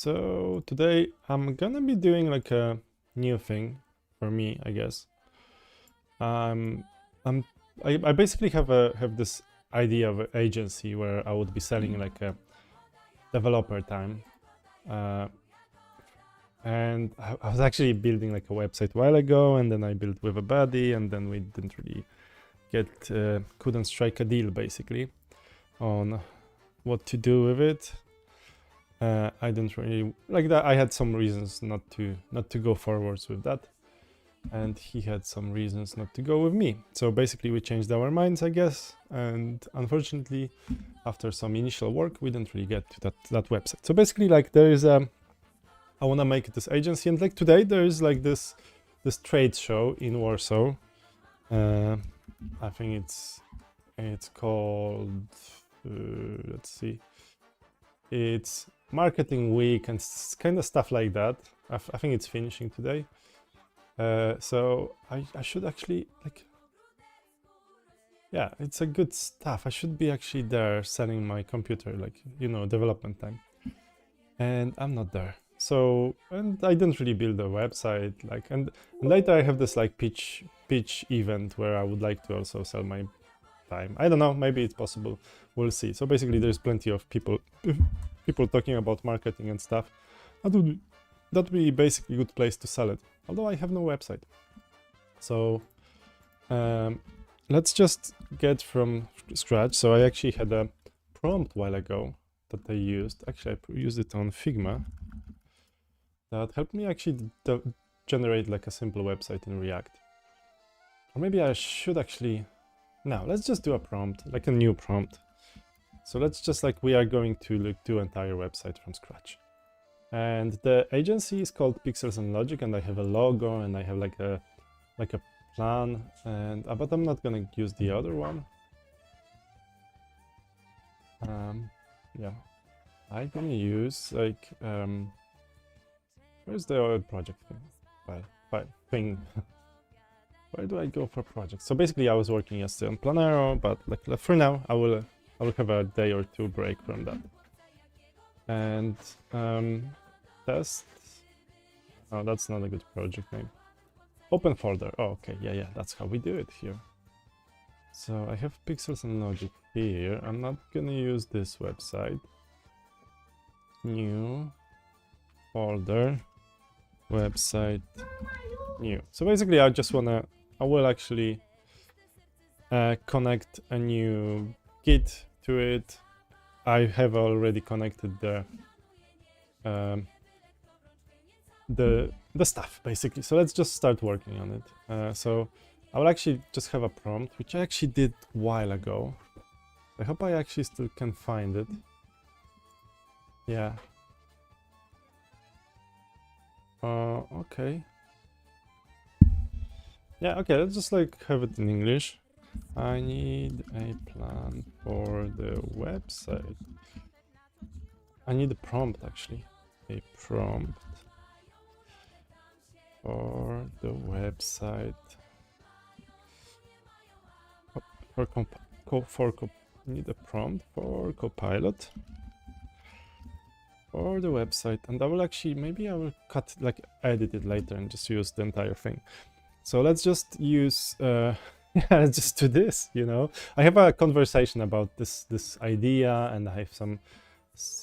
So today I'm gonna be doing like a new thing for me, I guess. Um, I basically have this idea of an agency where I would be selling like a developer time, uh, and I was actually building like a website a while ago, and then I built with a buddy, and then we didn't really couldn't strike a deal basically on what to do with it. I didn't really like that. I had some reasons not to go forwards with that, and he had some reasons not to go with me. So basically, we changed our minds, I guess. And unfortunately, after some initial work, we didn't really get to that website. So basically, like there is I want to make this agency, and like today there is like this trade show in Warsaw. I think it's called let's see, it's marketing week and kind of stuff like that. I think it's finishing today. So I should actually like, yeah, it's a good stuff. I should be actually there selling my computer, like, you know, development time. And I'm not there. So, and I didn't really build a website, like, and later I have this like pitch event where I would like to also sell my time. I don't know, maybe it's possible. We'll see. So basically there's plenty of people talking about marketing and stuff. That would be basically a good place to sell it. Although I have no website. So let's just get from scratch. So I actually had a prompt a while ago that I used. Actually, I used it on Figma. That helped me actually generate like a simple website in React. Or maybe I should actually... No, let's just do a prompt, like a new prompt. So let's just like, we are going to like, do entire website from scratch. And the agency is called Pixels and Logic, and I have a logo and I have like a plan, and but I'm not gonna use the other one. Yeah, I'm gonna use like where's the other project thing? File thing. Where do I go for projects? So basically, I was working yesterday on Plannero, but like for now, I will have a day or two break from that. And test. Oh, that's not a good project name. Open folder. Oh, okay, yeah, that's how we do it here. So I have Pixels and Logic here. I'm not gonna use this website. New folder, website, new. So basically, I will actually connect a new Git to it. I have already connected the stuff basically. So let's just start working on it. So I will actually just have a prompt, which I actually did a while ago. I hope I actually still can find it. Yeah. Okay. Yeah, okay, let's just like have it in English. I need a plan for the website. I need a prompt actually. A prompt for the website. Need a prompt for Copilot for the website, and I will actually, maybe I will edit it later and just use the entire thing. So let's just use let's just do this, you know. I have a conversation about this idea, and I have some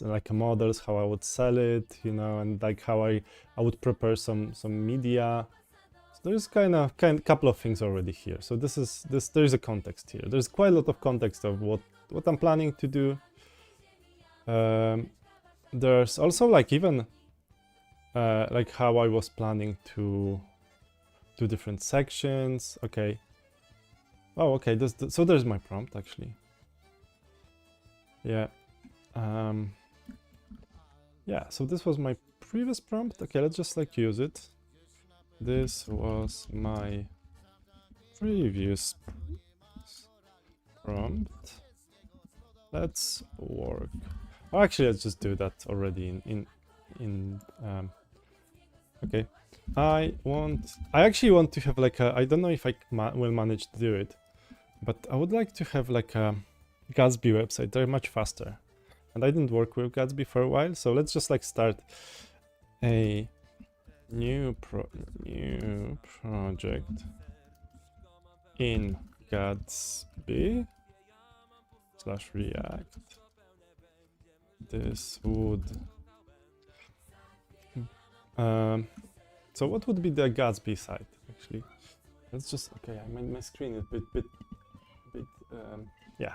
like models how I would sell it, you know, and like how I would prepare some media. So there's kind of couple of things already here. So there's a context here. There's quite a lot of context of what I'm planning to do. There's also like even like how I was planning to do different sections. Okay. Oh, okay. So there's my prompt actually. Yeah. Yeah. So this was my previous prompt. Okay, let's just like use it. This was my previous prompt. Let's work. Oh, actually, let's just do that already in okay. I actually want to have like I don't know if I will manage to do it, but I would like to have like a Gatsby website. They're much faster. and I didn't work with Gatsby for a while, so let's just like start a new project in Gatsby / React. This would so what would be the Gatsby site actually? Let's just okay. I made my screen is a bit yeah,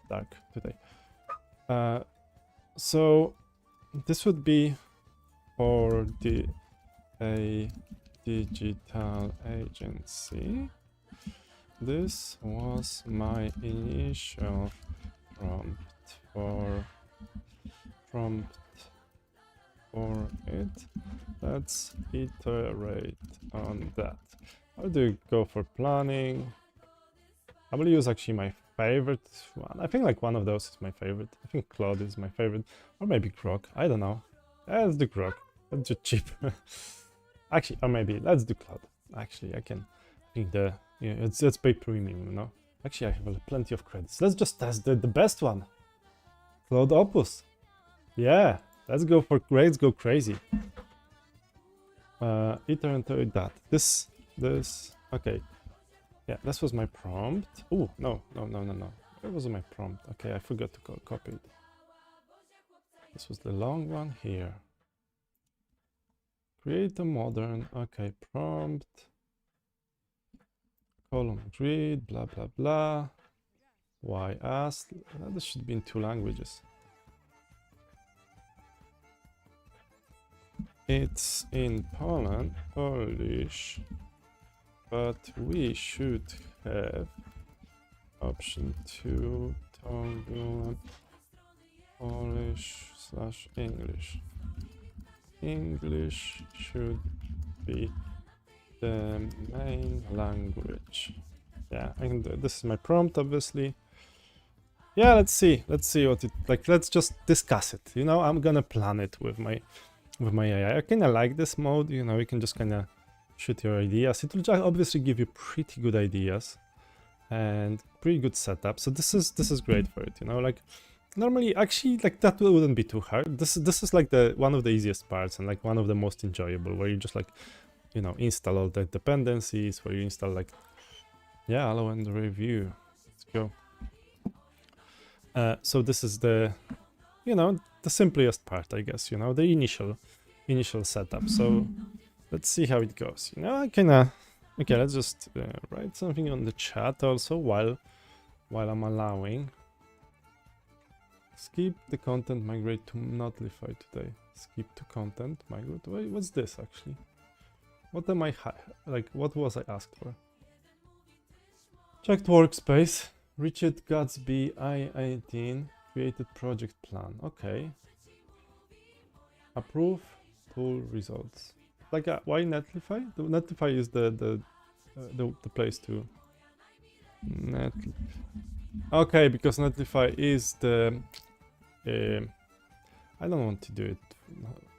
dark today. So this would be for a digital agency. This was my initial prompt for it. Let's iterate on that. How do you go for planning? I will use actually my favorite one. I think like one of those is my favorite. I think Claude is my favorite, or maybe Grok. I don't know. Let's do Grok. That's just cheap. Actually, or maybe let's do Claude. Actually, I think it's pay premium, you know. Actually, I have plenty of credits. Let's just test the best one. Claude Opus. Yeah, let's go for grades. Go crazy. Iterate that. This. Okay. Yeah, this was my prompt. Oh, no. It wasn't my prompt. Okay, I forgot to copy it. This was the long one here. Create a modern, okay, prompt. Column grid, blah, blah, blah. Why ask? This should be in 2 languages. It's in Polish, but we should have option 2 toggle Polish / English. English should be the main language. Yeah, this is my prompt, obviously. Yeah, let's see what it like. Let's just discuss it. You know, I'm gonna plan it with my AI. I kind of like this mode. You know, you can just kind of shoot your ideas. It will just obviously give you pretty good ideas and pretty good setup. So this is great for it. You know, like normally actually like that wouldn't be too hard. This is like one of the easiest parts and like one of the most enjoyable, where you just like, you know, install all the dependencies, where you install like, yeah, allow and review. Let's go. So this is the, you know, the simplest part, I guess, you know, the initial setup. So let's see how it goes. You know, I kind of, okay, let's just write something on the chat also while I'm allowing. Skip the content, migrate to Notify today. Skip to content, migrate. Wait, what's this actually? What am I, like, what was I asked for? Checked workspace, Richard Gatsby I-18, created project plan. Okay. Approve tool results. Like, why Netlify? The Netlify is the place to Okay, because Netlify is the I don't want to do it.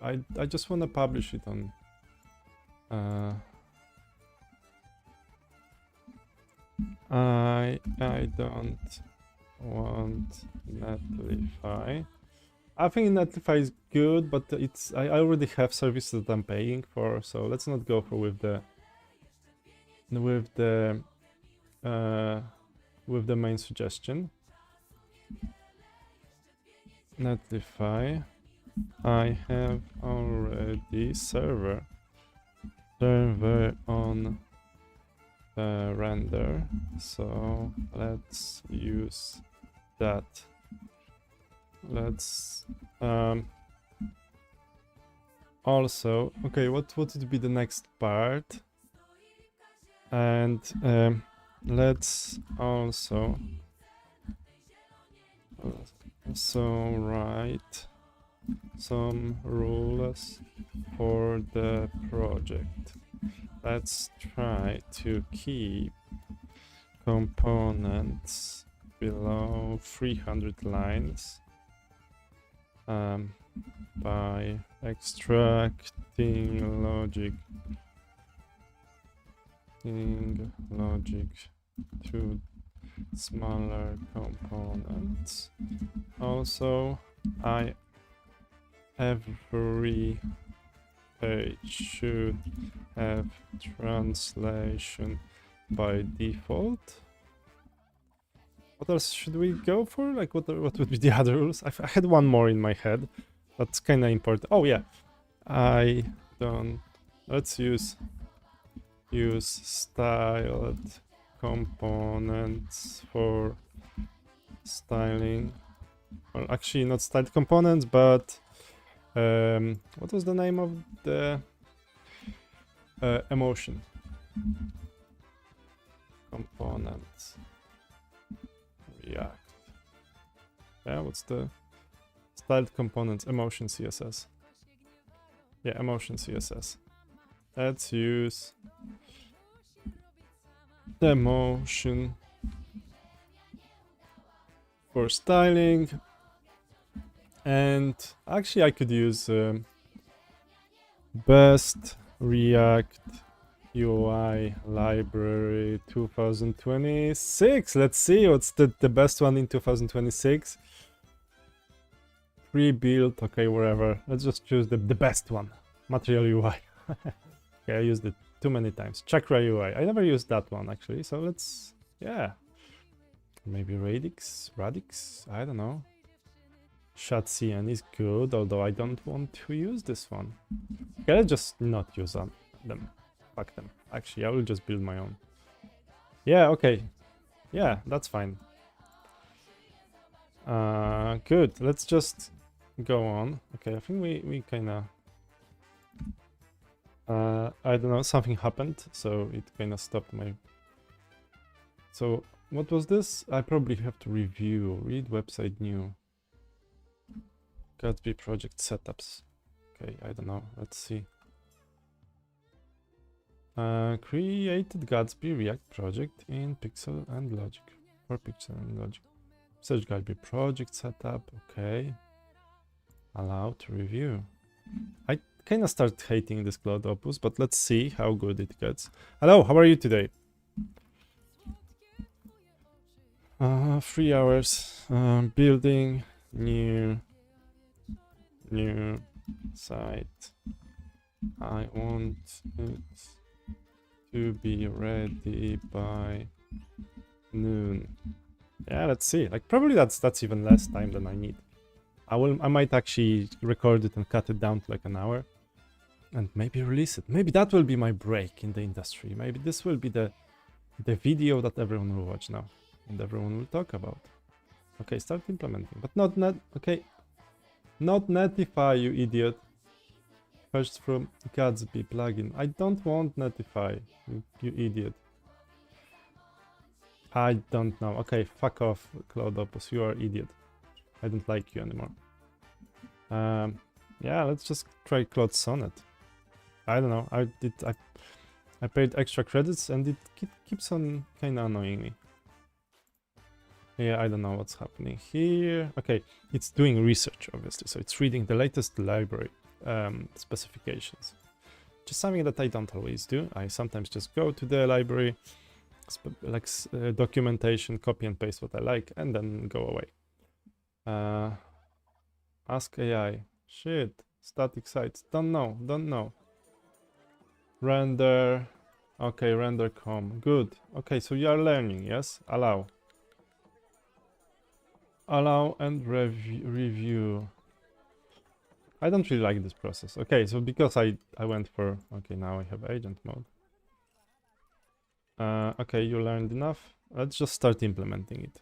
I just want to publish it on I don't want Netlify. I think Netlify is good, but I already have services that I'm paying for, so let's not go for with the main suggestion. Netlify. I have already server on render, so let's use that. Let's also, okay, what would be the next part? And let's also write some rules for the project. Let's try to keep components below 300 lines by extracting logic to smaller components. Also every page should have translation by default. What else should we go for? Like, what would be the other rules? I had one more in my head. That's kind of important. Oh yeah, let's use styled components for styling. Well, actually not styled components, but what was the name of the emotion components? React. Yeah, what's the styled components? Emotion CSS. Yeah, emotion CSS. Let's use the emotion for styling. And actually I could use best React UI library 2026. Let's see what's the best one in 2026. Pre-built, okay, wherever. Let's just choose the best one. Material UI. Okay, I used it too many times. Chakra UI. I never used that one actually, so let's, yeah. Maybe Radix? I don't know. ShadCN is good, although I don't want to use this one. Okay, let's just not use them. Fuck them. Actually, I will just build my own. Yeah, okay. Yeah, that's fine. Good. Let's just go on. Okay, I think we kind of... I don't know, something happened, so it kind of stopped my... So, what was this? I probably have to review. Read website new. Gatsby project setups. Okay, I don't know. Let's see. Created Gatsby React project in Pixel and Logic. For Pixel and Logic. Search Gatsby project setup. Okay. Allow to review. I kind of start hating this Cloud Opus, but let's see how good it gets. Hello, how are you today? 3 hours. Building new site. I want it to be ready by noon. Yeah, let's see. Like probably that's even less time than I need. I might actually record it and cut it down to like an hour and maybe release it. Maybe that will be my break in the industry. Maybe this will be the video that everyone will watch now and everyone will talk about. Okay, start implementing, but not okay. Not Netify, you idiot. First from Gatsby plugin. I don't want Netify, you idiot. I don't know. Okay, fuck off, Cloud Opus. You are an idiot. I don't like you anymore. Yeah, let's just try Cloud Sonnet. I don't know. I paid extra credits and it keeps on kind of annoying me. Yeah, I don't know what's happening here. Okay, it's doing research, obviously, so it's reading the latest library specifications. Just something that I don't always do. I sometimes just go to the library, documentation, copy and paste what I like, and then go away. Ask AI. Shit. Static sites. Don't know. Render. Okay, render com. Good. Okay, so you are learning, yes? Allow and review. I don't really like this process. Okay, so because I went for... Okay, now I have agent mode. Okay, you learned enough. Let's just start implementing it.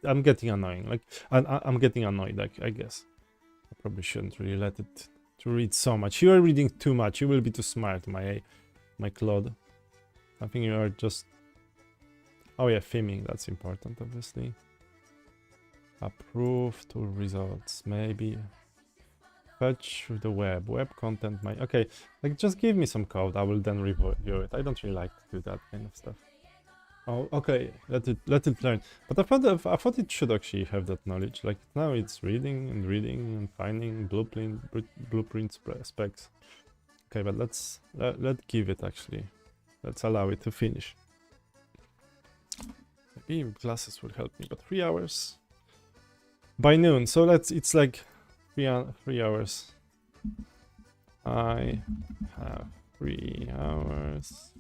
I'm getting annoying. Like, I'm getting annoyed, I guess. I probably shouldn't really let it to read so much. You are reading too much. You will be too smart, my Claude. I think you are just... Oh yeah, theming. That's important, obviously. Approve to results, maybe. Fetch through the web content. Okay, like just give me some code. I will then review it. I don't really like to do that kind of stuff. Oh, okay. Let it learn. But I thought it should actually have that knowledge. Like now it's reading and finding blueprint specs. Okay, but let's give it actually. Let's allow it to finish. Maybe glasses will help me. But 3 hours. By noon, so it's like 3 hours. I have 3 hours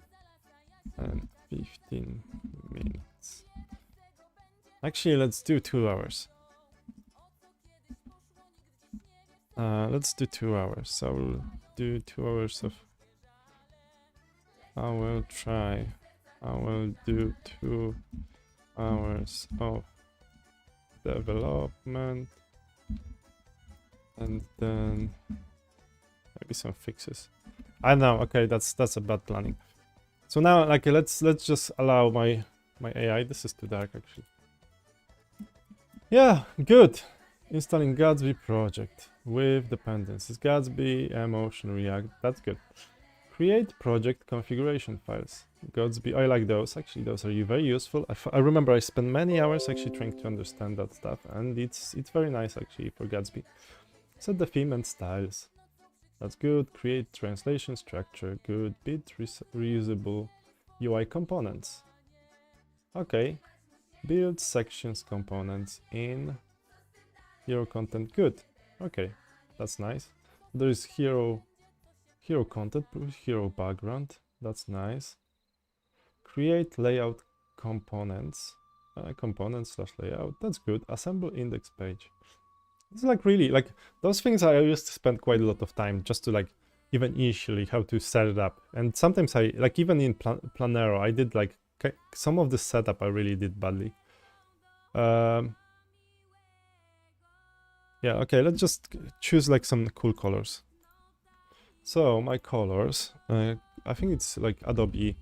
and 15 minutes. Actually, let's do 2 hours. Let's do 2 hours. So we'll do 2 hours of... I will try. I will do 2 hours of development. And then maybe some fixes. I know, okay, that's a bad planning. So now, like, let's just allow my AI. This is too dark, actually. Yeah, good. Installing Gatsby project with dependencies. Gatsby, Emotion, React. That's good. Create project configuration files. Gatsby, I like those. Actually, those are very useful. I remember I spent many hours actually trying to understand that stuff, and it's very nice actually for Gatsby. Set the theme and styles. That's good. Create translation structure. Good. Build reusable UI components. Okay. Build sections components in hero content. Good. Okay. That's nice. There is hero content, hero background. That's nice. Create layout components. Components/layout. That's good. Assemble index page. It's like really like those things I used to spend quite a lot of time just to like even initially how to set it up. And sometimes I like even in Plannero I did like some of the setup I really did badly. Yeah, okay, let's just choose like some cool colors. So my colors, I think it's like Adobe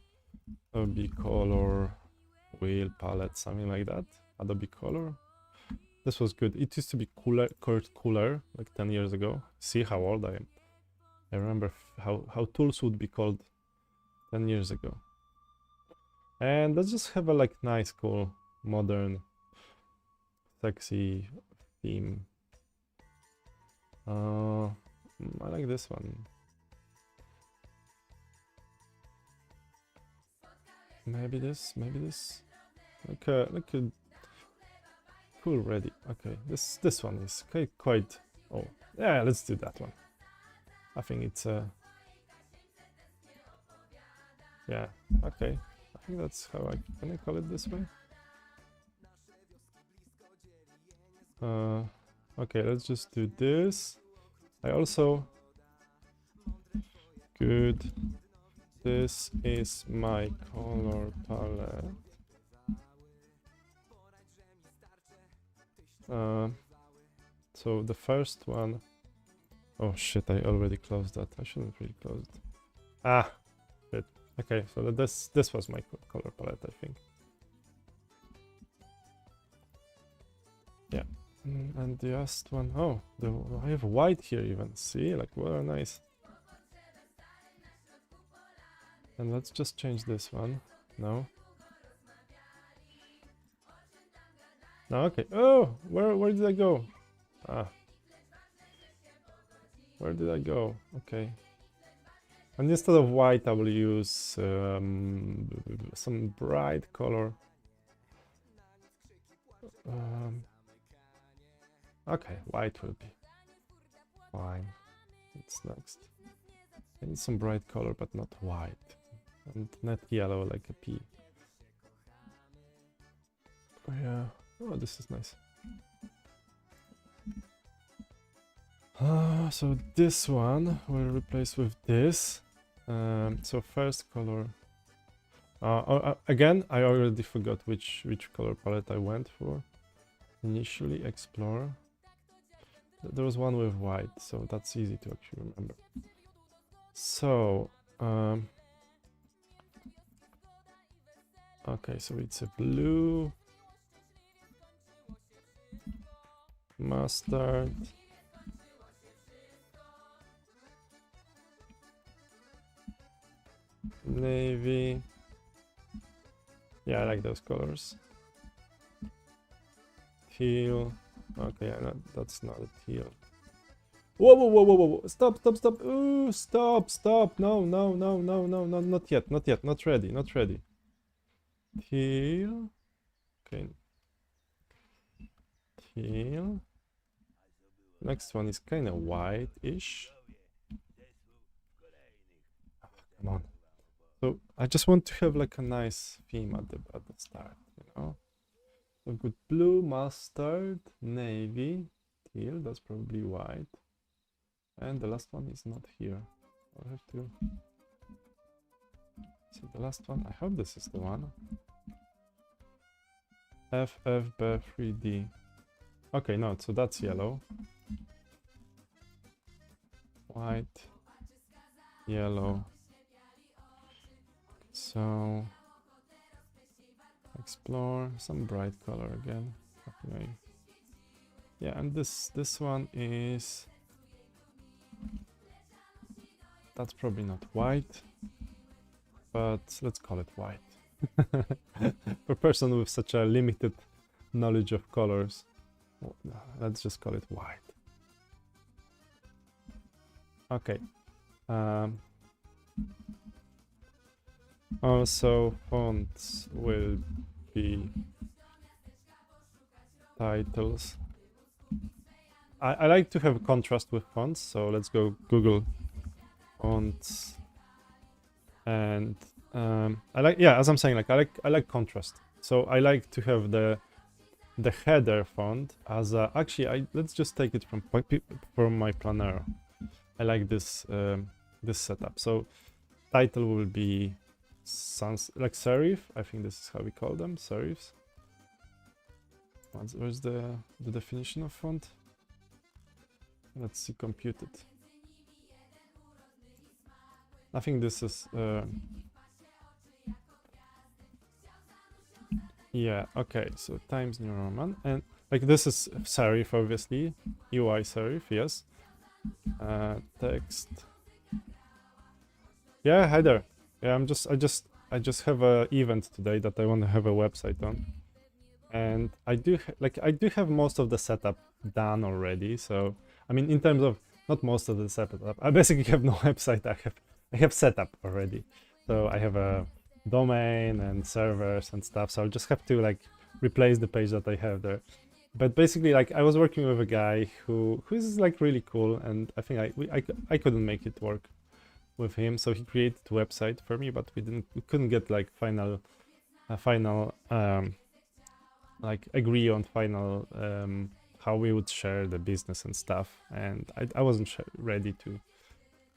color wheel palette, something like that. Adobe color. This was good. It used to be cooler like 10 years ago. See how old I am. I remember how tools would be called 10 years ago. And let's just have a like nice, cool, modern, sexy theme. I like this one. Maybe this. Like a cool ready. Okay, this one is quite. Oh yeah, let's do that one. I think it's yeah. Okay, I think that's how can I call it this way. Okay, let's just do this. I also good. This is my color palette. So the first one. Oh shit! I already closed that. I shouldn't really close it. Ah, shit. Okay, so this was my color palette, I think. Yeah, and the last one. Oh, I have white here even. See, like what a nice. And let's just change this one. No. No, okay. Oh, where did I go? Ah. Where did I go? Okay. And instead of white, I will use some bright color. Okay, white will be fine. It's next. I need some bright color, but not white. And not yellow like a pea. Oh, yeah. Oh, this is nice. So this one will replace with this. So first color. Again, I already forgot which color palette I went for. Initially explore. There was one with white, so that's easy to actually remember. So okay, so it's a blue, mustard, navy. Yeah, I like those colors. Teal. Okay, that's not a teal. Whoa! Stop! Ooh, stop! No, not yet, not ready. Teal. Okay. Teal. Next one is kind of white-ish. Come on. So I just want to have like a nice theme at the start, you know. I've got blue, mustard, navy, teal, that's probably white. And the last one is not here. I'll have to see the last one. I hope this is the one. FFB3D. Okay, no, so that's yellow. White, yellow. So explore some bright color again. Okay. Yeah, and this one is, that's probably not white, but let's call it white. For a person with such a limited knowledge of colors, let's just call it white. Okay. Also, fonts will be titles. I like to have contrast with fonts, so let's go Google fonts. And I like, yeah, as I'm saying, like I like contrast. So I like to have the header font as a, actually let's just take it from my Plannero. I like this this setup. So title will be sans, like serif. I think this is how we call them, serifs. Where's the definition of font? Let's see, computed. I think this is yeah, okay, so Times New Roman, and like this is serif, obviously, UI serif, yes. Text. Yeah, header. Yeah, I just have a event today that I want to have a website on, and I do have most of the setup done already. So I mean, in terms of not most of the setup, I basically have no website. I have setup already. So I have a domain and servers and stuff. So I'll just have to like replace the page that I have there. But basically, like I was working with a guy who's like really cool, and I think I couldn't make it work with him, so he created a website for me, but we couldn't get like final like agree on final how we would share the business and stuff, and I wasn't ready to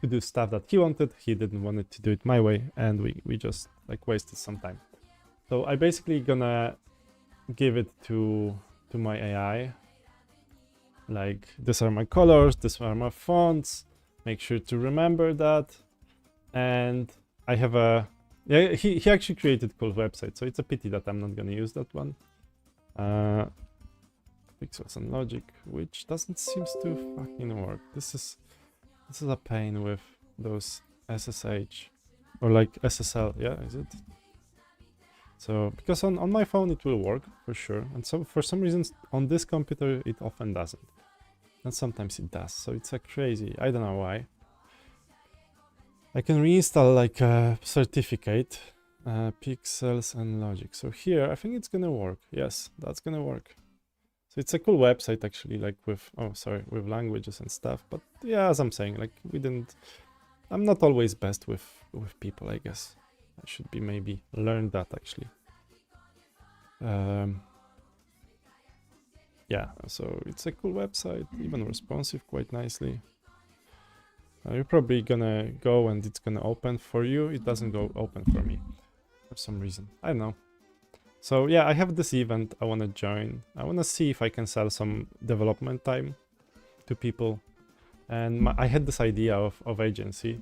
do stuff that he wanted. He didn't want to do it my way, and we just like wasted some time. So I basically gonna give it to my AI, like these are my colors, these are my fonts, make sure to remember that. And I have a, yeah, he actually created a cool website, so it's a pity that I'm not gonna use that one. Pixels and logic, which doesn't seems to fucking work. This is a pain with those SSH or like SSL, yeah, is it? So because on my phone it will work for sure, and so for some reasons on this computer it often doesn't, and sometimes it does. So it's like crazy. I don't know why. I can reinstall like a certificate, pixels and logic. So here I think it's gonna work. Yes, that's gonna work. So it's a cool website actually, like with with languages and stuff. But yeah, as I'm saying, like I'm not always best with people, I guess. I should be maybe learn that actually. Yeah, so it's a cool website, even responsive quite nicely. You're probably gonna go and it's gonna open for you. It doesn't go open for me for some reason. I don't know. So yeah, I have this event I want to join. I want to see if I can sell some development time to people. And I had this idea of agency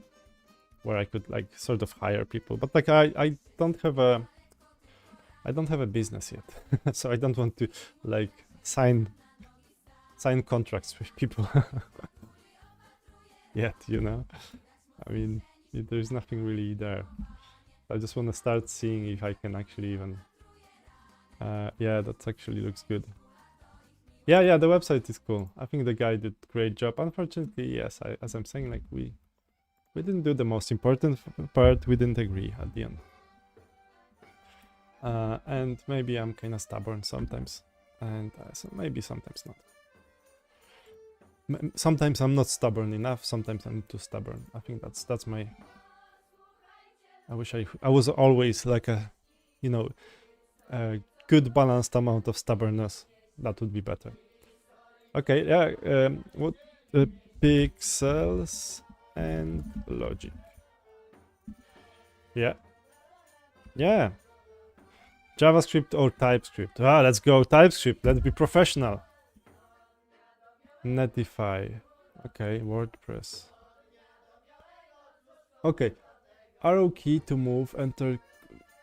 where I could like sort of hire people, but like I don't have a business yet. So I don't want to like sign contracts with people yet, you know. I mean, there's nothing really there. I just want to start seeing if I can actually even yeah, that actually looks good. Yeah, the website is cool. I think the guy did a great job. Unfortunately, yes, as I'm saying, like we didn't do the most important part. We didn't agree at the end. And maybe I'm kind of stubborn sometimes, and so maybe sometimes not. sometimes I'm not stubborn enough. Sometimes I'm too stubborn. I think that's my. I wish I was always like a, you know, a good balanced amount of stubbornness. That would be better. Okay, yeah. What pixels and logic? Yeah, yeah. JavaScript or TypeScript? Ah, let's go TypeScript. Let's be professional. Netify. Okay, WordPress. Okay, arrow key to move. Enter.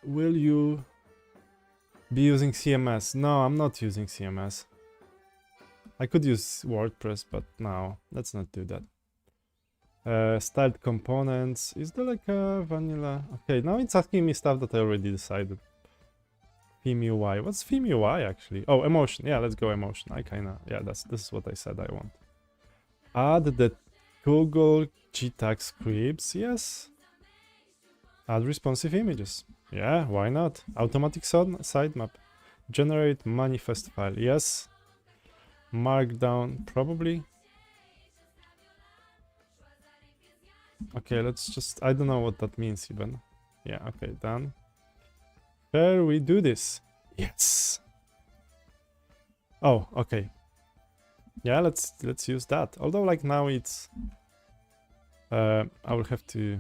Will you be using CMS? No, I'm not using CMS. I could use WordPress, but no, let's not do that. Styled components. Is there like a vanilla? Okay, now it's asking me stuff that I already decided. Theme UI. What's theme UI actually? Oh, emotion. Yeah, let's go emotion. I kinda, yeah, this is what I said I want. Add the Google GTAG scripts. Yes. Add responsive images. Yeah, why not? Automatic sitemap. Generate manifest file. Yes. Markdown, probably. Okay, let's just, I don't know what that means even. Yeah, okay, done. Shall we do this? Yes. Oh, okay. Yeah, let's use that. Although like now it's I will have to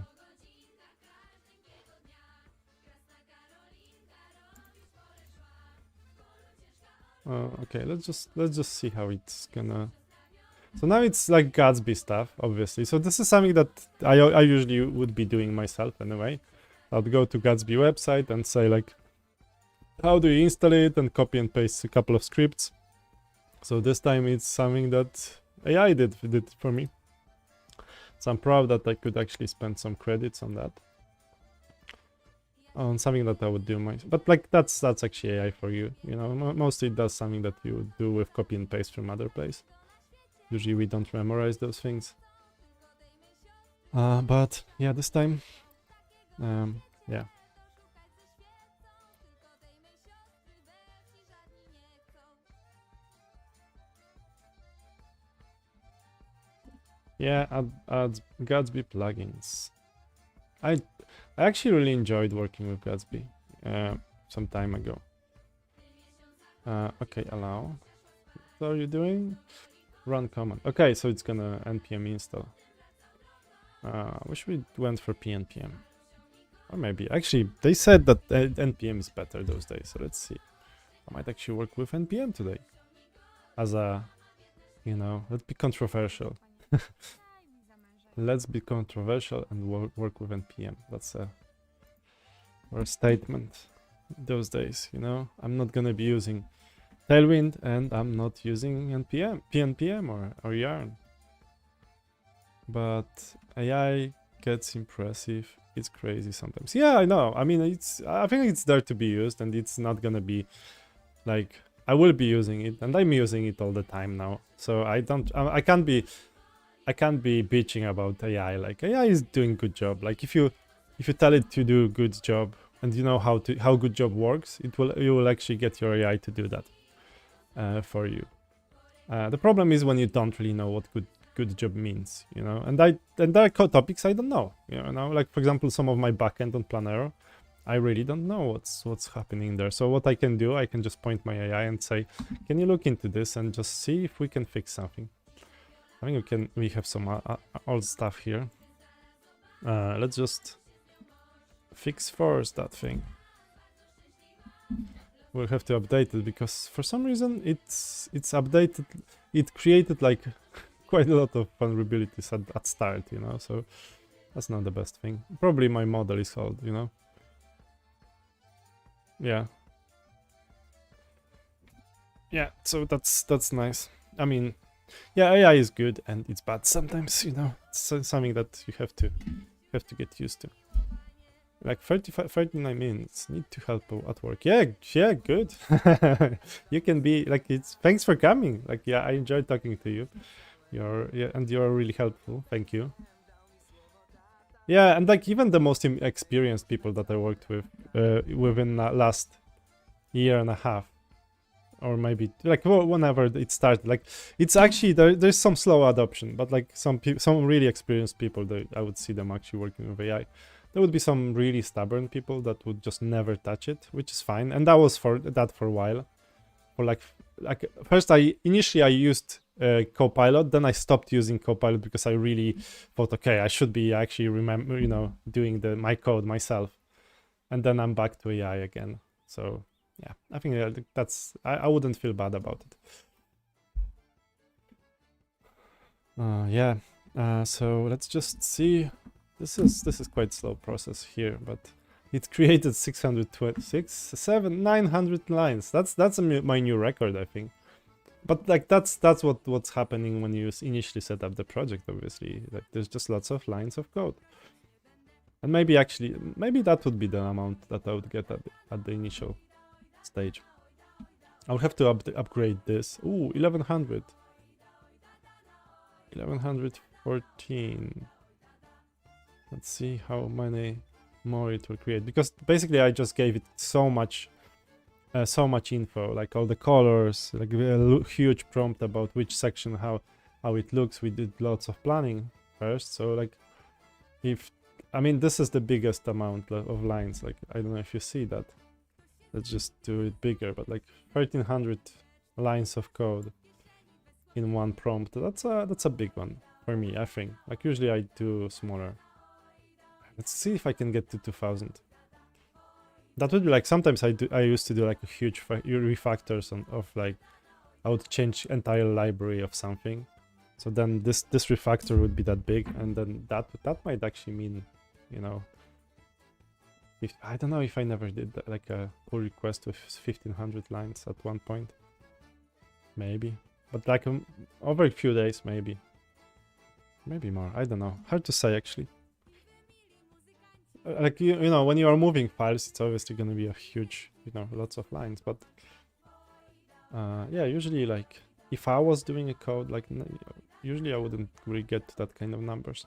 okay, let's just see how it's gonna. So now it's like Gatsby stuff, obviously. So this is something that I usually would be doing myself anyway. I'll go to Gatsby website and say like, how do you install it, and copy and paste a couple of scripts. So this time it's something that AI did for me. So I'm proud that I could actually spend some credits on that. On something that I would do myself. But like that's actually AI for you. You know, mostly it does something that you would do with copy and paste from other place. Usually we don't memorize those things. But yeah, this time, yeah. Yeah, add Gatsby plugins. I actually really enjoyed working with Gatsby some time ago. Okay, allow. What are you doing? Run command. Okay, so it's gonna npm install. Wish we went for pnpm. Or maybe. Actually, they said that npm is better those days, so let's see. I might actually work with npm today. As a, you know, let's be controversial. Let's be controversial and work with npm. That's a statement those days, you know. I'm not gonna be using Tailwind and I'm not using pnpm or yarn. But AI gets impressive. It's crazy sometimes. Yeah, I know. I mean, I think it's there to be used, and it's not gonna be like, I will be using it, and I'm using it all the time now. So I can't be bitching about AI. Like, AI is doing good job. Like if you tell it to do a good job and you know how good job works, you will actually get your AI to do that for you. The problem is when you don't really know what good job means, you know. And there are topics I don't know, you know. Like for example, some of my backend on Plannero, I really don't know what's happening there. So what I can do, I can just point my AI and say, can you look into this and just see if we can fix something. I think we have some old stuff here. Let's just fix first that thing. We'll have to update it because for some reason it's updated. It created like quite a lot of vulnerabilities at start, you know. So that's not the best thing. Probably my model is old, you know. Yeah. Yeah. So that's nice. I mean, yeah, AI is good and it's bad sometimes, you know. It's something that you have to get used to. Like 39 minutes. Need to help at work. Yeah, good. You can be like, thanks for coming. Like, yeah, I enjoyed talking to you. You're really helpful. Thank you. Yeah, and like even the most experienced people that I worked with within the last year and a half or maybe like whenever it started. Like it's actually there's some slow adoption, but like some really experienced people, I would see them actually working with AI. There would be some really stubborn people that would just never touch it, which is fine. And that was for a while. For like first initially I used Copilot, then I stopped using Copilot because I really thought, okay, I should be actually doing my code myself. And then I'm back to AI again. So yeah, I think that's I wouldn't feel bad about it. Yeah. So let's just see. This is quite slow process here, but it created 900 lines. That's my new record, I think. But like that's what's happening when you initially set up the project. Obviously, like there's just lots of lines of code. And maybe that would be the amount that I would get at the initial stage. I'll have to upgrade this. Ooh, 1100. 1114. Let's see how many more it will create. Because basically I just gave it so much info, like all the colors, like a huge prompt about which section, how it looks. We did lots of planning first. So like this is the biggest amount of lines. Like, I don't know if you see that. Let's just do it bigger, but like 1300 lines of code in one prompt. That's a big one for me, I think. Like usually I do smaller. Let's see if I can get to 2000. That would be like, sometimes I used to do like a huge refactors of like, I would change entire library of something. So then this refactor would be that big, and then that might actually mean, if I don't know if I never did that, like a pull request with 1500 lines at one point. Maybe. But like over a few days, maybe more. I don't know. Hard to say actually. Like when you are moving files, it's obviously going to be a huge, lots of lines. But yeah, usually like if I was doing a code, like usually I wouldn't really get to that kind of numbers,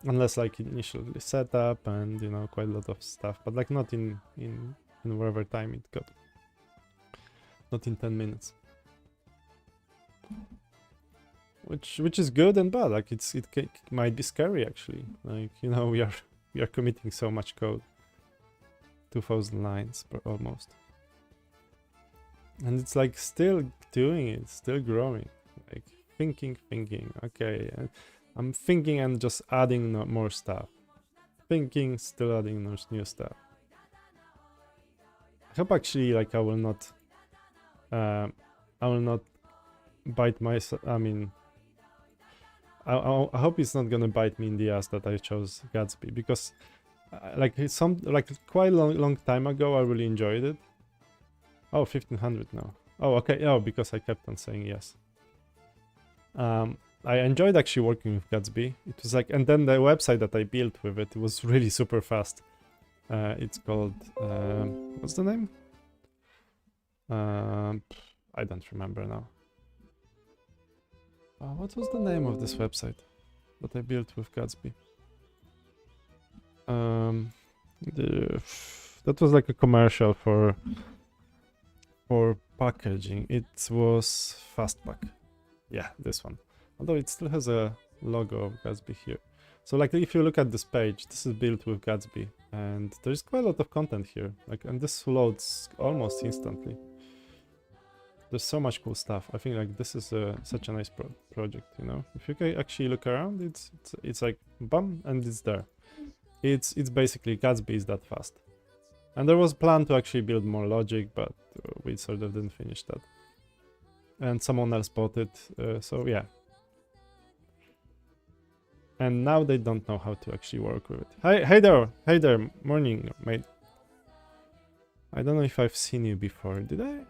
unless like initially setup and quite a lot of stuff. But like not in whatever time it got. Not in 10 minutes. Which is good and bad. Like it might be scary actually. Like we are committing so much code, 2000 lines per almost, and it's like still doing it, still growing. Like thinking. Okay, I'm thinking and just adding more stuff. Thinking, still adding more new stuff. I hope actually like I will not bite myself. I hope it's not gonna bite me in the ass that I chose Gatsby, because quite a long time ago I really enjoyed it. Oh, 1500 now. Oh, okay. Oh, because I kept on saying yes. I enjoyed actually working with Gatsby. It was like, and then the website that I built with it was really super fast. It's called what's the name? I don't remember now. What was the name of this website that I built with Gatsby? That was like a commercial for packaging. It was Fastpack. Yeah, this one. Although it still has a logo of Gatsby here. So like if you look at this page, this is built with Gatsby, and there's quite a lot of content here. And this loads almost instantly. There's so much cool stuff. I think like this is such a nice project, If you can actually look around, it's like bam, and it's there. It's basically Gatsby is that fast. And there was a plan to actually build more logic, but we sort of didn't finish that. And someone else bought it, so yeah. And now they don't know how to actually work with it. Hey there, morning, mate. I don't know if I've seen you before. Did I?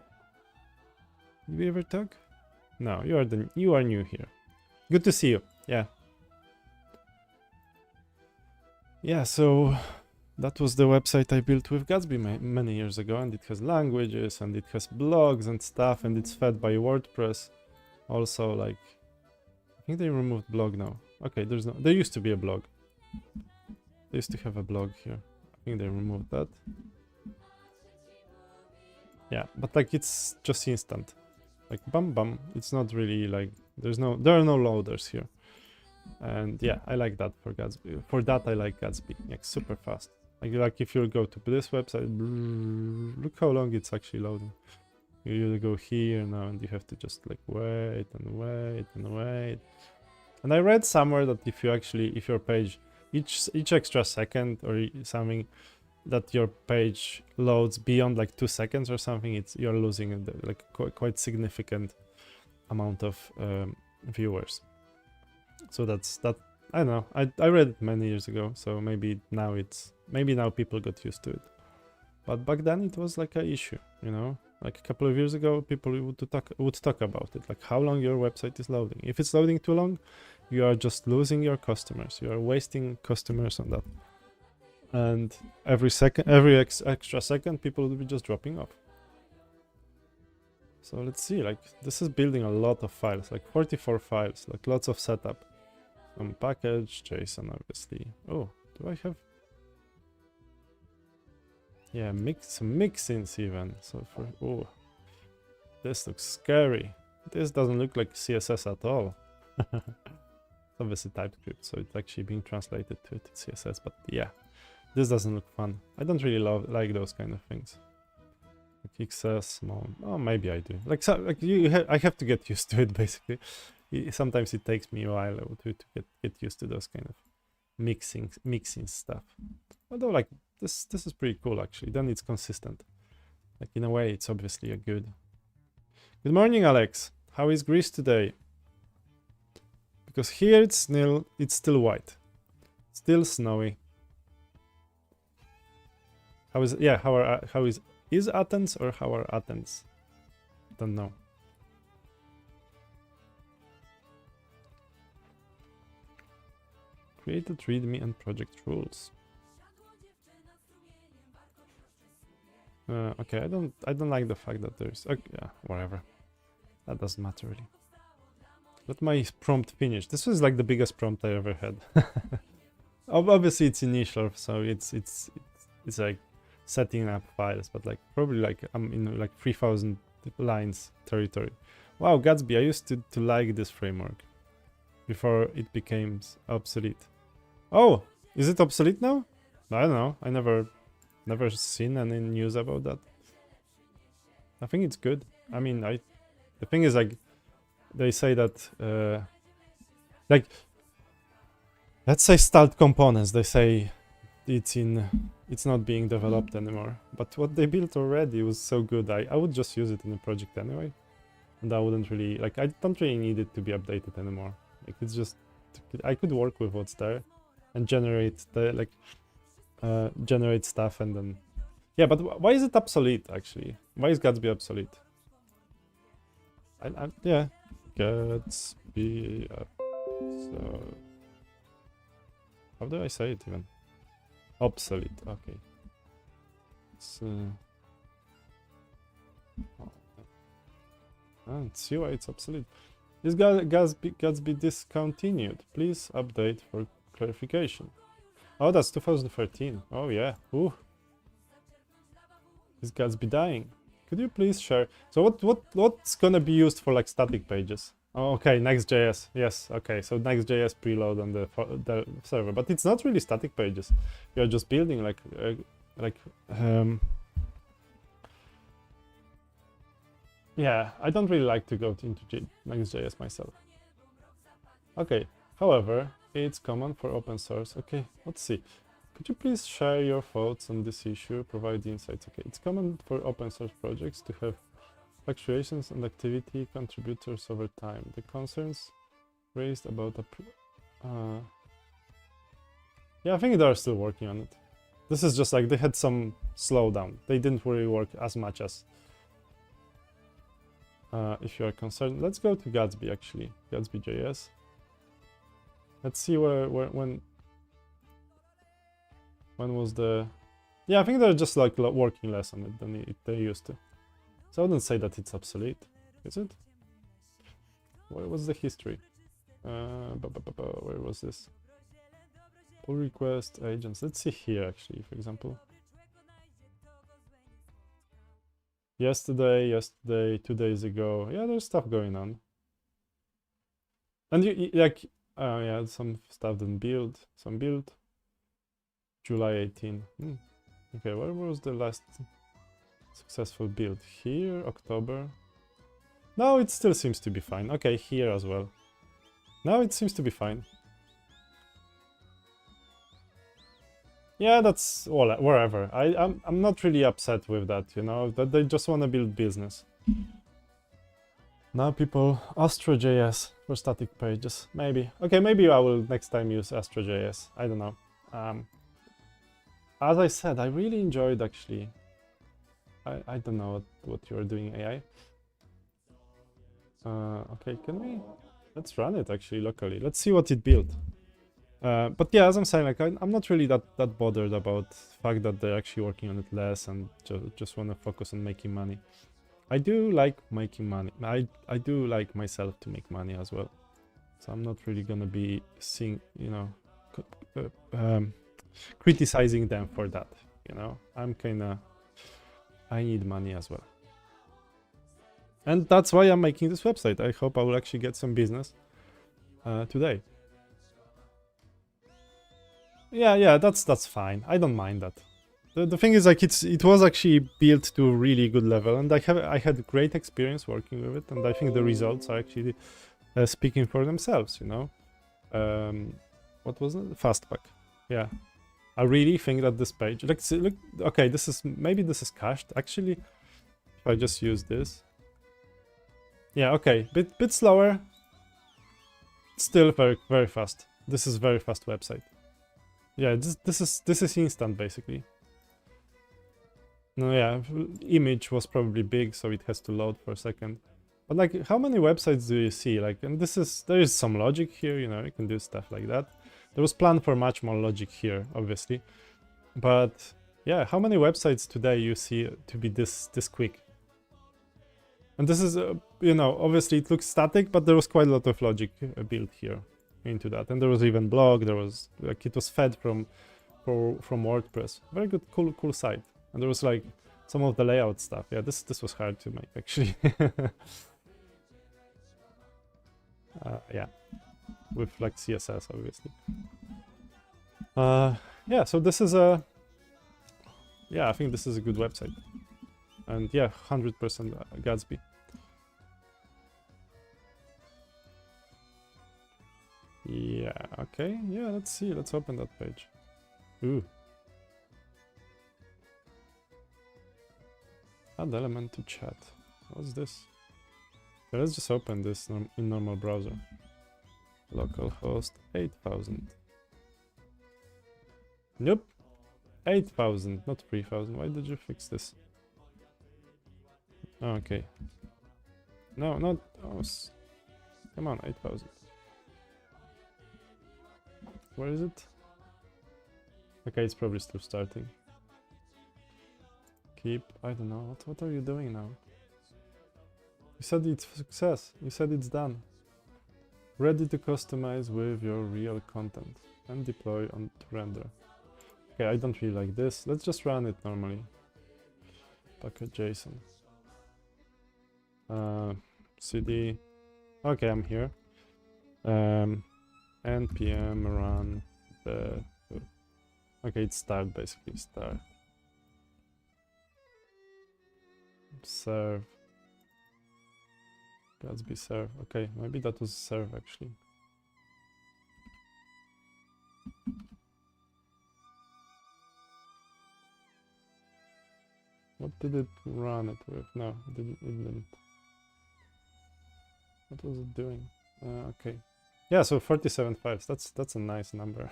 Did we ever talk? No, you are new here. Good to see you. Yeah. Yeah, so that was the website I built with Gatsby many years ago, and it has languages and it has blogs and stuff, and it's fed by WordPress. Also, like, I think they removed blog now. Okay, there used to be a blog. They used to have a blog here. I think they removed that. Yeah, but like it's just instant. Like bum bum. It's not really like there are no loaders here. And yeah, I like that for Gatsby. For that I like Gatsby. Like super fast. Like if you go to this website, look how long it's actually loading. You go here now and you have to just like wait and wait and wait. And I read somewhere that if your page each extra second or something that your page loads beyond like 2 seconds or something, you're losing like quite significant amount of viewers. So that's that. I don't know. I read it many years ago, so maybe now people got used to it. But back then it was like an issue, you know. Like a couple of years ago, people would talk about it, like how long your website is loading. If it's loading too long, you are just losing your customers. You are wasting customers on that. And every extra second, people will be just dropping off. So let's see, like this is building a lot of files, like 44 files, like lots of setup. Some package, JSON obviously. Oh, do I have? Yeah, some mixins even. So this looks scary. This doesn't look like CSS at all. It's obviously TypeScript, so it's actually being translated to CSS, but yeah. This doesn't look fun. I don't really like those kind of things. Like XS, small. Oh, maybe I do. Like, I have to get used to it, basically. Sometimes it takes me a while to get used to those kind of mixing stuff. Although, like, this is pretty cool, actually. Then it's consistent. Like, in a way, it's obviously a good... Good morning, Alex. How is Greece today? Because here it's still white. Still snowy. How is Athens or how are Athens? Don't know. Created readme and project rules. Okay, I don't like the fact that there's yeah, whatever. That doesn't matter really. Let my prompt finish. This was like the biggest prompt I ever had. Obviously it's initial, so it's like setting up files, but like probably like I'm in like 3,000 lines territory. Wow, Gatsby, I used to like this framework before it became obsolete. Oh, is it obsolete now? I don't know. I never seen any news about that. I think it's good. I mean, the thing is, like, they say that like, let's say start components, they say it's not being developed anymore, but what they built already was so good. I would just use it in a project anyway, and I wouldn't really, like, I don't really need it to be updated anymore. Like, it's just, I could work with what's there and generate generate stuff, and then yeah. But why is it obsolete, actually? Why is Gatsby obsolete? Yeah, Gatsby so how do I say it even? Obsolete. Okay. Let's see why it's obsolete. Is Gatsby discontinued? Please update for clarification. Oh, that's 2013. Oh yeah. Ooh. Is Gatsby dying? Could you please share? So what's gonna be used for like static pages? Oh, okay, Next.js. Yes, okay. So Next.js preload on the server, but it's not really static pages. You're just building yeah, I don't really like to go into Next.js myself. Okay, however, it's common for open source. Okay, let's see. Could you please share your thoughts on this issue, provide the insights? Okay, it's common for open source projects to have fluctuations and activity contributors over time. The concerns raised about yeah, I think they're still working on it. This is just like they had some slowdown. They didn't really work as much as if you are concerned. Let's go to Gatsby, actually. Gatsby.js. Let's see when was the... Yeah, I think they're just like working less on it than they used to. So I wouldn't say that it's obsolete, is it? What was the history? Where was this? Pull request agents. Let's see here, actually, for example. Yesterday, 2 days ago. Yeah, there's stuff going on. And like, yeah, some stuff didn't build, some built. July 18. Okay, where was the last successful build? Here, October. No, it still seems to be fine. Okay, here as well. No, it seems to be fine. Yeah, that's wherever. I'm not really upset with that, you know, that they just want to build business. Now people, Astro.js for static pages, maybe. Okay, maybe I will next time use Astro.js. I don't know. As I said, I really enjoyed actually. I don't know what you're doing, AI. Okay, let's run it actually locally. Let's see what it built. But yeah, as I'm saying, like I'm not really that bothered about the fact that they're actually working on it less and just want to focus on making money. I do like making money. I do like myself to make money as well. So I'm not really gonna be seeing, you know, criticizing them for that. You know, I need money as well. And that's why I'm making this website. I hope I will actually get some business today. Yeah, that's fine. I don't mind that. The thing is, like, it was actually built to a really good level, and I had great experience working with it, and I think the results are actually speaking for themselves. You know, what was it? Fastback. Yeah, I really think that this page, look, okay, maybe this is cached. Actually, if I just use this, yeah, okay, bit slower, still very fast. This is very fast website. Yeah, this is instant basically. No, yeah, image was probably big, so it has to load for a second. But like, how many websites do you see? Like, and there is some logic here, you know, you can do stuff like that. There was planned for much more logic here, obviously. But yeah, how many websites today you see to be this quick? And this is, you know, obviously it looks static, but there was quite a lot of logic built here into that. And there was even blog, there was, like, it was fed from WordPress. Very good, cool site. And there was like some of the layout stuff. Yeah, this was hard to make actually. Yeah, with like CSS obviously. Yeah, so this is yeah, I think this is a good website. And yeah, 100% Gatsby. Yeah, okay. Yeah, let's see. Let's open that page. Ooh. Add element to chat. What's this? Okay, let's just open this in normal browser. Localhost 8000. Nope. 8000, not 3000. Why did you fix this? Oh, okay. No, not. Oh, come on, 8000. Where is it? Okay, it's probably still starting. I don't know, what are you doing now? You said it's success, you said it's done. Ready to customize with your real content and deploy on to render. Okay, I don't really like this. Let's just run it normally. Package.json. CD. Okay, I'm here. npm run the. Okay, it's start basically. Start. Serve. Gatsby serve. Okay, maybe that was serve actually. What did it run it with? No, it didn't. What was it doing? Okay. Yeah, so 47 files. That's a nice number.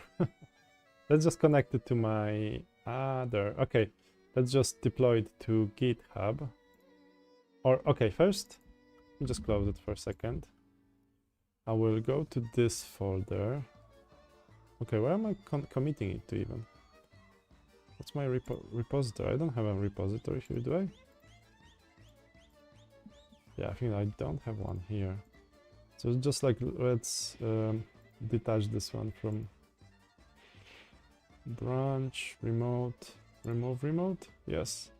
Let's just connect it to my other. Okay, let's just deploy it to GitHub. Or okay, first, just close it for a second. I will go to this folder. Okay, where am I committing it to even? What's my repository? I don't have a repository here, do I? Yeah, I think I don't have one here. So just like, let's detach this one from branch, remote, remove remote, yes.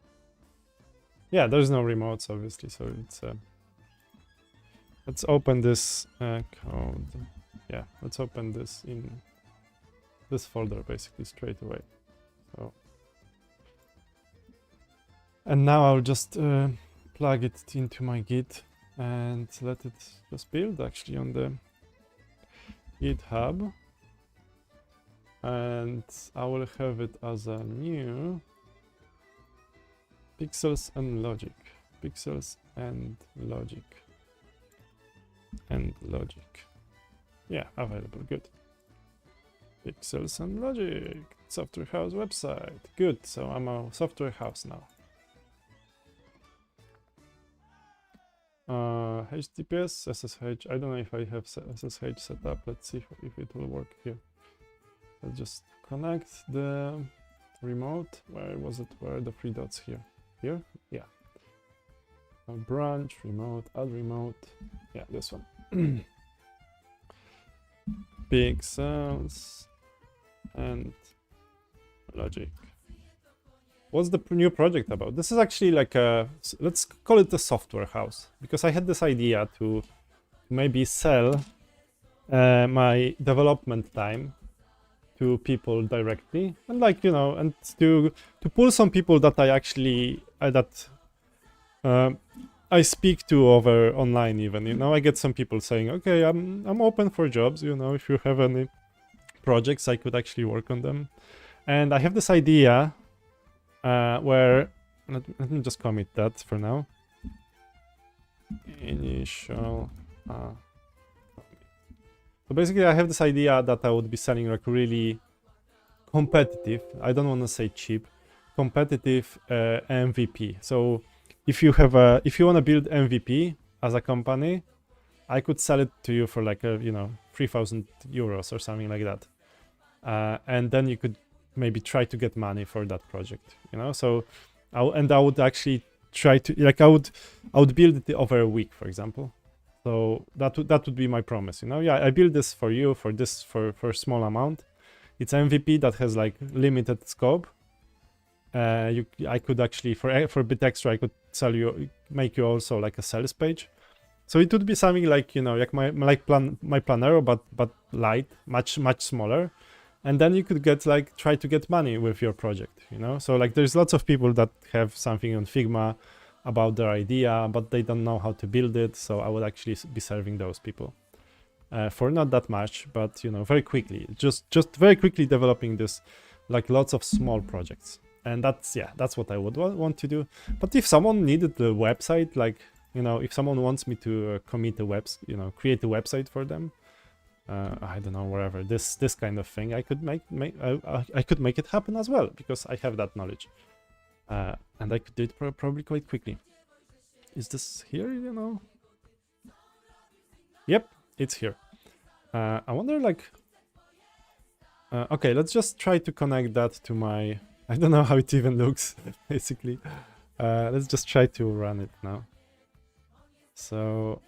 Yeah, there's no remotes obviously, so it's let's open this code. Yeah, let's open this in this folder basically straight away. So, and now I'll just plug it into my Git and let it just build actually on the GitHub. And I will have it as a new pixels and logic. Pixels and logic. And logic. Yeah, available. Good. Pixels and logic. Software house website. Good. So I'm a software house now. HTTPS, SSH. I don't know if I have SSH set up. Let's see if it will work here. Let's just connect the remote. Where was it? Where are the three dots here? Here? Yeah. Branch, remote, add remote. Yeah, this one. Pixels and logic. What's the new project about? This is actually like a, let's call it a software house, because I had this idea to maybe sell my development time to people directly, and like, you know, and to pull some people that I actually I speak to over online even, you know. I get some people saying, okay, I'm open for jobs, you know, if you have any projects I could actually work on them. And I have this idea where let me just commit that for now. Initial so basically I have this idea that I would be selling like really competitive, I don't want to say cheap, competitive MVP. So if you want to build MVP as a company, I could sell it to you for like a, you know, 3,000 euros or something like that. And then you could maybe try to get money for that project, you know. So I would actually try to, like, I would build it over a week, for example. So that would be my promise, you know. Yeah, I build this for you for a small amount. It's MVP that has like limited scope. I could actually for a bit extra I could make you also like a sales page. So it would be something like, you know, like my Plannero, but light, much smaller. And then you could get like try to get money with your project, you know. So like there's lots of people that have something on Figma about their idea, but they don't know how to build it. So I would actually be serving those people for not that much, but, you know, very quickly, just very quickly developing this, like lots of small projects. And that's what I would want to do. But if someone needed the website, like, you know, if someone wants me to create a website for them, I don't know, wherever, this kind of thing, I could I could make it happen as well, because I have that knowledge, and I could do it probably quite quickly. Is this here? You know? Yep, it's here. I wonder, like, okay, let's just try to connect that to my. I don't know how it even looks, basically. Let's just try to run it now. So.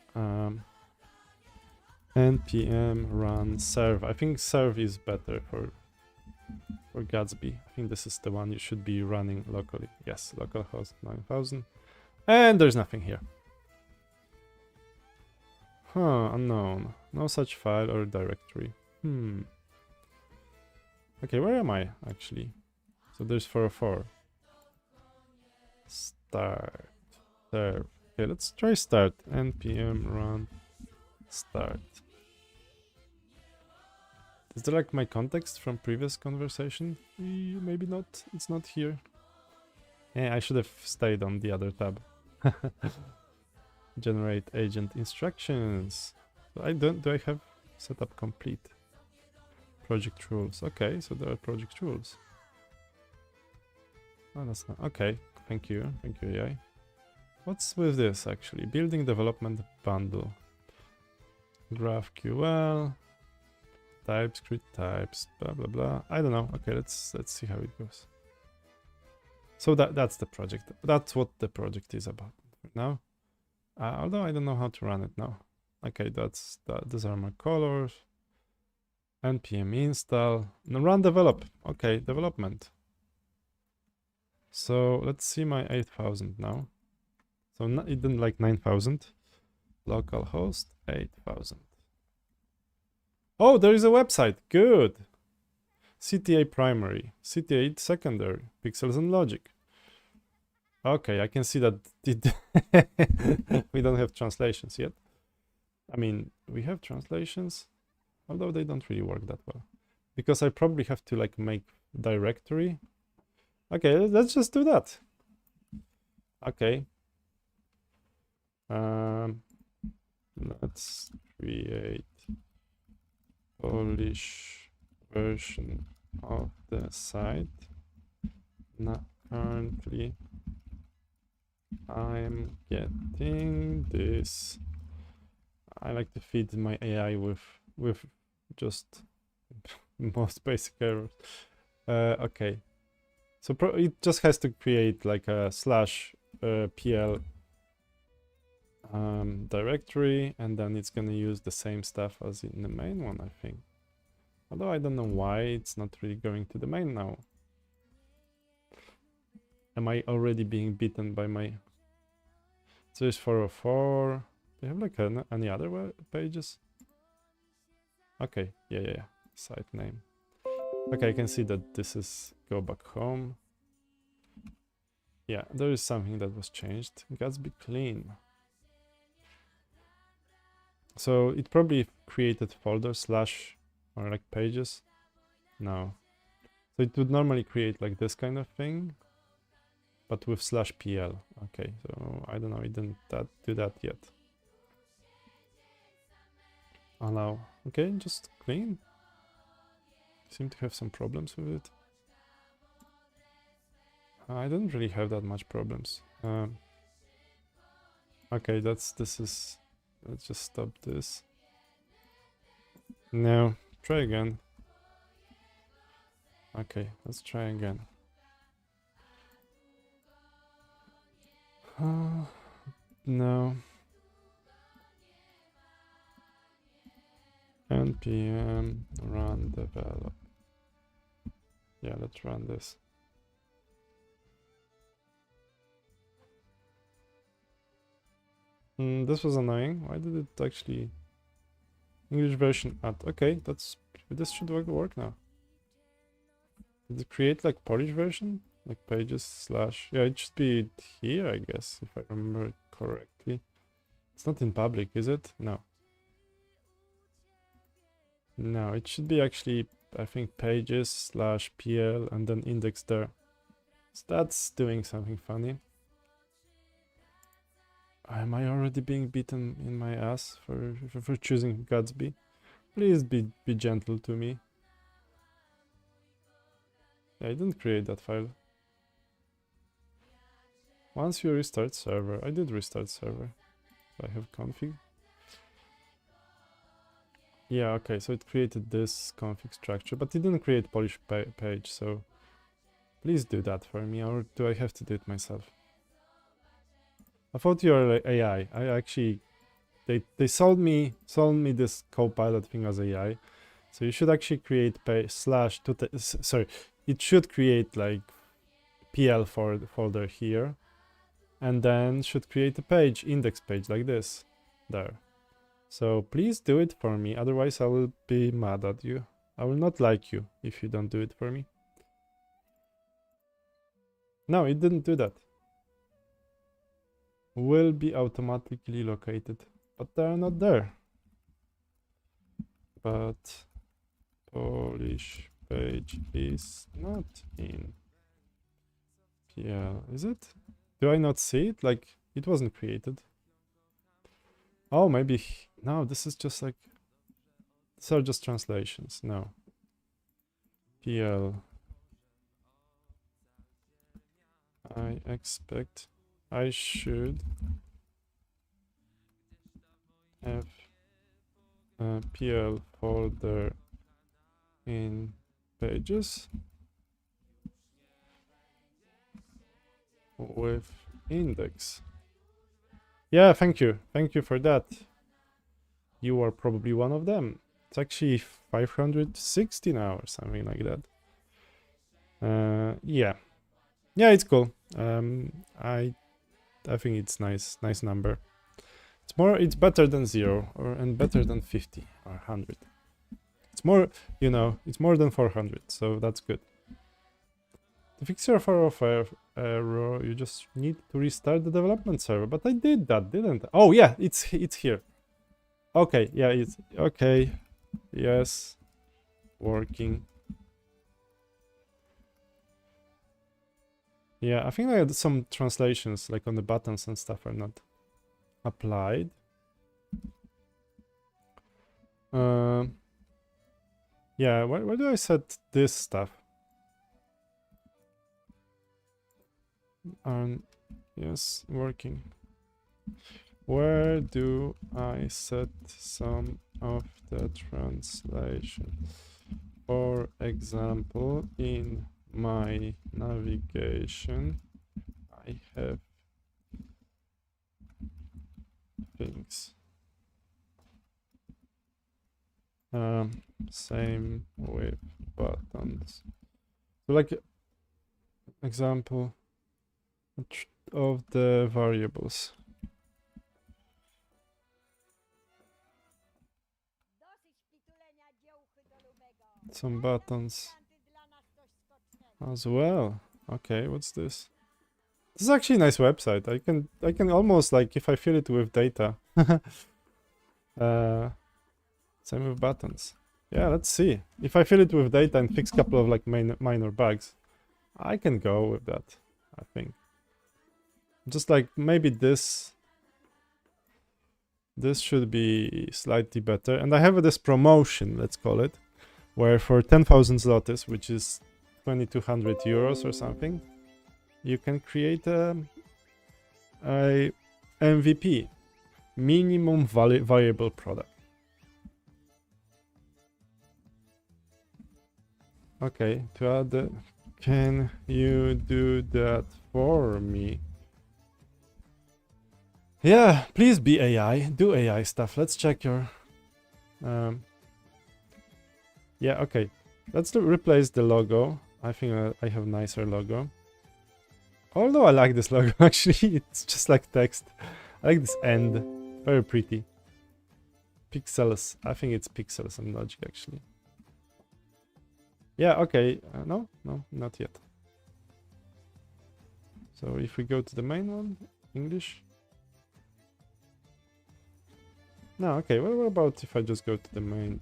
npm run serve. I think serve is better for Gatsby. I think this is the one you should be running locally. Yes, localhost 9000. And there's nothing here. Unknown. No such file or directory. Okay, where am I actually? So there's 404. Start. Serve. Okay, let's try start. npm run start. Is there like my context from previous conversation? Maybe not. It's not here. Yeah, I should have stayed on the other tab. Generate agent instructions. Do I have setup complete? Project rules. Okay, so there are project rules. Oh, that's not okay. Thank you. Thank you, AI. What's with this actually? Building development bundle. GraphQL. TypeScript types, blah blah blah. I don't know. Okay, let's see how it goes. So that's the project. That's what the project is about now. Although I don't know how to run it now. Okay, these are my colors. npm install. No, run develop. Okay, development. So let's see my 8000 now. So it didn't like 9,000. Localhost 8,000. Oh, there is a website. Good. CTA primary, CTA secondary, pixels and logic. Okay, I can see that we don't have translations yet. I mean, we have translations, although they don't really work that well. Because I probably have to like make directory. Okay, let's just do that. Okay. Let's create Polish version of the site. Now, currently, I'm getting this. I like to feed my AI with just most basic errors. Okay, so it just has to create like a /pl directory, and then it's gonna use the same stuff as in the main one, I think. Although I don't know why it's not really going to the main now. Am I already being beaten by my... So there's 404. Do you have like any other pages? Okay, yeah. Site name. Okay, I can see that this is go back home. Yeah, there is something that was changed. Gatsby clean. So it probably created folder / or like pages. No. So it would normally create like this kind of thing, but with /pl. Okay, so I don't know, it didn't do that yet. Allow. Okay, just clean. Seem to have some problems with it. I didn't really have that much problems. Okay, let's just stop this. No, try again. Okay, let's try again. No. npm run develop. Yeah, let's run this. This was annoying. Why did it actually... English version add. Okay, this should work now. Did it create like Polish version? Like pages / yeah, it should be here, I guess, if I remember it correctly. It's not in public, is it? No. No, it should be actually, I think, pages / pl and then index there. So that's doing something funny. Am I already being beaten in my ass for choosing Gatsby? Please be gentle to me. Yeah, I didn't create that file. Once you restart server, I did restart server. So I have config. Yeah, okay, so it created this config structure, but it didn't create Polish page, so please do that for me, or do I have to do it myself? I thought you were AI. I actually, they sold me this Copilot thing as AI, so you should actually create sorry, it should create like PL folder here, and then should create a page, index page like this, there. So please do it for me, otherwise I will be mad at you. I will not like you if you don't do it for me. No, it didn't do that. Will be automatically located, but they're not there. But Polish page is not in PL, is it? Do I not see it? Like, it wasn't created. Oh, maybe, no, this is just like, these are just translations, no. PL. I expect I should have a PL folder in pages with index. Yeah, thank you for that. You are probably one of them. It's actually 560 now or something like that. Yeah, it's cool. I I think it's nice number. It's better than 0 and better than 50 or 100. It's more, it's more than 400, so that's good. To fix your error, you just need to restart the development server. But I did that, didn't I? Oh yeah, it's here. Okay, yeah, it's okay. Yes, working. Yeah, I think I had some translations like on the buttons and stuff are not applied. Yeah, where do I set this stuff? Yes, working. Where do I set some of the translation? For example, in my navigation, I have things. Same with buttons. So like example of the variables. Some buttons as well. Okay, what's this? This is actually a nice website. I can almost, like, if I fill it with data. Same with buttons. Yeah, let's see. If I fill it with data and fix a couple of like minor bugs, I can go with that, I think. Just like maybe this should be slightly better. And I have this promotion, let's call it, where for 10,000 zlotys, which is 2,200 euros or something, you can create a MVP, minimum viable product. Okay, to add the, can you do that for me? Yeah, please be AI. Do AI stuff. Let's check your... yeah, okay. Let's replace the logo. I think I have nicer logo. Although I like this logo, actually. It's just like text. I like this end. Very pretty. Pixels. I think it's pixels and logic, actually. Yeah, okay. No, not yet. So if we go to the main one, English. No, okay. What about if I just go to the main,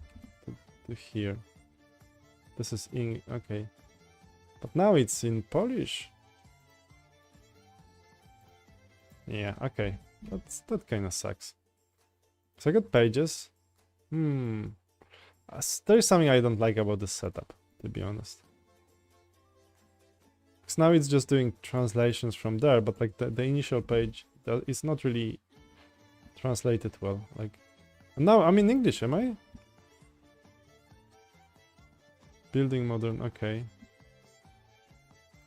to here? This is in, okay. But now it's in Polish. Yeah, okay. That kind of sucks. So I got pages. There's something I don't like about this setup, to be honest. Because now it's just doing translations from there, but like the initial page is not really translated well. Like, and now I'm in English, am I? Building modern, okay.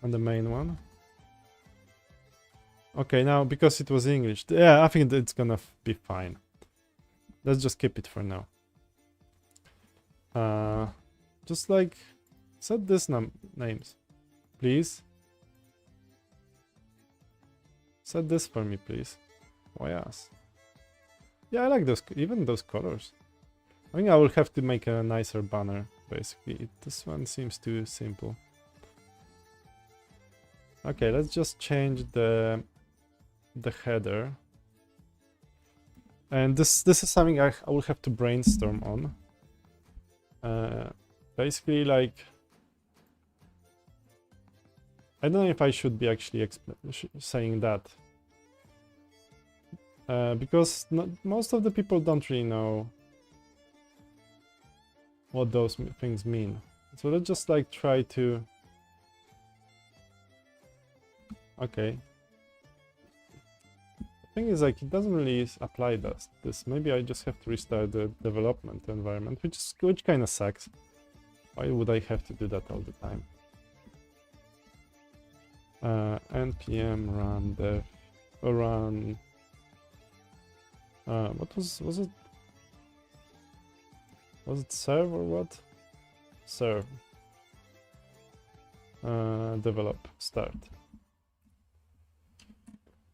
And the main one. Okay, now because it was English, yeah, I think it's gonna be fine. Let's just keep it for now. Just like set this names, please. Set this for me, please. Why yes? Yeah, I like those, even those colors. I think I will have to make a nicer banner. Basically, this one seems too simple. Okay, let's just change the header. And this is something I will have to brainstorm on. Basically, like, I don't know if I should be actually saying that. Because most of the people don't really know what those things mean. So let's just like try to... Okay. The thing is, like, it doesn't really apply this. Maybe I just have to restart the development environment, which kind of sucks. Why would I have to do that all the time? npm run dev run. What was it? Was it serve or what? Serve. Develop. Start.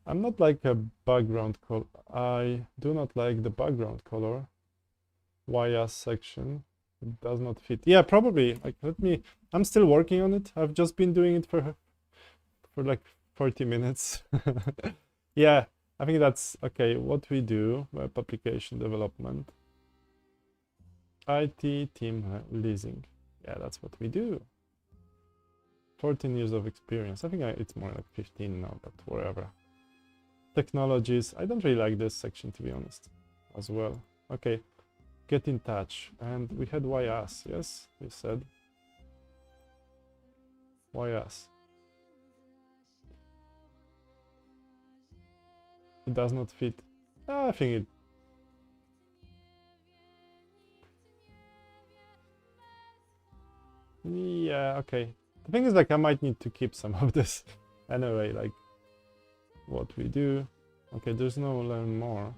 I'm not like a background color. I do not like the background color. YS section. It does not fit. Yeah, probably. Like, I'm still working on it. I've just been doing it for like 40 minutes. Yeah, I think that's okay. What we do, web application development, IT team leasing. Yeah, that's what we do. 14 years of experience. I think it's more like 15 now, but whatever. Technologies. I don't really like this section, to be honest, as well. Okay, get in touch. And we had YS, yes? We said YS. It does not fit. I think it... Yeah, okay. The thing is, like, I might need to keep some of this. Anyway, like, what we do. Okay, there's no learn more.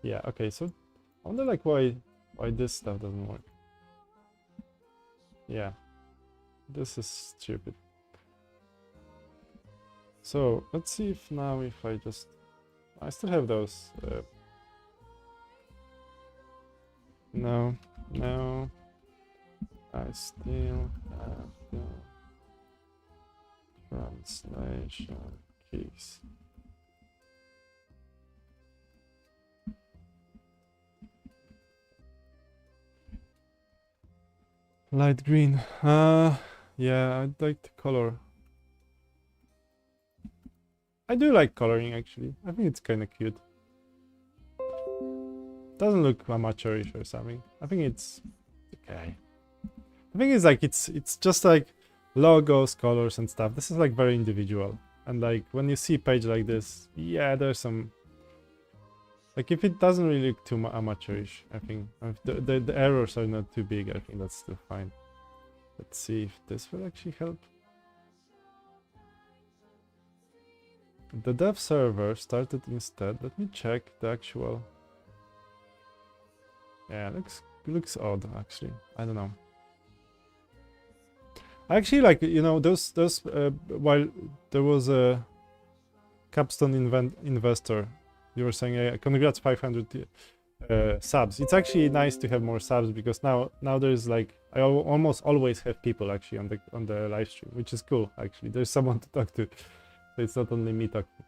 Yeah, okay, so I wonder, like, why this stuff doesn't work. Yeah, this is stupid. So, let's see if now if I just... I still have those... No, no. I still have the translation keys. Light green. Yeah, I'd like the color. I do like coloring, actually. I think it's kind of cute. Doesn't look amateurish or something. I think it's okay. The thing is, like, it's just like logos, colors, and stuff. This is like very individual. And like when you see a page like this, yeah, there's some... Like, if it doesn't really look too amateurish, I think if the errors are not too big, I think that's still fine. Let's see if this will actually help. The dev server started instead. Let me check the actual... Yeah, looks odd, actually. I don't know. Actually, like, you know, those while there was a capstone investor, you were saying, congrats 500 subs. It's actually nice to have more subs, because now there's like, I almost always have people actually on the live stream, which is cool. Actually, there's someone to talk to, so it's not only me talking.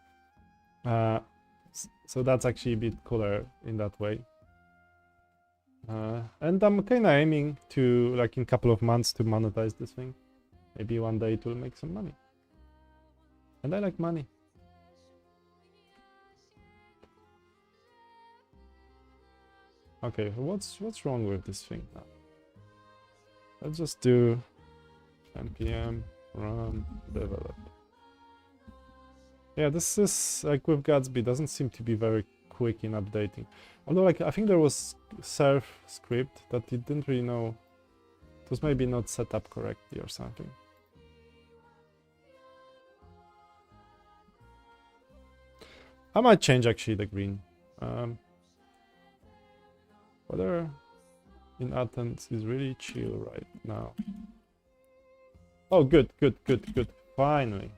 So that's actually a bit cooler in that way. And I'm kind of aiming to, like, in a couple of months to monetize this thing. Maybe one day it will make some money. And I like money. Okay, what's wrong with this thing now? Let's just do npm run develop. Yeah, this is like with Gatsby, doesn't seem to be very quick in updating. Although, like, I think there was serve script that it didn't really know. It was maybe not set up correctly or something. I might change actually the green. Weather in Athens is really chill right now. Oh, good. Finally.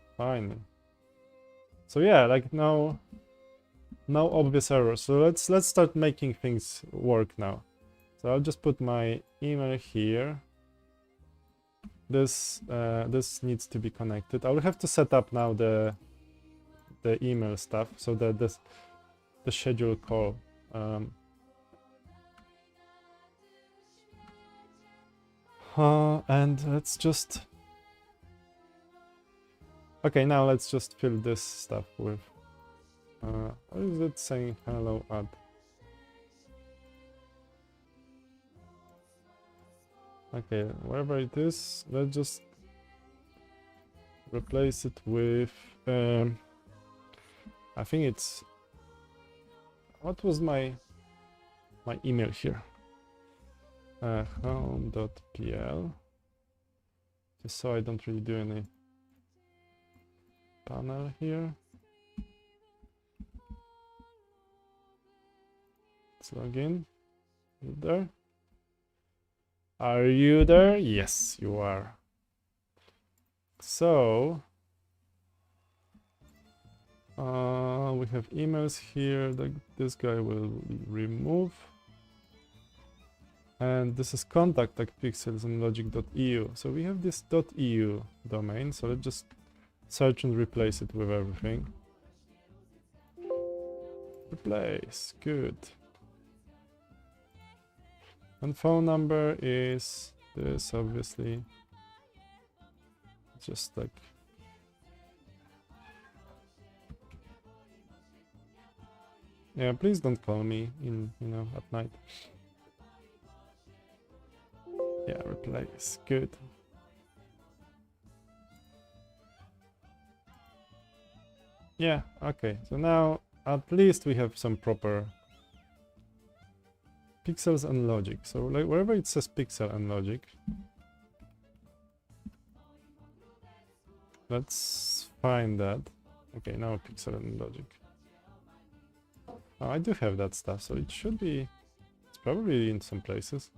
So yeah, like, no obvious errors. So let's start making things work now. So I'll just put my email here. This needs to be connected. I will have to set up now the email stuff, so that the schedule call. And let's just... Okay, now let's just fill this stuff with... what is it saying? Hello, add. Okay, wherever it is, let's just replace it with... I think it's... What was my email here? Home.pl, just so I don't really do any panel here. Let's log in. You there? Are you there? Yes, you are. So We have emails here that this guy will remove. And this is contact at pixels and logic.eu. So we have this .eu domain. So let's just search and replace it with everything. Replace, good. And phone number is this, obviously. Just like... Yeah, please don't call me in, at night. Yeah, replace, good. Yeah, okay, so now at least we have some proper pixels and logic. So like wherever it says pixel and logic, let's find that. Okay, now pixel and logic. Oh, I do have that stuff, so it should be, it's probably in some places.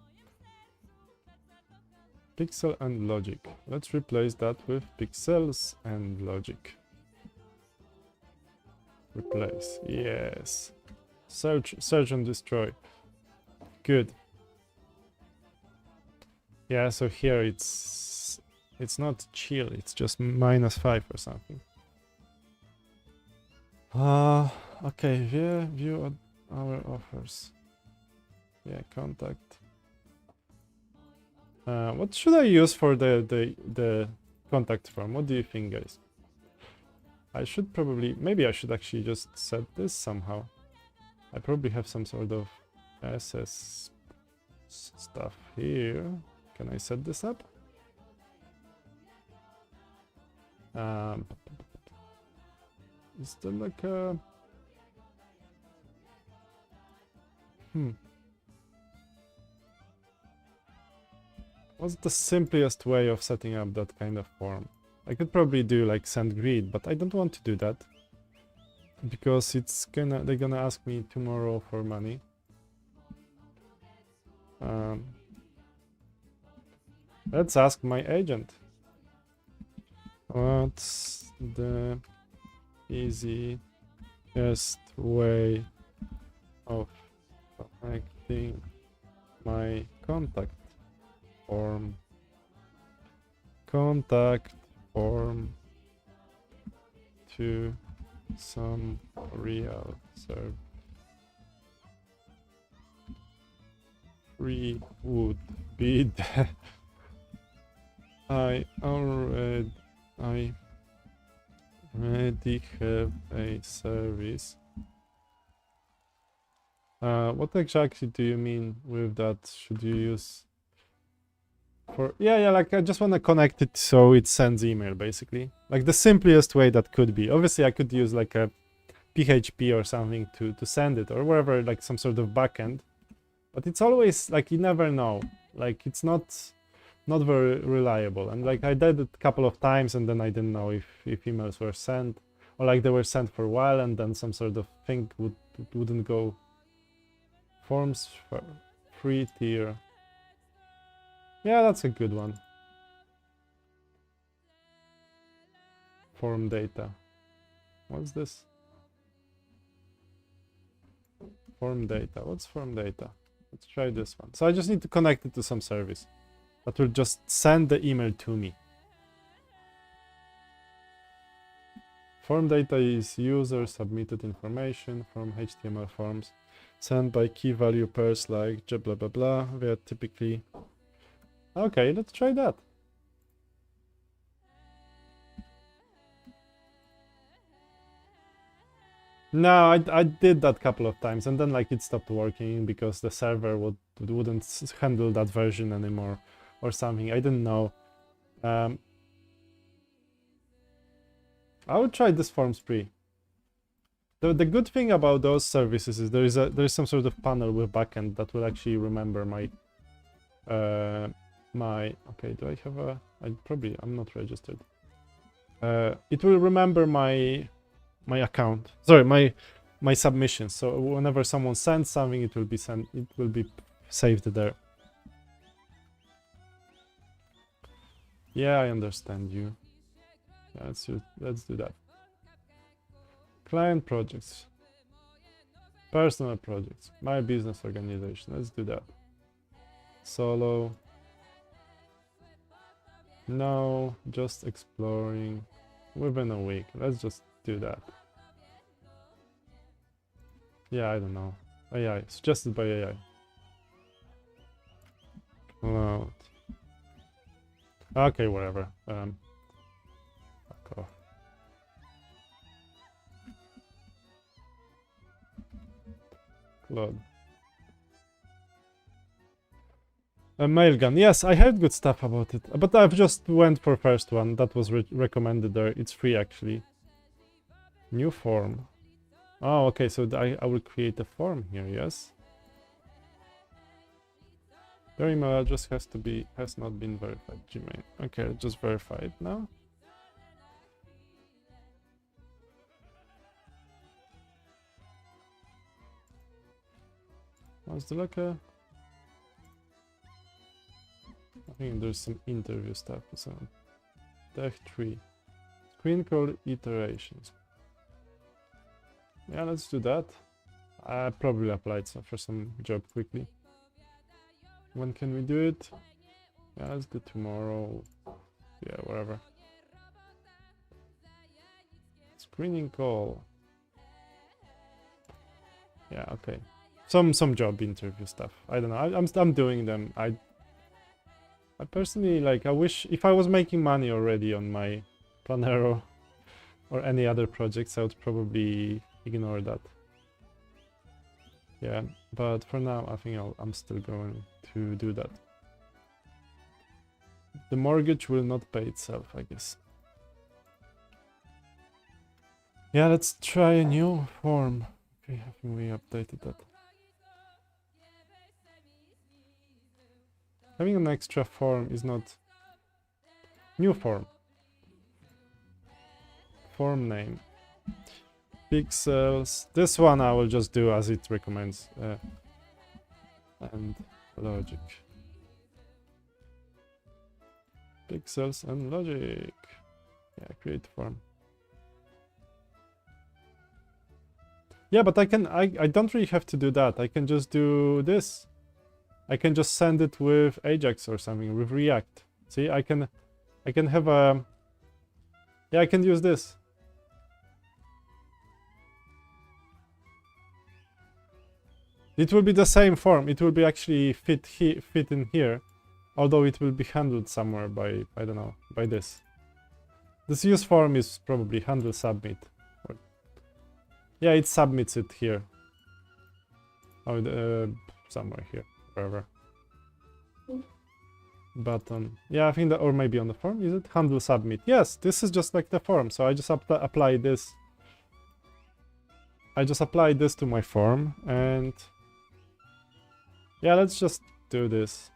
Pixel and logic. Let's replace that with pixels and logic. Replace, yes. Search and destroy. Good. Yeah, so here it's not chill, it's just -5 or something. Okay, view our offers. Yeah, contact. What should I use for the contact form? What do you think, guys? I should probably, maybe I should actually just set this somehow. I probably have some sort of SS stuff here. Can I set this up? Is there like a... What's the simplest way of setting up that kind of form? I could probably do like send grid, but I don't want to do that because they're gonna ask me tomorrow for money. Let's ask my agent. What's the easiest way of connecting my contact form to some real server? Free would be the I already have a service. What exactly do you mean with that? Should you use for... Yeah, like I just want to connect it so it sends email, basically. Like the simplest way that could be. Obviously, I could use like a PHP or something to send it, or wherever, like some sort of backend. But it's always like you never know. Like it's not very reliable. And like I did it a couple of times, and then I didn't know if emails were sent, or like they were sent for a while, and then some sort of thing wouldn't go. Forms for free tier. Yeah, that's a good one. Form data. What's this? Form data. What's form data? Let's try this one. So I just need to connect it to some service that will just send the email to me. Form data is user submitted information from HTML forms sent by key value pairs like blah blah blah. They are typically... Okay, let's try that. No, I did that a couple of times, and then like it stopped working because the server wouldn't handle that version anymore or something. I didn't know. I would try this form spree. The good thing about those services is there is some sort of panel with backend that will actually remember my okay, do I have a... I'm not registered. It will remember my account. Sorry, my submission. So whenever someone sends something, it will be saved there. Yeah, I understand you. Yeah, let's do that. Client projects. Personal projects. My business organization. Let's do that. Solo. No, just exploring. Within a week. Let's just do that. Yeah, I don't know. AI. Suggested by AI. Cloud. Okay, whatever. Fuck off. Cloud. A mailgun. Yes, I heard good stuff about it, but I've just went for first one. That was recommended there. It's free actually. New form. Oh, okay. So I will create a form here. Yes. Their email address has not been verified. Gmail. Okay, just verify it now. What's the locker? I think there's some interview stuff. So, Tech 3. Screen call iterations. Yeah, let's do that. I probably applied for some job quickly. When can we do it? Yeah, let's do tomorrow. Yeah, whatever. Screening call. Yeah, okay. Some job interview stuff. I don't know. I'm doing them. I personally like. I wish if I was making money already on my Plannero or any other projects, I would probably ignore that. Yeah, but for now, I think I'm still going to do that. The mortgage will not pay itself, I guess. Yeah, let's try a new form. Okay, I think we updated that. Having an extra form is not... New form. Form name. Pixels. This one I will just do as it recommends. And logic. Pixels and logic. Yeah, create form. Yeah, but I don't really have to do that. I can just do this. I can just send it with Ajax or something, with React. See, I can have a... Yeah, I can use this. It will be the same form. It will be actually fit in here, although it will be handled somewhere by, I don't know, by this. This use form is probably handle submit. Yeah, it submits it here. Oh, somewhere here, wherever. Button. Yeah, I think that, or maybe on the form, is it? Handle submit. Yes, this is just like the form. So I just apply this. I just apply this to my form and... Yeah, let's just do this.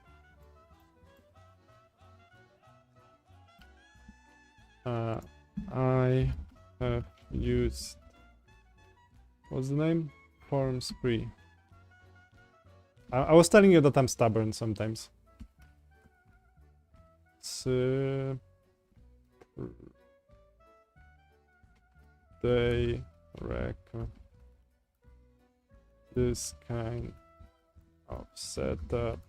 I have used... What's the name? Forms free. I was telling you that I'm stubborn sometimes. They record this kind of setup.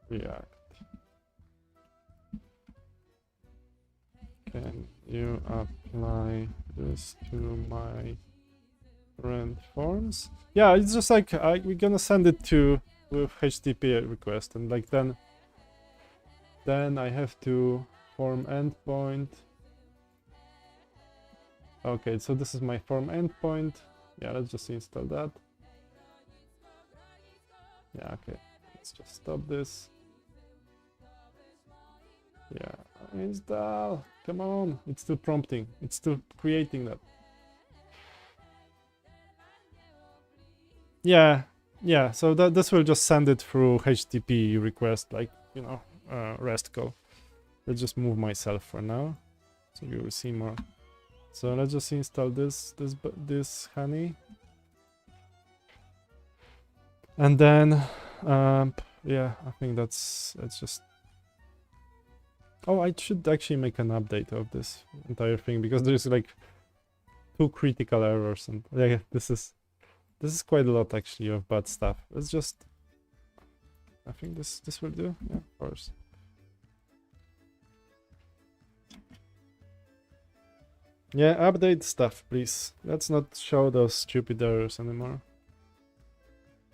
React. Can you apply this to my current forms? Yeah, it's just like we're gonna send it to with HTTP request, and like then I have to form endpoint. Okay, so this is my form endpoint. Yeah, let's just install that. Yeah, okay. Let's just stop this. Yeah, install. Come on, it's still prompting. It's still creating that. Yeah, yeah. So this will just send it through HTTP request, like, you know, REST call. Let's just move myself for now, so you will see more. So let's just install this honey, and then yeah, I think that's just. Oh, I should actually make an update of this entire thing because there's like 2 critical errors, and yeah, this is quite a lot actually of bad stuff. Let's just, I think this will do. Yeah, of course. Yeah, update stuff, please. Let's not show those stupid errors anymore.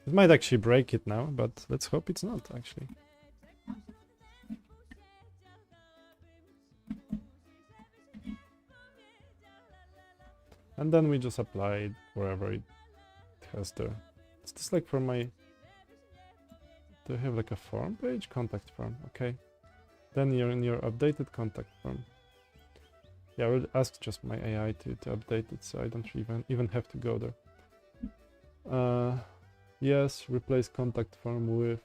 It might actually break it now, but let's hope it's not actually. And then we just apply it wherever it has there. Is this like for my... Do I have like a form page? Contact form, okay. Then you're in your updated contact form. Yeah, I will ask just my AI to update it, so I don't even have to go there. Yes, replace contact form with...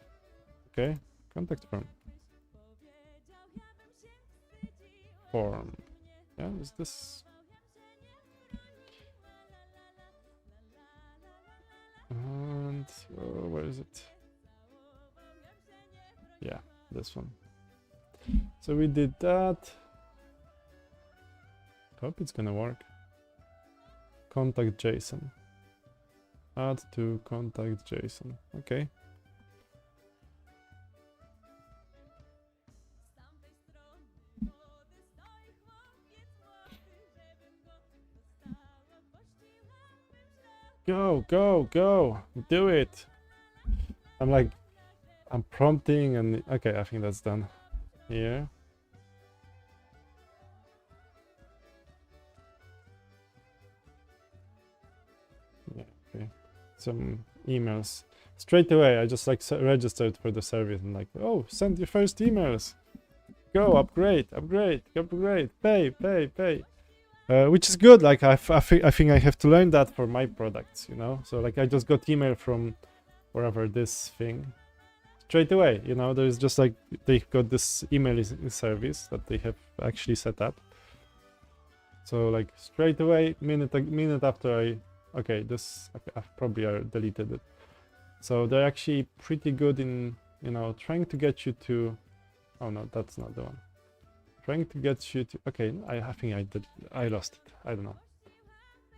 Okay, contact form. Form. Yeah, is this... And where is it? Yeah, this one. So we did that. Hope it's gonna work. Contact JSON. Add to contact JSON. Okay. Go, go, go! Do it! I'm prompting and... Okay, I think that's done. Here. Yeah, okay. Some emails. Straight away, I just like registered for the service and like, oh, send your first emails. Go, upgrade, upgrade, upgrade, pay, pay, pay. Which is good. Like I think I have to learn that for my products, you know. So like I just got email from wherever this thing straight away. You know, there's just like they got this email service that they have actually set up. So like straight away, minute after I've probably deleted it. So they're actually pretty good in, you know, trying to get you to. Oh no, that's not the one. Trying to get you to... Okay, I think I lost it. I don't know.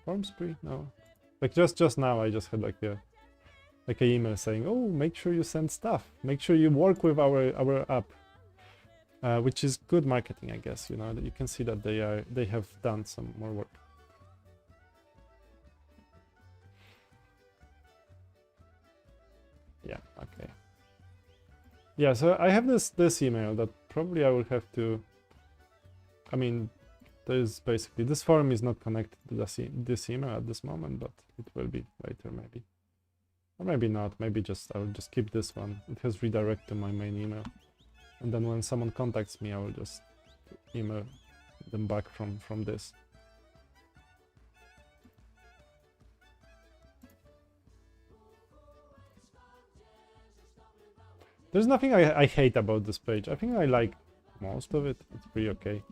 Form spree? No. Like just now I just had like a email saying, oh, make sure you send stuff. Make sure you work with our app. Which is good marketing, I guess, you know, that you can see that they have done some more work. Yeah, okay. Yeah, so I have this email that probably I will have to... I mean, there's basically... This form is not connected to this email at this moment, but it will be later maybe. Or maybe not, maybe I will just keep this one. It has redirect to my main email. And then when someone contacts me, I will just email them back from this. There's nothing I hate about this page. I think I like most of it. It's pretty okay.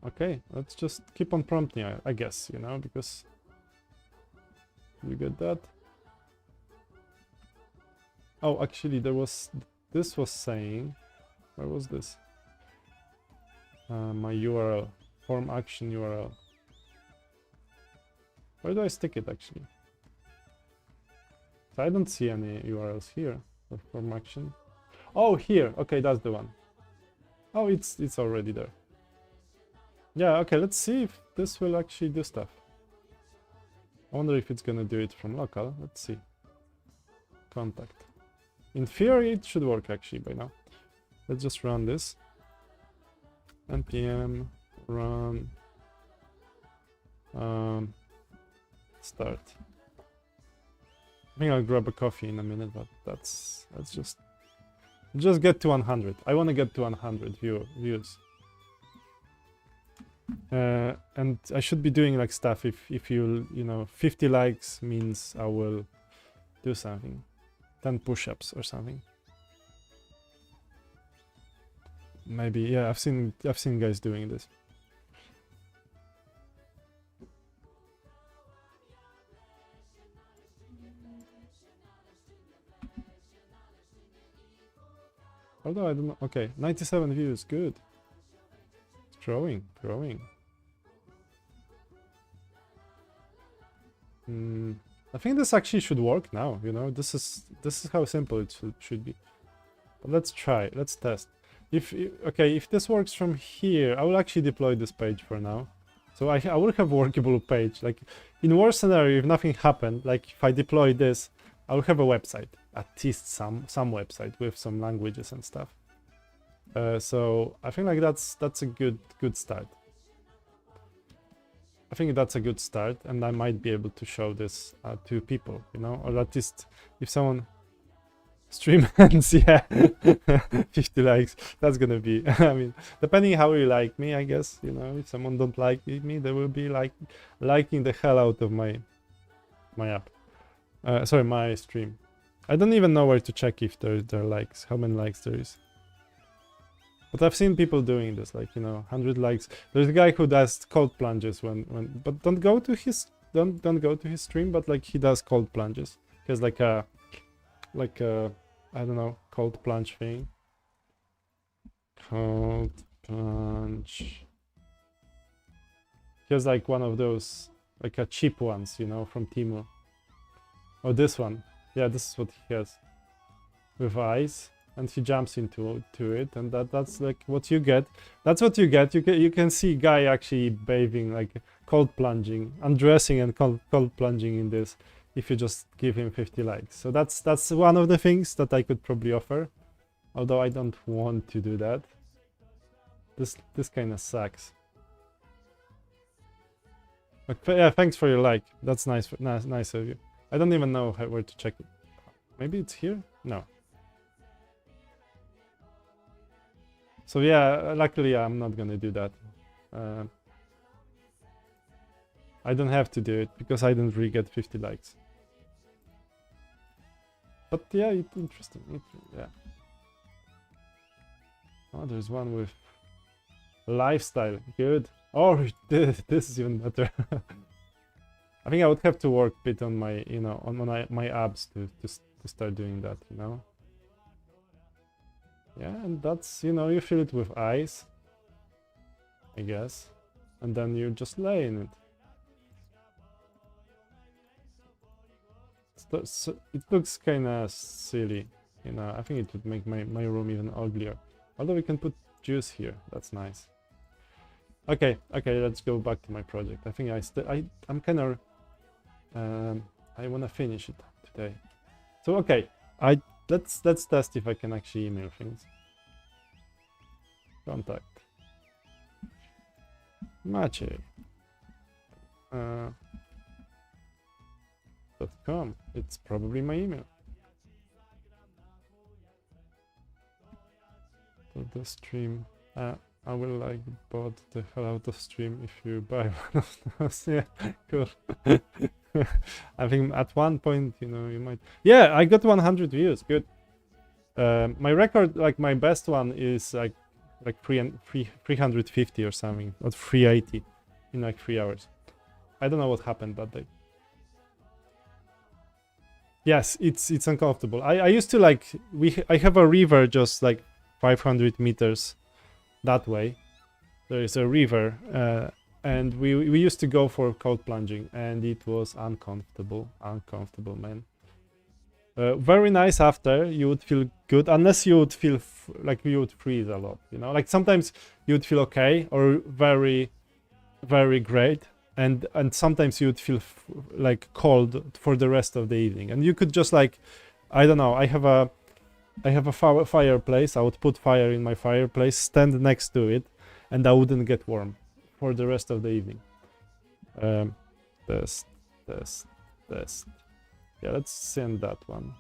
Okay, let's just keep on prompting, I guess, you know, because you get that. Oh, actually, this was saying, where was this? My URL, form action URL. Where do I stick it actually? So I don't see any URLs here for form action. Oh, here. Okay, that's the one. Oh, it's already there. Yeah, okay, let's see if this will actually do stuff. I wonder if it's gonna do it from local. Let's see. Contact. In theory, it should work actually by now. Let's just run this. npm run start. I think I'll grab a coffee in a minute, but let's just get to 100. I want to get to 100 views. And I should be doing like stuff if you know, 50 likes means I will do something, 10 push-ups or something. Maybe, yeah, I've seen guys doing this. Although I don't know. Okay, 97 views, good. It's growing. I think this actually should work now, you know. This is how simple it should be. But let's try. Let's test. If this works from here, I will actually deploy this page for now. So I will have workable page. Like in worst scenario, if nothing happened, like if I deploy this, I will have a website, at least some website with some languages and stuff. So I think like that's a good start. I think that's a good start, and I might be able to show this to people, you know, or at least if someone stream ends, yeah, 50 likes. That's gonna be. I mean, depending how you like me, I guess, you know, if someone don't like me, they will be like liking the hell out of my app. Sorry, my stream. I don't even know where to check if there are likes, how many likes there is. But I've seen people doing this, like, you know, 100 likes. There's a guy who does cold plunges but don't go to his stream, but like he does cold plunges. He has like a I don't know, cold plunge thing. Cold plunge. He has like one of those, like a cheap ones, you know, from Temu. Oh, this one. Yeah, this is what he has. With ice. And he jumps into it, and that's like what you get. That's what you get. You can see guy actually bathing, like cold plunging, undressing and cold plunging in this. If you just give him 50 likes, so that's one of the things that I could probably offer. Although I don't want to do that. This kind of sucks. But yeah, thanks for your like. That's nice of you. I don't even know where to check it. Maybe it's here? No. So yeah, luckily I'm not gonna do that. I don't have to do it because I didn't really get 50 likes. But yeah, it's interesting. Yeah. Oh, there's one with lifestyle. Good. Oh, this is even better. I think I would have to work a bit on my, you know, on my abs to start doing that, you know. Yeah, and that's, you know, you fill it with ice, I guess, and then you just lay in it. So it looks kind of silly, you know. I think it would make my room even uglier. Although we can put juice here, that's nice. Okay, let's go back to my project. I think I'm kind of I want to finish it today. So okay, let's test if I can actually email things. Contact Maciej .com. It's probably my email. So the stream. I will like bot the hell out of stream if you buy one of those. Yeah, cool. I think at one point, you know, you might. Yeah, I got 100 views. Good. My record, like my best one, is like 350 or something, or 380 in like 3 hours. I don't know what happened that day. Yes, it's uncomfortable. I used to like I have a river just like 500 meters that way. There is a river, and we used to go for cold plunging, and it was uncomfortable, man. Very nice after, you would feel good, unless you would feel like you would freeze a lot, you know, like sometimes you would feel okay or very, very great, and sometimes you would feel like cold for the rest of the evening, and you could just like, I don't know, I have a fireplace. I would put fire in my fireplace, stand next to it, and I wouldn't get warm for the rest of the evening. Test. Yeah, let's send that one.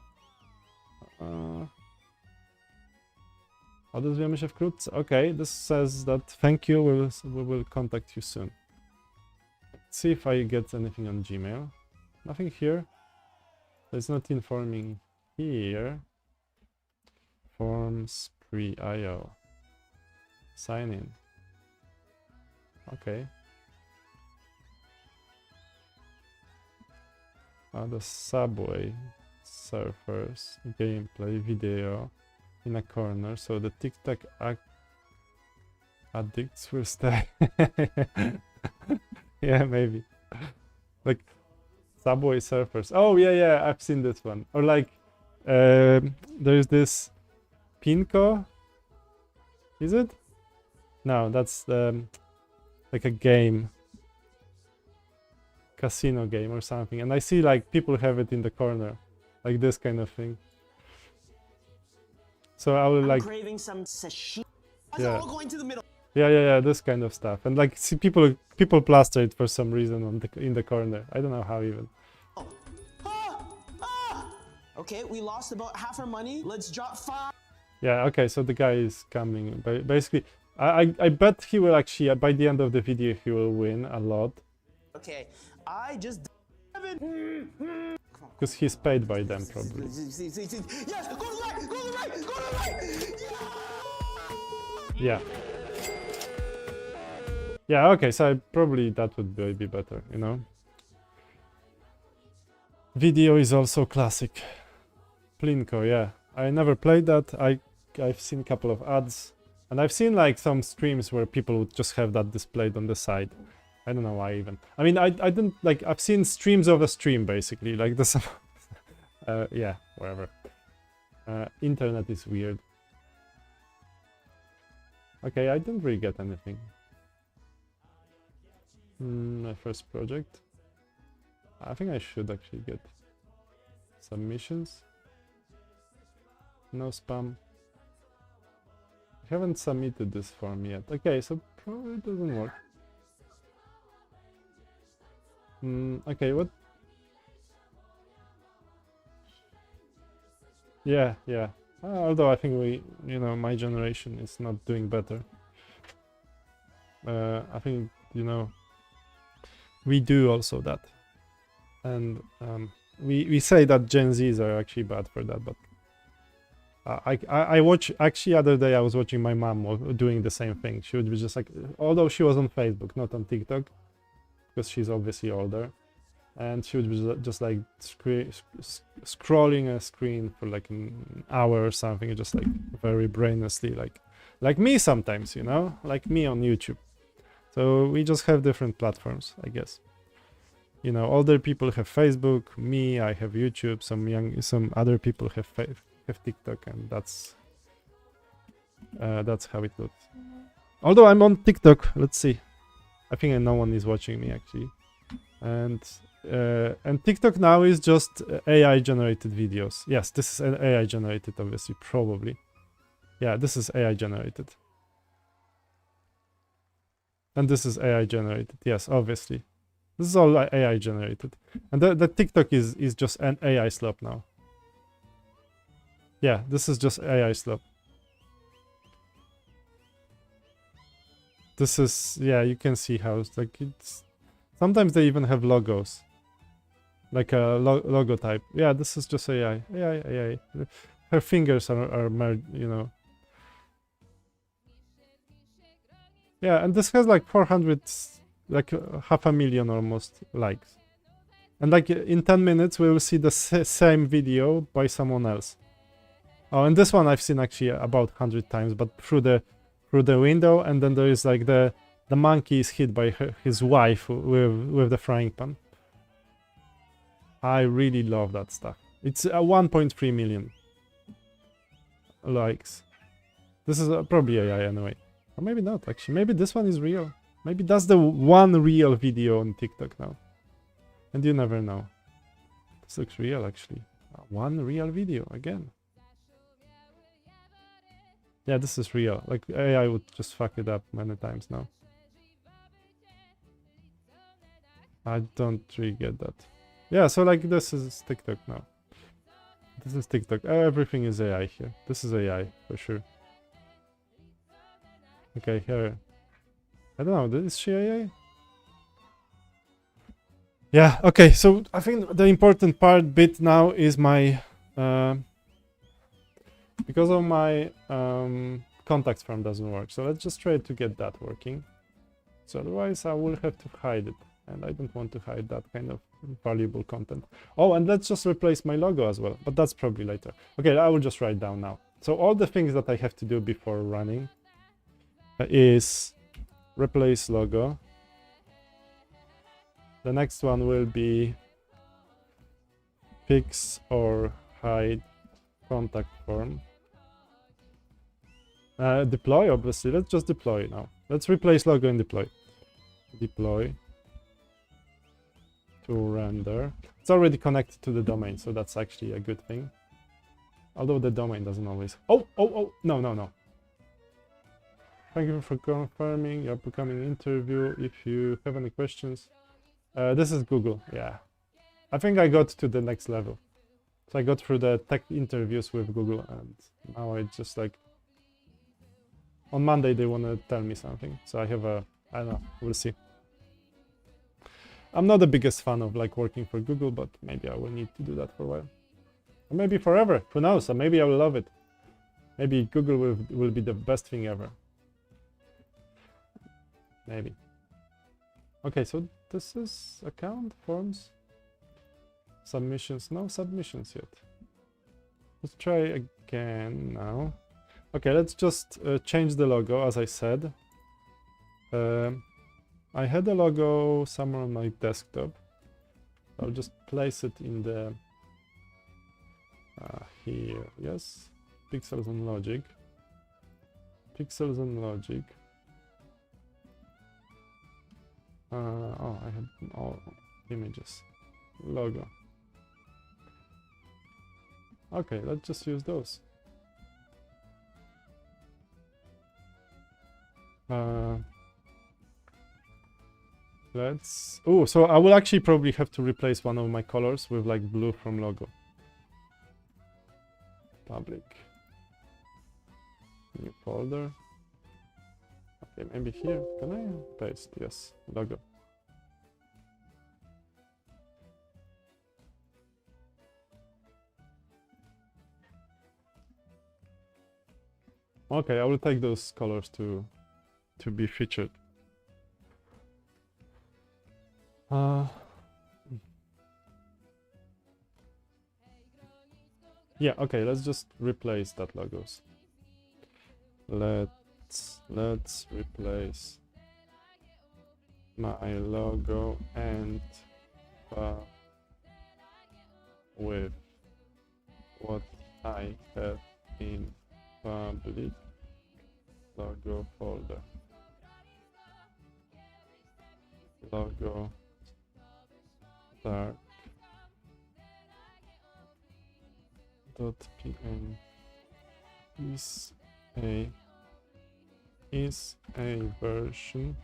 Odezwiemy się wkrótce. Okay, this says that thank you, we will contact you soon. Let's see if I get anything on Gmail. Nothing here. It's not informing here. Forms pre-IO. Sign in. Okay. The Subway Surfers gameplay video. in a corner, so the TikTok addicts will stay. Yeah, maybe. Like Subway Surfers. Oh yeah, yeah, I've seen this one. Or like, there's this Pinko. Is it? No, that's like a game, casino game or something. And I see like people have it in the corner, like this kind of thing. So I will like craving some sashimi. Yeah. All going to the middle. Yeah, this kind of stuff. And like see people plaster it for some reason on in the corner. I don't know how even. Okay, we lost about half our money. Let's drop 5. Yeah, okay, so the guy is coming. Basically, I bet he will actually, by the end of the video, he will win a lot. Okay, I just... Because he's paid by them, probably. Yes, go to the right, go to the right, go to the right! Yeah. Yeah, okay, so probably that would be better, you know? Video is also classic. Plinko, yeah. I never played that. I've seen a couple of ads. And I've seen like some streams where people would just have that displayed on the side. I don't know why even. I mean, I didn't like, I've seen streams of a stream basically, like this. Yeah, whatever. Internet is weird. Okay, I didn't really get anything. My first project. I think I should actually get submissions. No spam. I haven't submitted this form yet. Okay, so probably it doesn't work. Okay, what? Yeah. Although I think you know, my generation is not doing better. I think, you know, we do also that. And we say that Gen Zs are actually bad for that, but I watch, actually other day I was watching my mom doing the same thing. She would be just like, although she was on Facebook, not on TikTok, because she's obviously older, and she would be just like scrolling a screen for like an hour or something, just like very brainlessly, like me sometimes, you know, like me on YouTube. So we just have different platforms, I guess. You know, older people have Facebook, me, I have YouTube, some other people have TikTok, and that's how it looks. Although I'm on TikTok, let's see. I think no one is watching me actually, and TikTok now is just AI generated videos. Yes, this is AI generated, obviously, probably. Yeah, this is AI generated, and this is AI generated. Yes, obviously, this is all AI generated, and the TikTok is just an AI slop now. Yeah, this is just AI slop. This is, yeah, you can see how it's like, it's sometimes they even have logos, like a logo type. Yeah, this is just AI. Her fingers are you know. Yeah, and this has like 400, like 500,000 almost likes, and like in 10 minutes we will see the same video by someone else. Oh, and this one I've seen actually about 100 times, but through the window, and then there is like the monkey is hit by his wife with the frying pan. I really love that stuff. It's 1.3 million likes. This is probably AI anyway, or maybe not actually. Maybe this one is real. Maybe that's the one real video on TikTok now, and you never know. This looks real actually. One real video again. Yeah, this is real. Like AI would just fuck it up many times now. I don't really get that. Yeah, so like this is TikTok now. This is TikTok. Everything is AI here. This is AI for sure. Okay, here. I don't know, is she AI? Yeah, okay, so I think the important bit now is my because of my contacts form doesn't work, so let's just try to get that working. So otherwise I will have to hide it, and I don't want to hide that kind of valuable content. Oh, and let's just replace my logo as well, but that's probably later. Okay, I will just write down now. So all the things that I have to do before running is replace logo. The next one will be fix or hide contact form. Deploy, obviously. Let's just deploy now. Let's replace logo and deploy. Deploy to render. It's already connected to the domain, so that's actually a good thing. Although the domain doesn't always... Oh! No. Thank you for confirming your upcoming interview. If you have any questions... this is Google, yeah. I think I got to the next level. So I got through the tech interviews with Google, and now it's just like... On Monday they want to tell me something, so I have a... I don't know, we'll see. I'm not the biggest fan of like working for Google, but maybe I will need to do that for a while. Or maybe forever, who knows, or maybe I will love it. Maybe Google will be the best thing ever. Maybe. Okay, so this is account, forms, submissions. No submissions yet. Let's try again now. Okay, let's just change the logo, as I said. I had a logo somewhere on my desktop. I'll just place it in the... here, yes. Pixels and logic. Pixels and logic. Oh, I had all images. Logo. Okay, let's just use those. Let's... Oh, so I will actually probably have to replace one of my colors with like blue from logo. Public. New folder. Okay, maybe here. Can I paste? Yes, logo. Okay, I will take those colors to be featured. Yeah, okay, let's just replace that logos. Let's replace my logo and with what I have in public logo folder. Logo dark .png is a version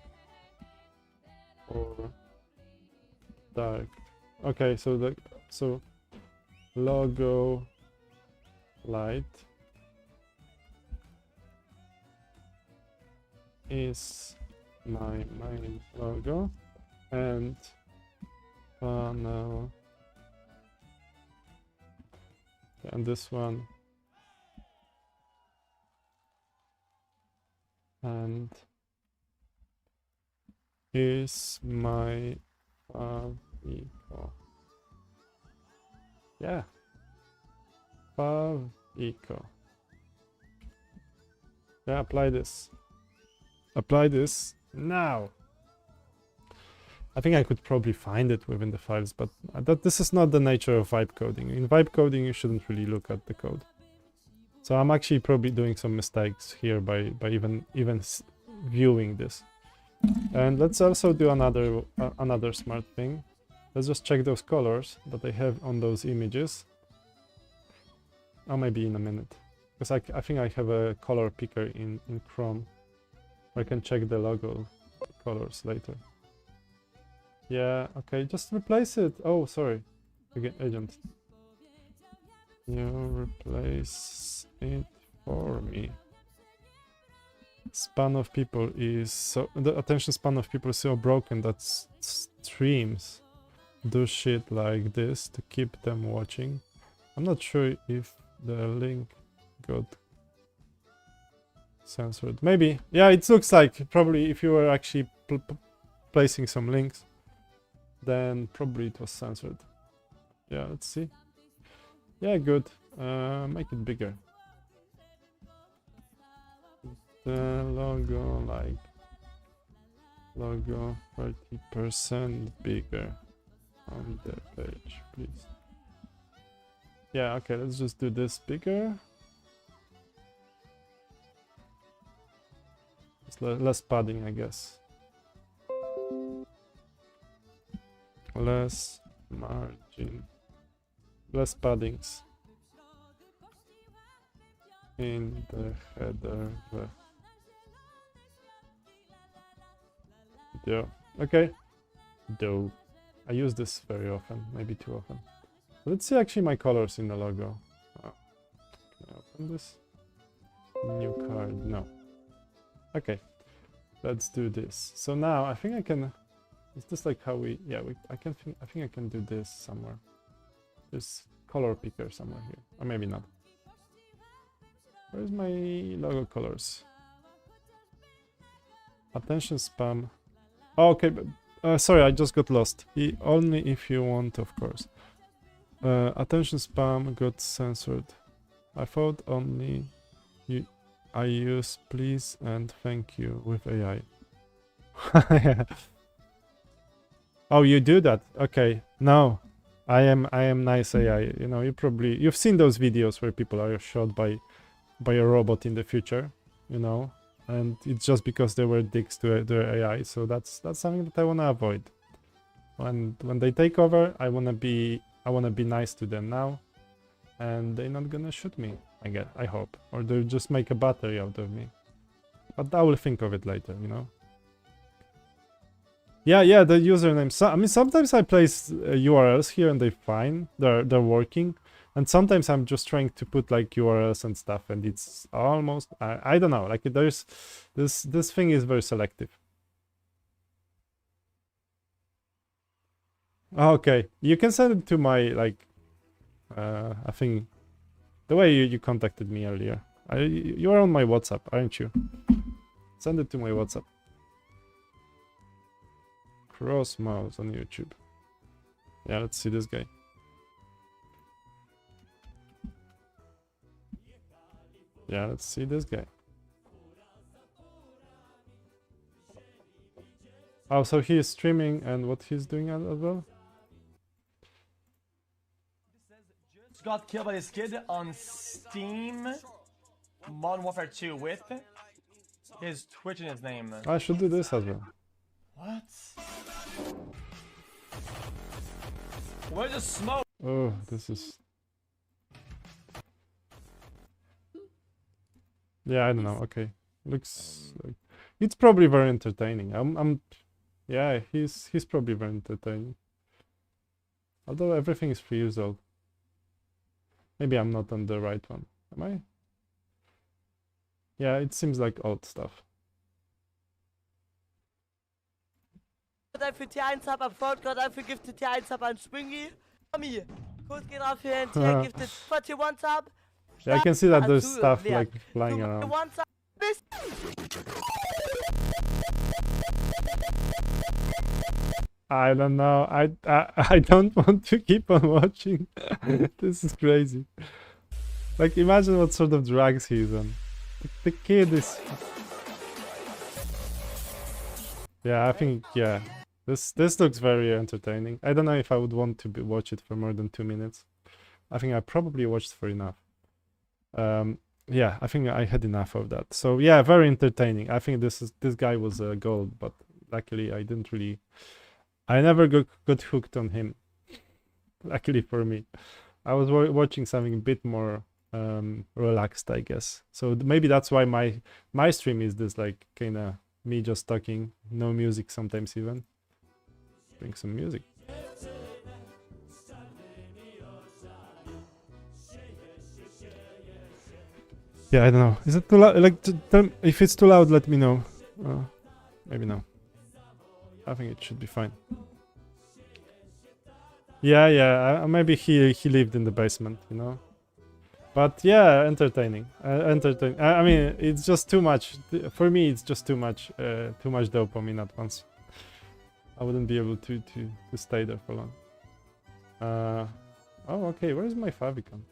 or dark. Okay, so logo light is my main logo and panel and this one and is my eco. Yeah, eco. Yeah, apply this now. I think I could probably find it within the files, but this is not the nature of vibe coding. In vibe coding, you shouldn't really look at the code. So I'm actually probably doing some mistakes here by even viewing this. And let's also do another smart thing. Let's just check those colors that I have on those images. Or maybe in a minute, because I think I have a color picker in Chrome. I can check the logo colors later. Yeah, okay, just replace it. Oh, sorry. Again, agent. You replace it for me. Span of people is so... The attention span of people is so broken that streams do shit like this to keep them watching. I'm not sure if the link got censored. Maybe. Yeah, it looks like probably if you were actually placing some links, then probably it was censored. Yeah, let's see. Yeah, good. Make it bigger. the logo like logo 30% bigger on the page, please. Yeah, okay, let's just do this bigger. It's less padding, I guess. Less margin. Less paddings. In the header. Yeah. Okay. Dope. I use this very often, maybe too often. Let's see actually my colors in the logo. Oh. Can I open this? New card. No. Okay. Let's do this. So now I think I can. Is this like how we? Yeah, I think I can do this somewhere. There's color picker somewhere here, or maybe not. Where's my logo colors? Attention spam. Oh, okay, but, sorry, I just got lost. Only if you want, of course. Attention spam got censored. I thought only I use please and thank you with AI. Yeah. Oh, you do that? Okay. No, I am nice AI. You know, you've seen those videos where people are shot by a robot in the future. You know, and it's just because they were dicks to their AI. So that's something that I wanna avoid. When they take over, I wanna be nice to them now, and they're not gonna shoot me. I hope, or they'll just make a battery out of me. But I will think of it later. You know. Yeah, the username. So, I mean, sometimes I place URLs here and they're fine. They're working. And sometimes I'm just trying to put like URLs and stuff, and it's almost I don't know. Like there's this thing is very selective. Okay, you can send it to my like I think the way you contacted me earlier. You are on my WhatsApp, aren't you? Send it to my WhatsApp. Cross mouse on YouTube. Yeah, let's see this guy. Yeah, let's see this guy. Oh, so he is streaming, and what he's doing as well? Just got killed by this kid on Steam Modern Warfare 2 with his Twitch in his name. I should do this as well. What? Where's the smoke? Oh, this is... Yeah, I don't know. Okay, looks like it's probably very entertaining. Yeah, he's probably very entertaining. Although everything is 3 years old. Maybe I'm not on the right one. Am I? Yeah, it seems like old stuff. Für T1 Sub am Ford, gerade für Gifted T1 Sub an Springy. Tommy, Code geht auf für ein T1 Gifted 41 Sub. Yeah, I can see that there's stuff like flying around. I don't know. I don't want to keep on watching. This is crazy. Like, imagine what sort of drugs he's on. The kid is... Yeah, I think, yeah. This looks very entertaining. I don't know if I would want to watch it for more than 2 minutes. I think I probably watched for enough. Yeah, I think I had enough of that. So yeah, very entertaining. I think this guy was gold, but luckily I never got hooked on him. Luckily for me, I was watching something a bit more relaxed, I guess. So maybe that's why my stream is this, like, kind of me just talking, no music sometimes even. Bring some music. Yeah, I don't know. Is it too loud? Like, if it's too loud, let me know. Maybe no. I think it should be fine. Yeah. Maybe he lived in the basement, you know. But yeah, entertaining. I mean, it's just too much. For me, it's just too much dopamine at once. I wouldn't be able to stay there for long. Oh, okay. Where is my favicon?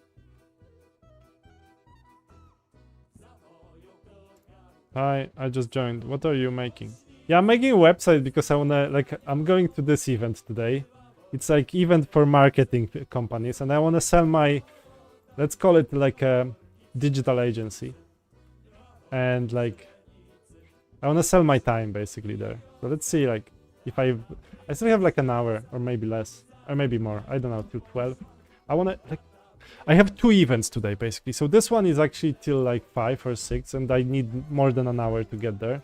Hi, I just joined. What are you making? Yeah, I'm making a website because I wanna I'm going to this event today. It's like event for marketing companies, and I wanna sell my, let's call it like a digital agency, and like I wanna sell my time basically there. So let's see like if I still have like an hour or maybe less or maybe more. I don't know, till 12. I wanna like I have 2 events today basically. So this one is actually till like 5 or 6, and I need more than an hour to get there.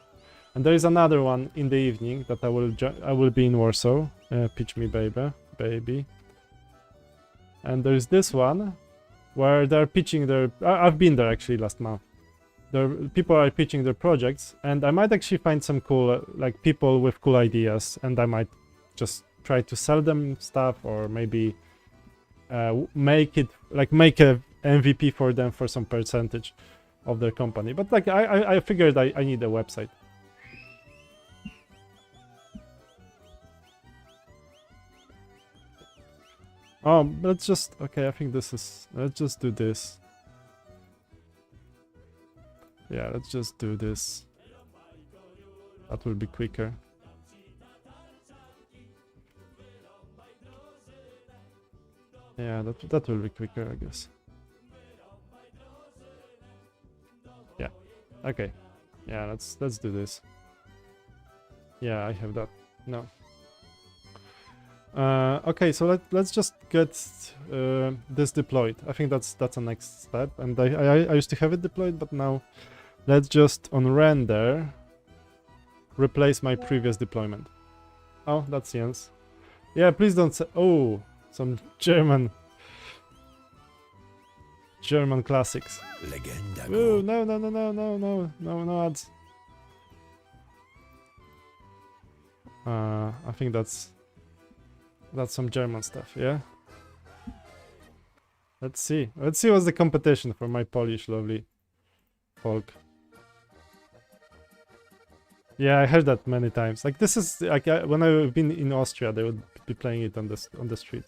And there is another one in the evening that I will be in Warsaw. Pitch me, baby. And there is this one where they're pitching their. I've been there actually last month. People are pitching their projects, and I might actually find some cool like people with cool ideas, and I might just try to sell them stuff, or maybe make a MVP for them for some percentage of their company. But like I figured I need a website. Let's just, okay, I think let's just do this. Yeah, let's just do this. That will be quicker. Yeah, that will be quicker, I guess. Yeah, okay. Yeah, let's do this. Yeah, I have that. No. Okay, so let's just get this deployed. I think that's a next step, and I used to have it deployed, but now let's just on render replace my previous deployment. Oh, that's Jens. Yeah, please don't say. Oh, some German classics. Oh no ads. I think that's some German stuff, yeah? Let's see what's the competition for my Polish lovely folk. Yeah, I heard that many times. Like this is like when I've been in Austria, they would be playing it on the street.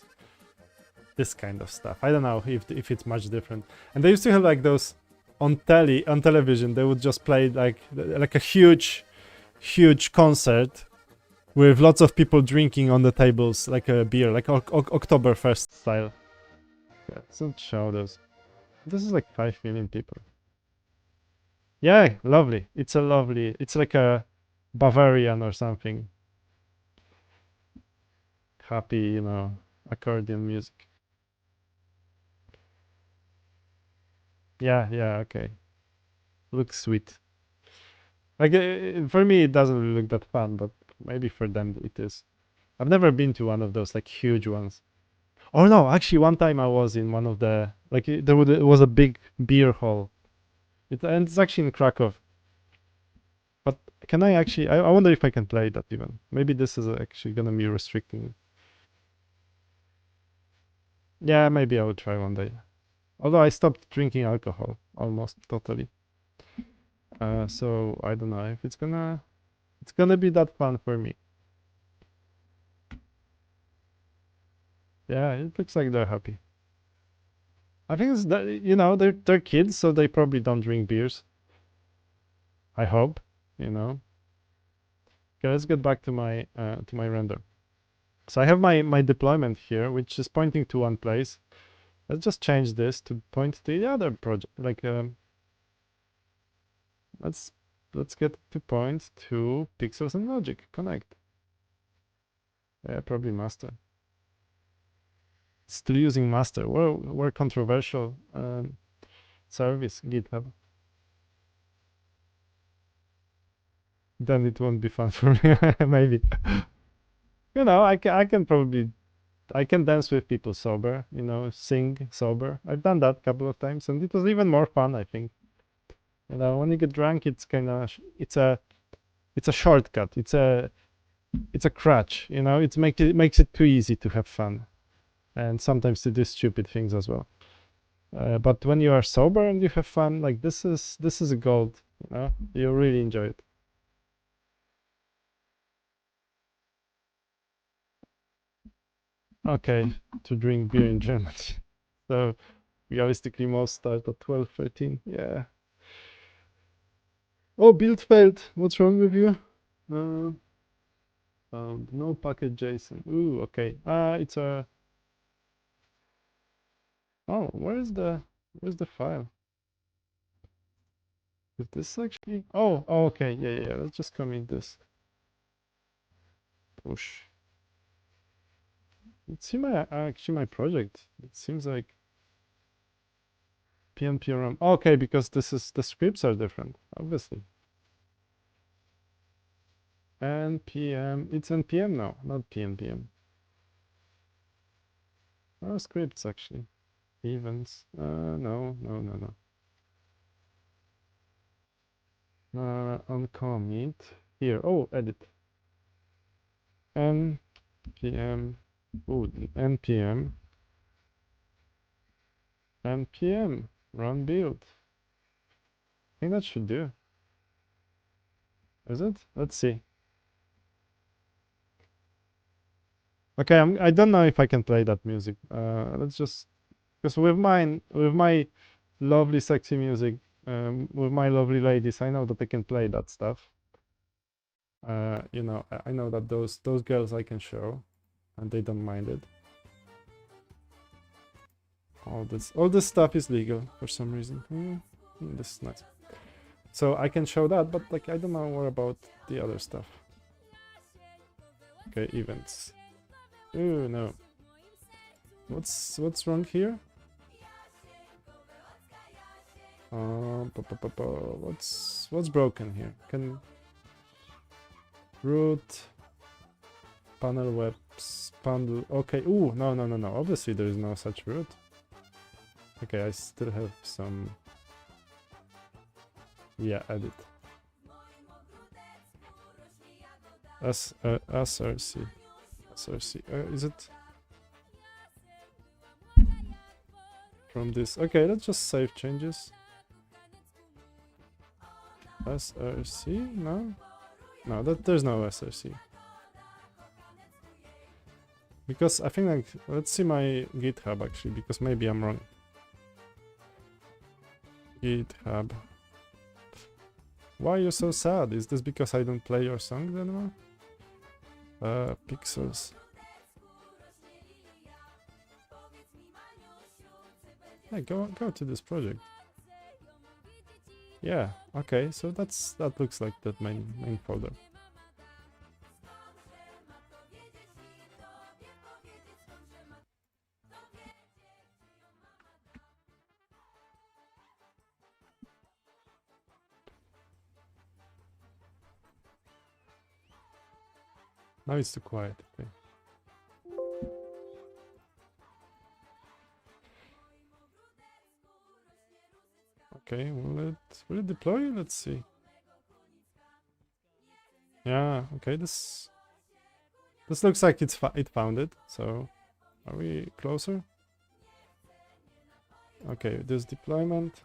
This kind of stuff. I don't know if it's much different. And they used to have like those on television. They would just play like a huge concert with lots of people drinking on the tables like a beer, like Oktoberfest style. Yeah, don't show those. This is like 5 million people. Yeah, lovely. It's like a Bavarian or something. Happy, you know, accordion music. Yeah, okay. Looks sweet. Like, for me, it doesn't really look that fun, but maybe for them it is. I've never been to one of those, like, huge ones. Oh no, actually, one time I was in one of the, like, it was a big beer hall. And it's actually in Krakow. But can I actually, I wonder if I can play that even. Maybe this is actually gonna be restricting. Yeah, maybe I will try one day. Although I stopped drinking alcohol almost totally. So I don't know if it's gonna be that fun for me. Yeah, it looks like they're happy. I think it's that, you know, they're kids, so they probably don't drink beers. I hope, you know. Okay, let's get back to my render. So I have my deployment here, which is pointing to one place. Let's just change this to point to the other project. Like let's get to point to Pixels and Logic Connect. Yeah, probably master. Still using master. We're controversial service GitHub. Then it won't be fun for me. Maybe. You know, I can probably I can dance with people sober. You know, sing sober. I've done that a couple of times, and it was even more fun. I think. You know, when you get drunk, it's kind of it's a shortcut. It's a crutch. You know, it makes it too easy to have fun, and sometimes to do stupid things as well. But when you are sober and you have fun, like this is a gold. You know, you really enjoy it. Okay, to drink beer in Germany. So realistically, most start at 12, 13. Yeah. Oh, build failed. What's wrong with you? Uh, no packet JSON. Ooh, okay. It's a. Oh, where's the file? Is this actually? Oh, okay. Yeah. Let's just commit this. Push. Let's see my actually my project. It seems like PNPRM. Okay, because this is the scripts are different, obviously. NPM. It's NPM now, not PNPM. Oh, scripts actually. Events. No. On commit. Here. Oh, edit. npm. Oh, npm. npm. Run build. I think that should do. Is it? Let's see. Okay, I don't know if I can play that music. Let's just because with my lovely sexy music, with my lovely ladies, I know that I can play that stuff. You know, I know that those girls I can show, and they don't mind it. All this stuff is legal for some reason. This is nice. So I can show that, but like I don't know what about the other stuff. Okay, events. Oh no. What's wrong here? What's broken here? Can root panel webs bundle? Okay. Ooh, no. Obviously there is no such root. Okay, I still have some. Yeah, edit. SRC. Is it from this? Okay, let's just save changes. SRC? No, there's no SRC. Because I think like let's see my GitHub actually, because maybe I'm wrong. GitHub. Why are you so sad? Is this because I don't play your songs anymore? Pixels. Hey, go to this project. Yeah, okay, so that looks like that main folder. Now it's too quiet. Okay. Okay, will it deploy? Let's see. Yeah, okay, this looks like it found it. So, are we closer? Okay, this deployment.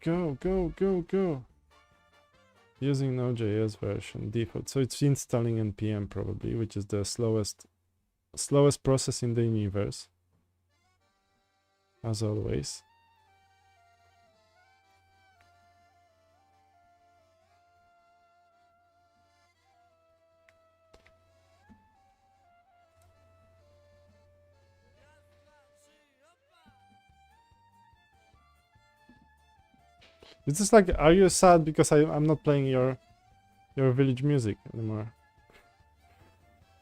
Go. Using Node.js version default. So it's installing npm probably, which is the slowest process in the universe. As always. It's just like, are you sad because I'm not playing your village music anymore?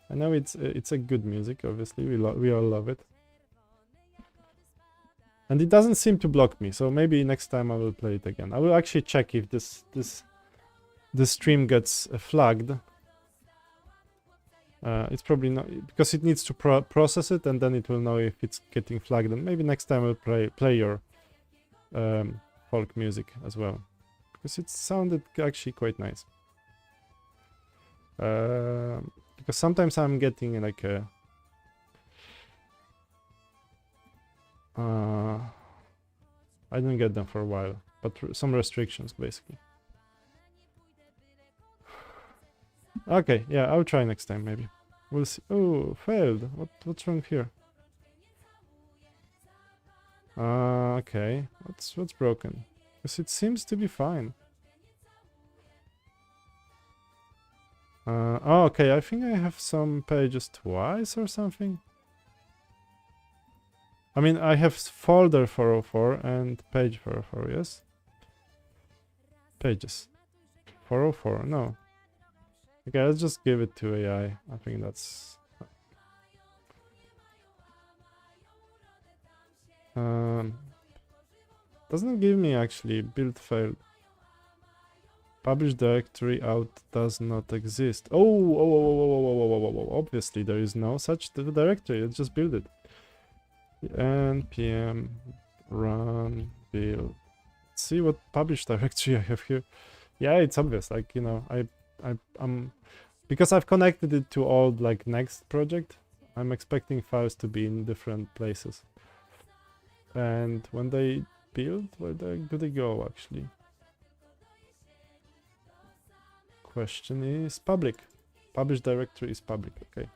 I know it's a good music, obviously we all love it, and it doesn't seem to block me. So maybe next time I will play it again. I will actually check if this stream gets flagged. It's probably not, because it needs to process it, and then it will know if it's getting flagged. And maybe next time I'll play your folk music as well, because it sounded actually quite nice. Because sometimes I'm getting like a I didn't get them for a while, but some restrictions basically. Okay, yeah, I'll try next time maybe. We'll see. Oh, failed. What's wrong here? Okay. What's broken? Because it seems to be fine. Oh, okay. I think I have some pages twice or something. I mean, I have folder 404 and page 404. Yes. Pages 404. No. Okay, let's just give it to AI. I think that's. Doesn't give me actually build failed. Publish directory out does not exist. Obviously there is no such directory. Let's just build it. npm run build. Let's see what publish directory I have here. Yeah, it's obvious. Like, you know, I'm because I've connected it to old like next project. I'm expecting files to be in different places. And when they build, where do they go actually? Question is public. Publish directory is public. Okay.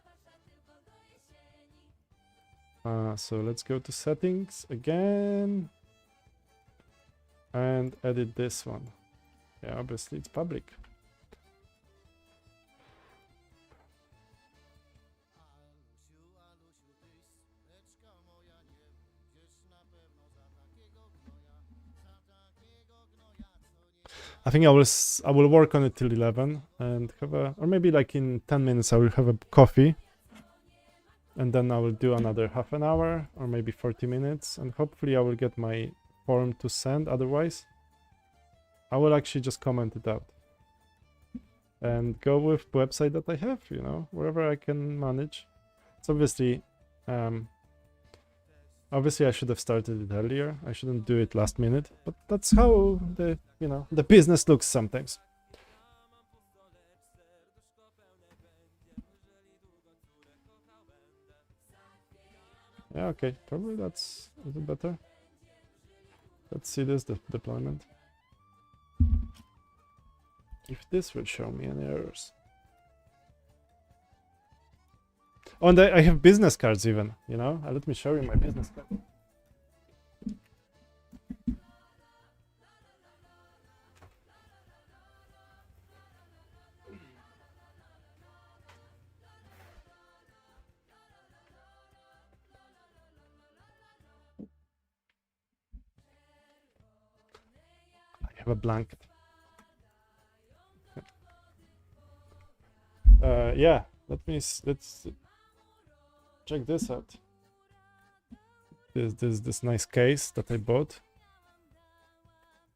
So let's go to settings again and edit this one. Yeah, obviously it's public. I think I will work on it till 11 and have a, or maybe like in 10 minutes I will have a coffee. And then I will do another half an hour or maybe 40 minutes. And hopefully I will get my form to send. Otherwise, I will actually just comment it out. And go with the website that I have, you know, wherever I can manage. It's obviously, obviously I should have started it earlier. I shouldn't do it last minute. But that's how the, you know, the business looks sometimes. Yeah, okay, probably that's a bit better. Let's see this deployment. If this will show me any errors. Oh, and I have business cards even, you know? Let me show you my business card. I have a blanket. Yeah, let's check this out. This nice case that I bought.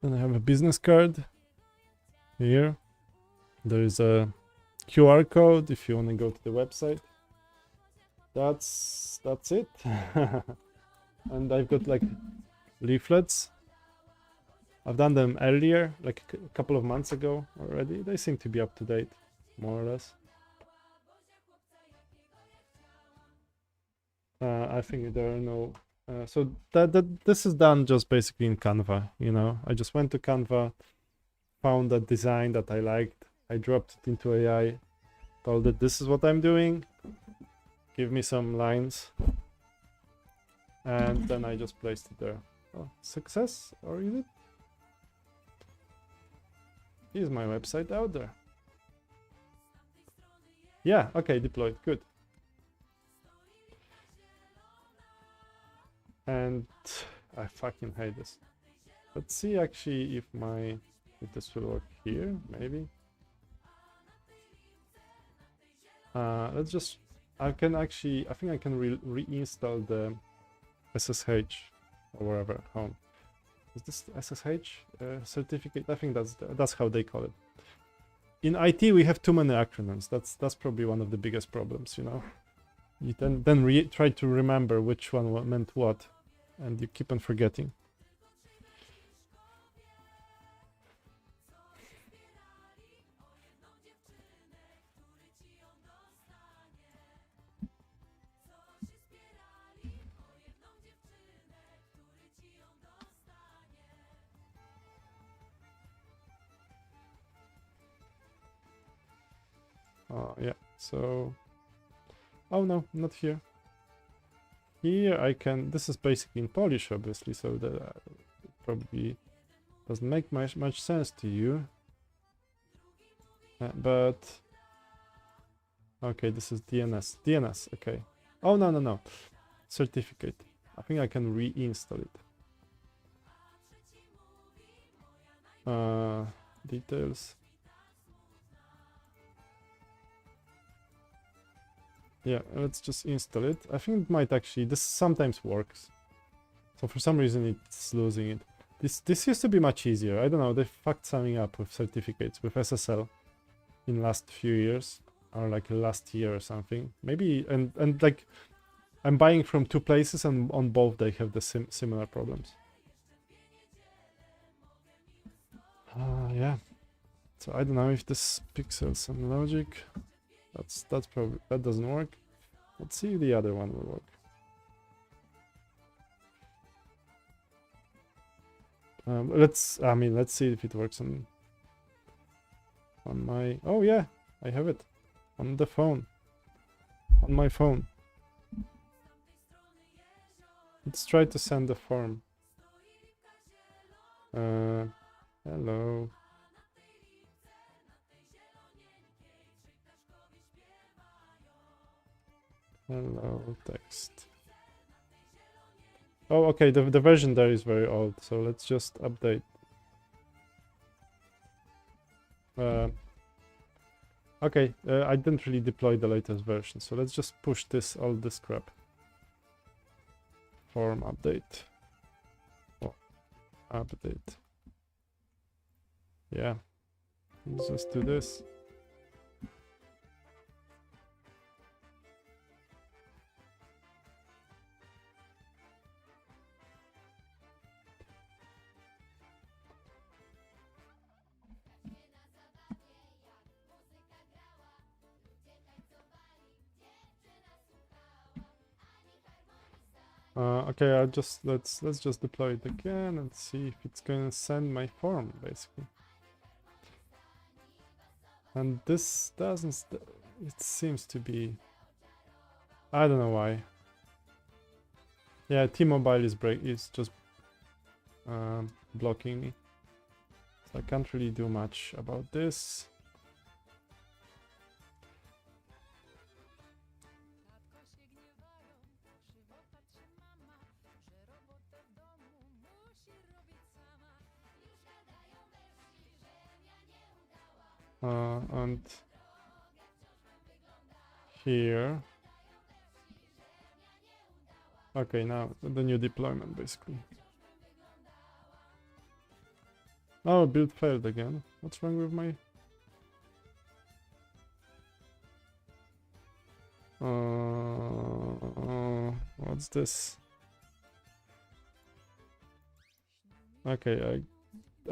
Then I have a business card here. There is a QR code if you want to go to the website. That's it. And I've got like leaflets. I've done them earlier, like a couple of months ago already. They seem to be up to date, more or less. I think there are no. So this is done just basically in Canva. You know, I just went to Canva, found a design that I liked. I dropped it into AI, told it this is what I'm doing. Give me some lines, and then I just placed it there. Oh, success, or is it? Is my website out there? Yeah, okay, deployed, good. And I fucking hate this. Let's see actually if this will work here, maybe. Let's just, I think I can reinstall the SSH or wherever, home. Is this SSH certificate? I think that's how they call it. In IT, we have too many acronyms. That's probably one of the biggest problems, you know. You then try to remember which one meant what, and you keep on forgetting. Yeah, so... Oh no, not here. Here I can... This is basically in Polish, obviously, so that probably doesn't make much sense to you. But... Okay, this is DNS. DNS, okay. Oh, no. Certificate. I think I can reinstall it. Details. Yeah, let's just install it. I think it might actually... This sometimes works. So for some reason it's losing it. This used to be much easier. I don't know, they fucked something up with certificates, with SSL in last few years. Or like last year or something. Maybe, and like, I'm buying from two places and on both they have the similar problems. Yeah. So I don't know if this pixels and logic, that's probably, that doesn't work. Let's see if the other one will work. Let's see if it works on my, oh yeah, I have it. On the phone. On my phone. Let's try to send the form. Hello. Hello, text. Oh, okay, the version there is very old, so let's just update. Okay, I didn't really deploy the latest version, so let's just push all this crap. Form update. Oh, update. Yeah, let's just do this. Okay, let's just deploy it again and see if it's gonna send my form, basically. And this doesn't. It seems to be. I don't know why. Yeah, T-Mobile is just blocking me, so I can't really do much about this. And here. Okay, now the new deployment basically. Oh, build failed again. What's wrong with my... what's this? Okay,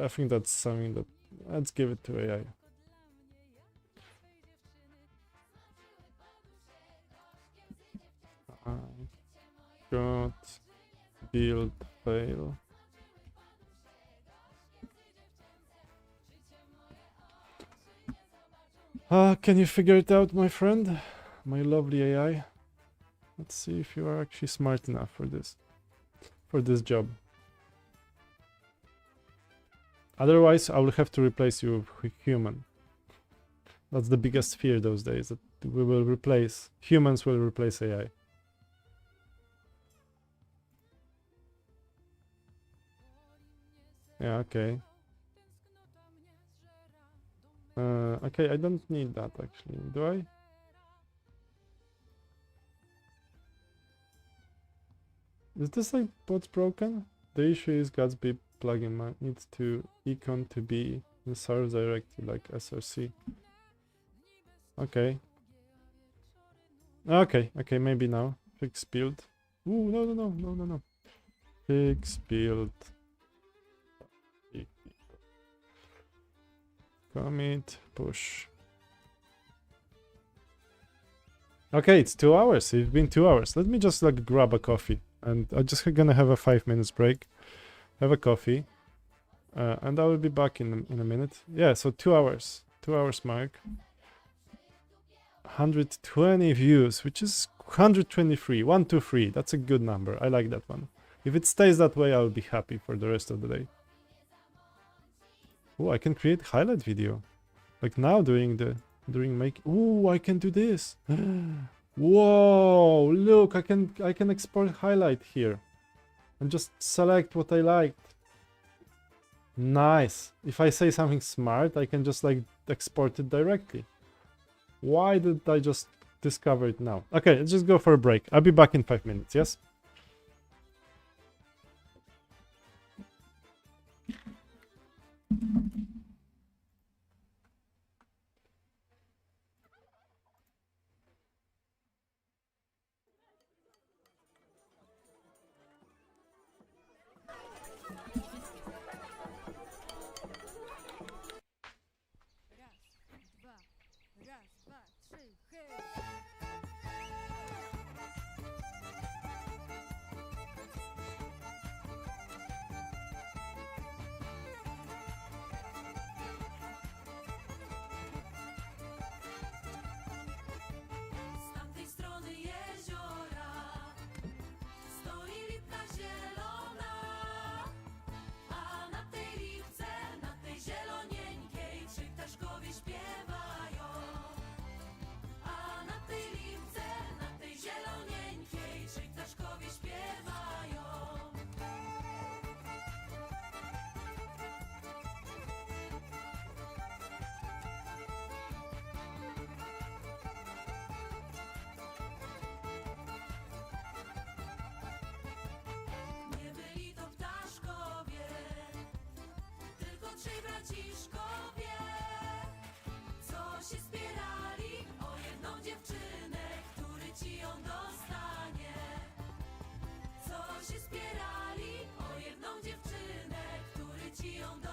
I think that's something that... Let's give it to AI. Got build fail. Can you figure it out, my friend? My lovely AI. Let's see if you are actually smart enough for this job. Otherwise, I will have to replace you with human. That's the biggest fear those days, that humans will replace AI. Yeah, okay. Okay, I don't need that actually, do I? Is this like what's broken? The issue is Gatsby plugin needs to icon to be in source directly like src. Okay. Okay, maybe now. Fix build. Ooh, no. Fix build. Commit, push. Okay, it's 2 hours. It's been 2 hours. Let me just like grab a coffee, and I'm just gonna have a 5 minutes break. Have a coffee, and I will be back in a minute. Yeah, so 2 hours. 2 hours mark. 120 views, which is 123, 123. That's a good number. I like that one. If it stays that way, I'll be happy for the rest of the day. Oh, I can create highlight video. Like now during making. Oh, I can do this. Whoa, look, I can export highlight here. And just select what I liked. Nice. If I say something smart, I can just like export it directly. Why did I just discover it now? Okay, let's just go for a break. I'll be back in 5 minutes, yes? Z tamtej strony jeziora stoi lipka zielona, a na tej lipce, na tej zielonieńkiej trzy ptaszkowie śpiewają. A na tej lipce, na tej zielonieńkiej trzy ptaszkowie śpiewają. Nie byli to ptaszkowie, tylko trzej braciszkowie, co się spierali o jedną dziewczynę, który ci ją dostanie. Co się spierali o jedną dziewczynę, który ci ją dostanie.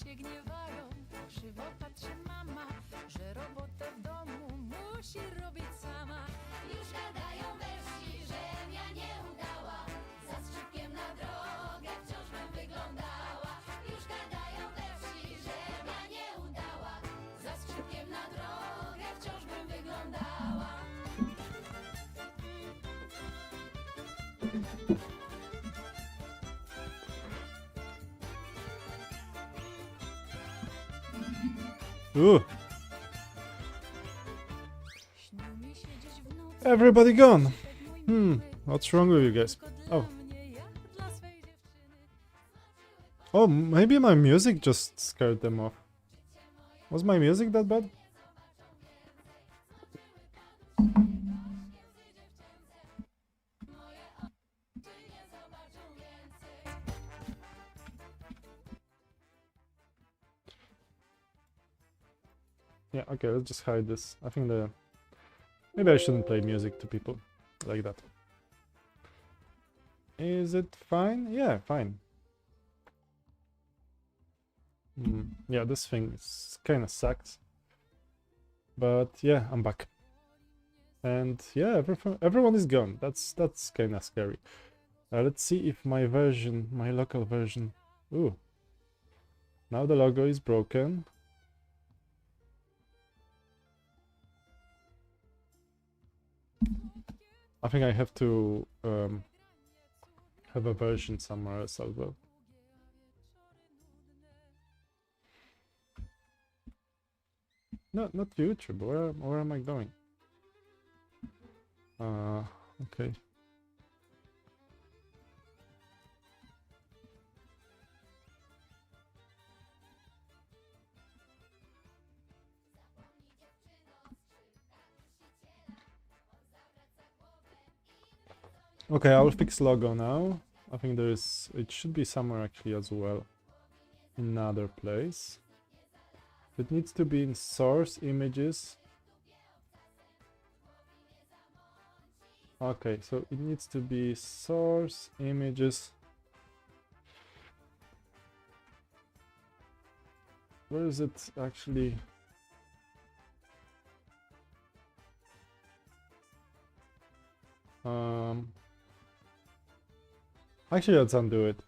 się gniewają. Krzywo patrzy mama, że robotę w domu musi robić sama. Już gadają we wsi, że ja nie udała. Za skrzypkiem na drogę wciąż bym wyglądała. Już gadają we wsi, że ja nie udała. Za skrzypkiem na drogę wciąż bym wyglądała. Ooh, Śnił mi się dziś w nocy, everybody gone. mój miły, What's wrong with you guys? tylko Oh. dla mnie, ja dla swej dziewczyny. Oh, maybe my music just scared them off. Was my music that bad? Yeah, okay, let's just hide this. I think maybe I shouldn't play music to people like that. Is it fine? Yeah, fine. Yeah, this thing kind of sucks. But yeah, I'm back. And yeah, everyone is gone. That's kind of scary. Let's see if my local version. Ooh. Now the logo is broken. I think I have to have a version somewhere else as well. No, not YouTube. Where am I going? Okay. Okay, I'll fix logo now. I think it should be somewhere actually as well. In another place. It needs to be in source images. Okay, so it needs to be source images. Where is it actually? Actually, let's undo it.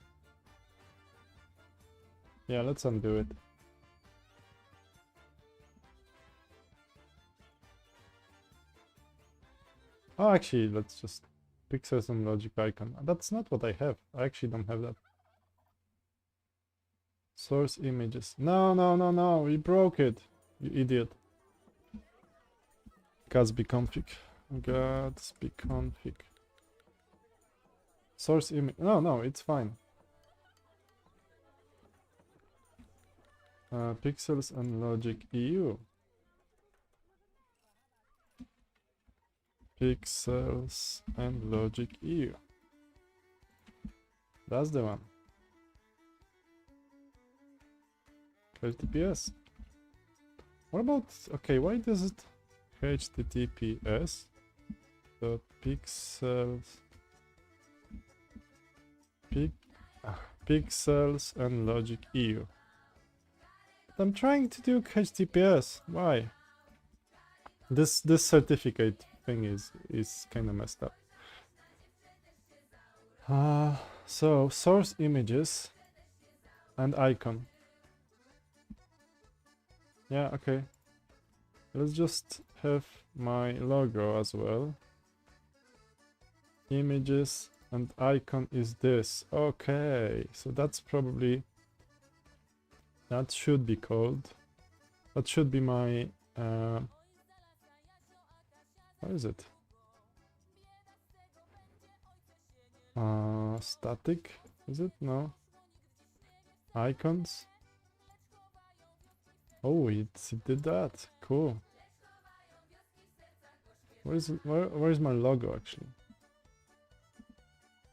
Yeah, let's undo it. Oh, actually, let's just pixels and logic icon. That's not what I have. I actually don't have that. Source images. No, we broke it. You idiot. Gatsby config. Gatsby config. Source image. No, it's fine. Pixels and logic EU. Pixels and logic EU. That's the one. HTTPS. What about, okay, why does it HTTPS dot pixels pixels and logic EU? But I'm trying to do HTTPS. Why? This certificate thing is kind of messed up. So source images and icon. Yeah, okay. Let's just have my logo as well. Images and icon is this. Okay, so that's probably, that should be called, that should be my what is it? Static, is it? No. Icons. Oh, it did that. Cool. Where is my logo actually?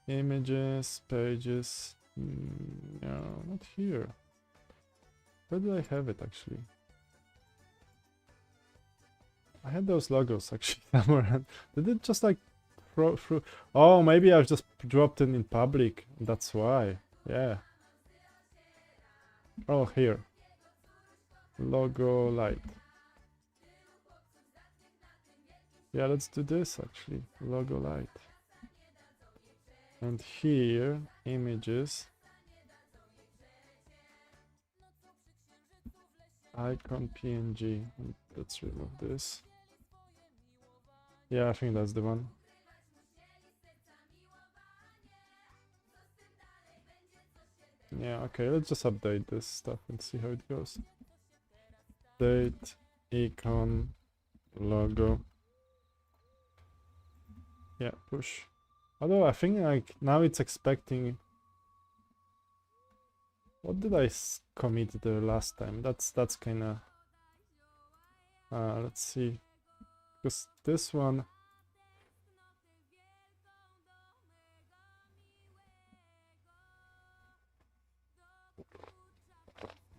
Images, pages. No, not here. Where do I have it actually? I had those logos actually somewhere. Did it just like throw through? Oh, maybe I've just dropped it in public. That's why. Yeah. Oh, here. Logo light. Yeah, let's do this actually. Logo light. And here, images. Icon PNG. Let's remove this. Yeah, I think that's the one. Yeah, okay, let's just update this stuff and see how it goes. Date, icon, logo. Yeah, push. Although I think like now it's expecting. What did I commit the last time? That's kind of. Let's see, because this one.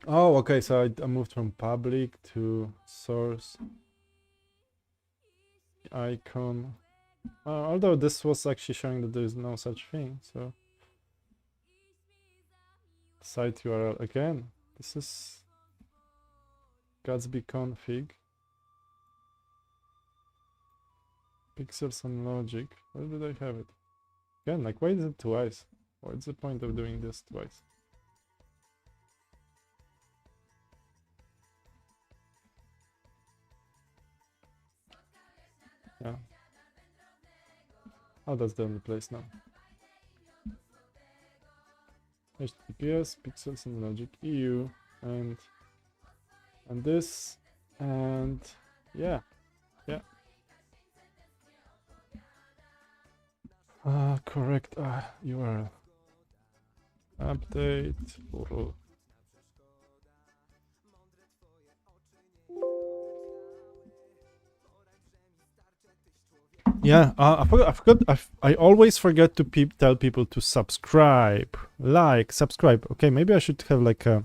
Oh, okay. So I moved from public to source. Icon. Although this was actually showing that there is no such thing, so site URL again. This is Gatsby config. Pixels and logic. Where did I have it? Again, like why is it twice? What's the point of doing this twice? Yeah. Oh, that's the only place now. HTTPS, pixels and logic EU, and this, and yeah. Correct URL. Update URL. Yeah, I forgot. I always forget to tell people to subscribe, subscribe. Okay, maybe I should have like a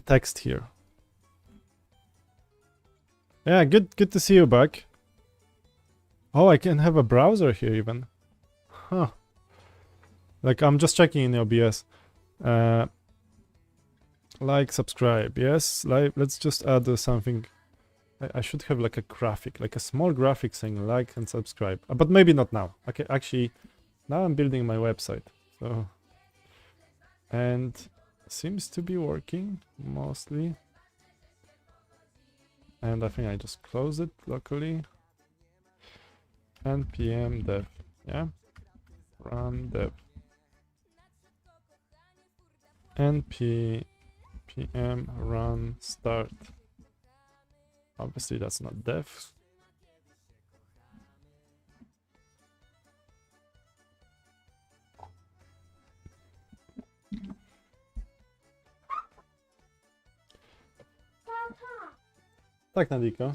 text here. Yeah, good to see you back. Oh, I can have a browser here even. Huh. Like I'm just checking in OBS. Subscribe. Yes. Let's just add something. I should have like a graphic, like a small graphic saying like and subscribe. But maybe not now. Okay, actually, now I'm building my website. So, and seems to be working mostly. And I think I just close it locally. npm dev, yeah, run dev. npm run start. Obviously that's not dev. Tak, Nadiko. Ja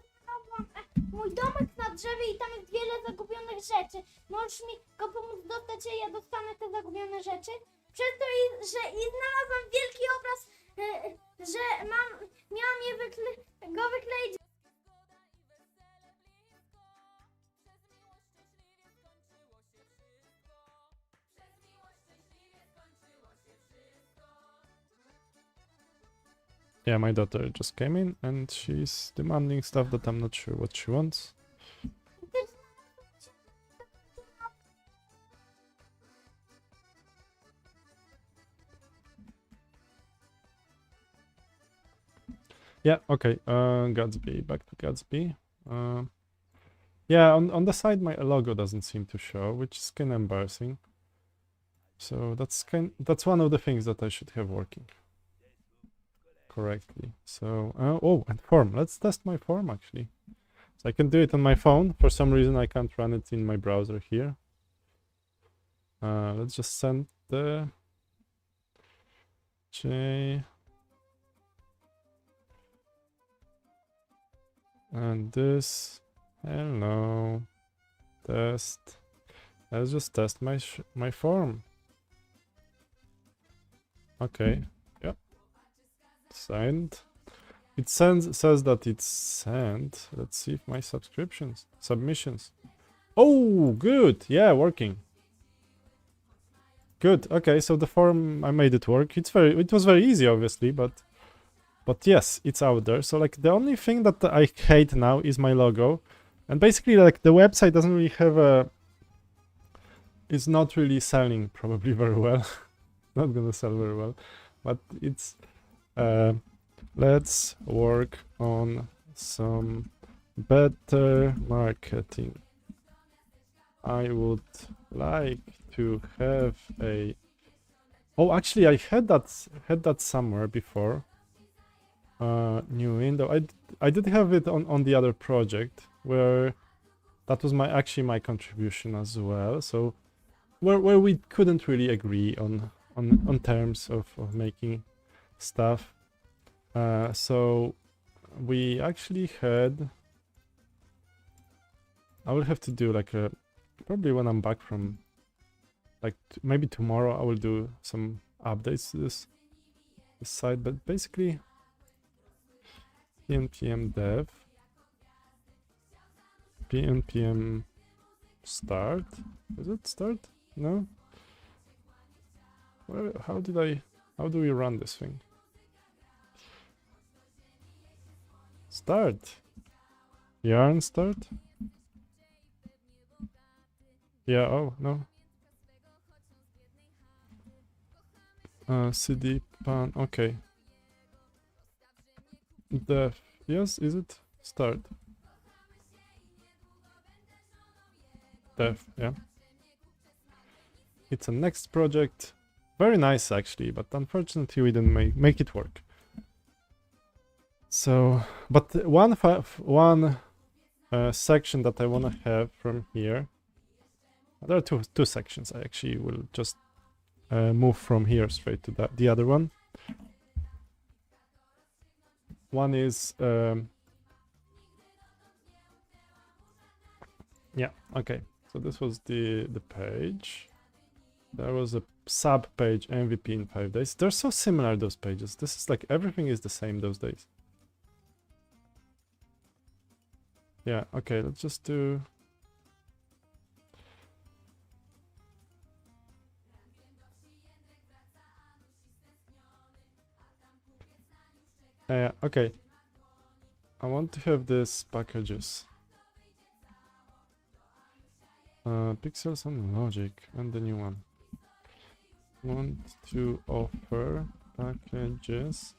znalazłam mój domek na drzewie i tam jest wiele zagubionych rzeczy. Możesz mi go pomóc dostać, a ja dostanę te zagubione rzeczy? Przez to, i znalazłam wielki obraz, że miałam go wykleić. Yeah, my daughter just came in and she's demanding stuff that I'm not sure what she wants. Yeah, okay. Gatsby, back to Gatsby. Yeah, on the side my logo doesn't seem to show, which is kind of embarrassing. So that's one of the things that I should have working correctly. So oh, and form. Let's test my form actually. So I can do it on my phone. For some reason I can't run it in my browser here. Let's just send the J and this. Hello. Test. Let's just test my form. Okay. Yep. Send. It says that it's sent. Let's see if my submissions. Oh, good. Yeah, working. Good. Okay, so the form, I made it work. It was very easy, obviously, but yes, it's out there. So like the only thing that I hate now is my logo, and basically like the website doesn't really have a. It's not really selling probably very well. Not gonna sell very well, but it's. Let's work on some better marketing. I would like to have a. Oh, actually, I had that somewhere before. New window. I did have it on the other project where that was my contribution as well. So where we couldn't really agree on terms of making stuff. So we actually had. I will have to do like a probably when I'm back from like maybe tomorrow I will do some updates to this site, but basically npm dev npm start. Is it start? No. How do we run this thing? Start. Yarn start. Yeah, oh no. cd pan, okay. Def, yes, is it? Start. Def, yeah. It's a next project. Very nice actually, but unfortunately we didn't make it work. So, but one section that I want to have from here. There are two sections. I actually will just move from here straight to the other one. One is yeah, okay. So this was the page. There was a sub page MVP in 5 days. They're so similar, those pages. This is like everything is the same those days. Yeah, okay, let's just do. Okay. I want to have this packages. Pixels and logic and the new one. Want to offer packages.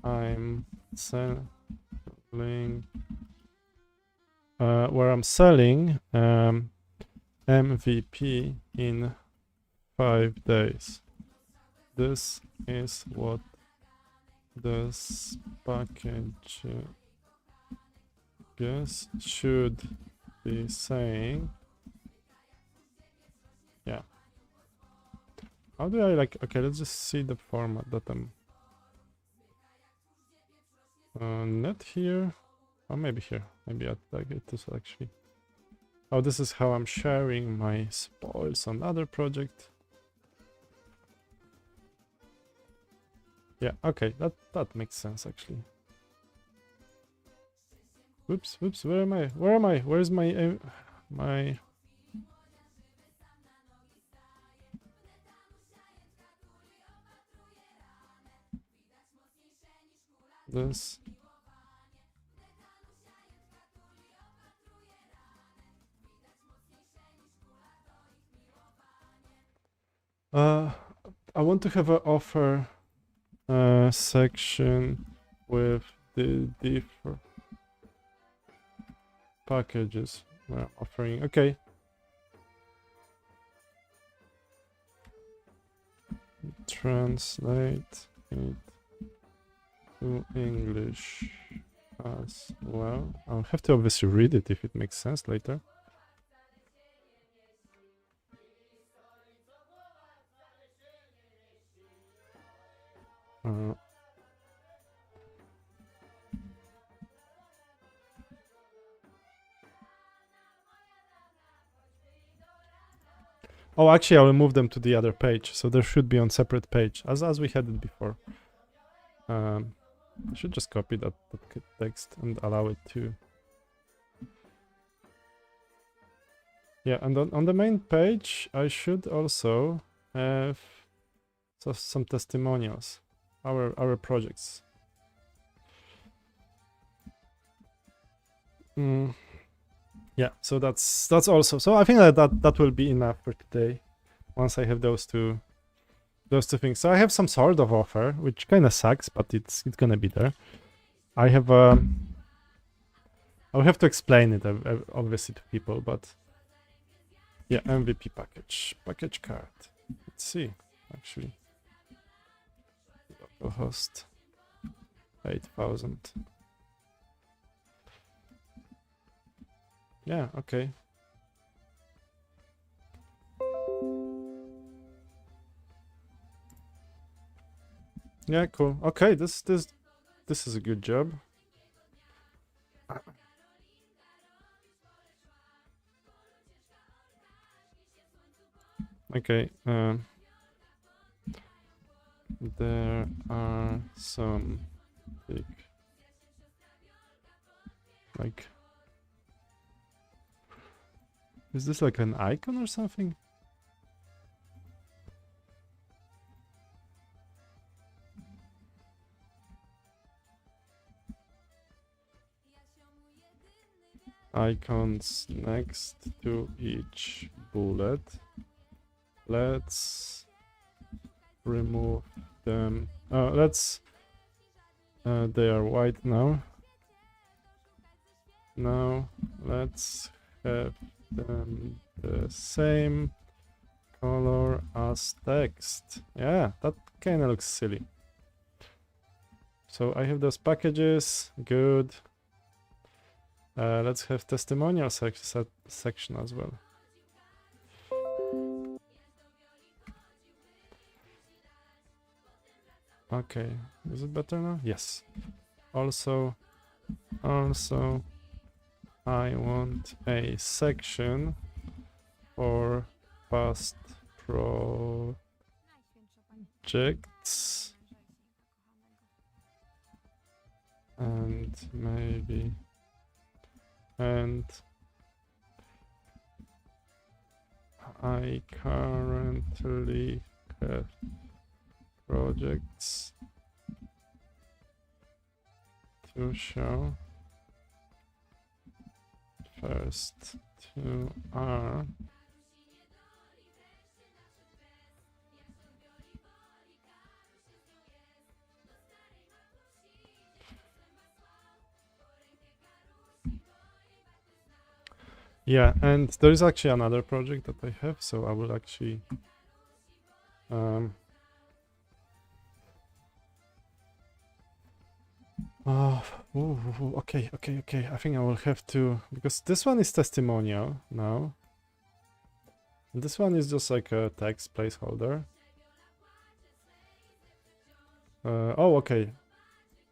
I'm selling where I'm selling MVP in 5 days. This is what this package should be saying. Yeah. How do I like? Okay, let's just see the format that I'm. Not here. Or maybe here. Maybe I'd like it to actually. Oh, this is how I'm sharing my spoils on other project. Yeah, okay, that makes sense actually. Whoops, where am I? Where's my my this I want to have an offer section with the different packages we're offering. Okay. Translate it to English as well. I'll have to obviously read it if it makes sense later. Oh, actually, I will move them to the other page, so there should be on separate page, as we had it before. I should just copy that text and allow it to. Yeah, and on the main page, I should also have some testimonials, our projects. Yeah, so that's also. So I think that will be enough for today. Once I have those two things. So I have some sort of offer, which kind of sucks, but it's gonna be there. I have I'll have to explain it obviously to people, but yeah, MVP package card. Let's see, actually, localhost 8,000. Yeah, okay. Yeah, cool. Okay, this is a good job. Okay, there are some big, like, is this like an icon or something? Icons next to each bullet. Let's remove them. Let's they are white now. Now let's have them the same color as text. Yeah, that kind of looks silly. So I have those packages. Good. Let's have testimonial section as well. Okay, is it better now? Yes. Also, I want a section for past projects and maybe I currently have projects to show. First two are yeah, and there is actually another project that I have, so I will actually okay. I think I will have to, because this one is testimonial now. This one is just like a text placeholder. Oh, okay.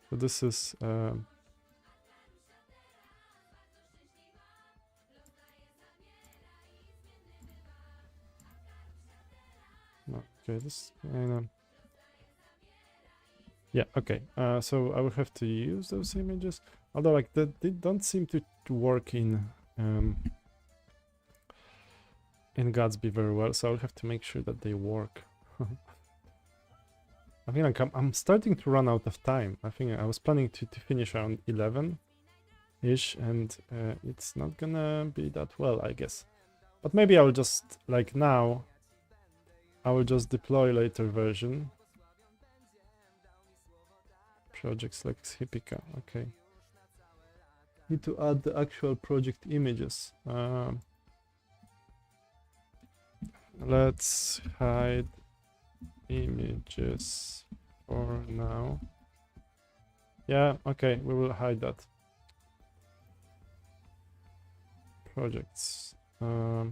So this is okay, this kind of, yeah, okay. So I will have to use those images, although like they don't seem to work in Gatsby very well, so I'll have to make sure that they work. I think like I'm starting to run out of time. I think I was planning to finish around 11-ish, and it's not gonna be that well, I guess. But maybe I will just, like now, I will just deploy later version. Projects like Hippica, okay. Need to add the actual project images. Let's hide images for now. Yeah, okay, we will hide that. Projects. Okay.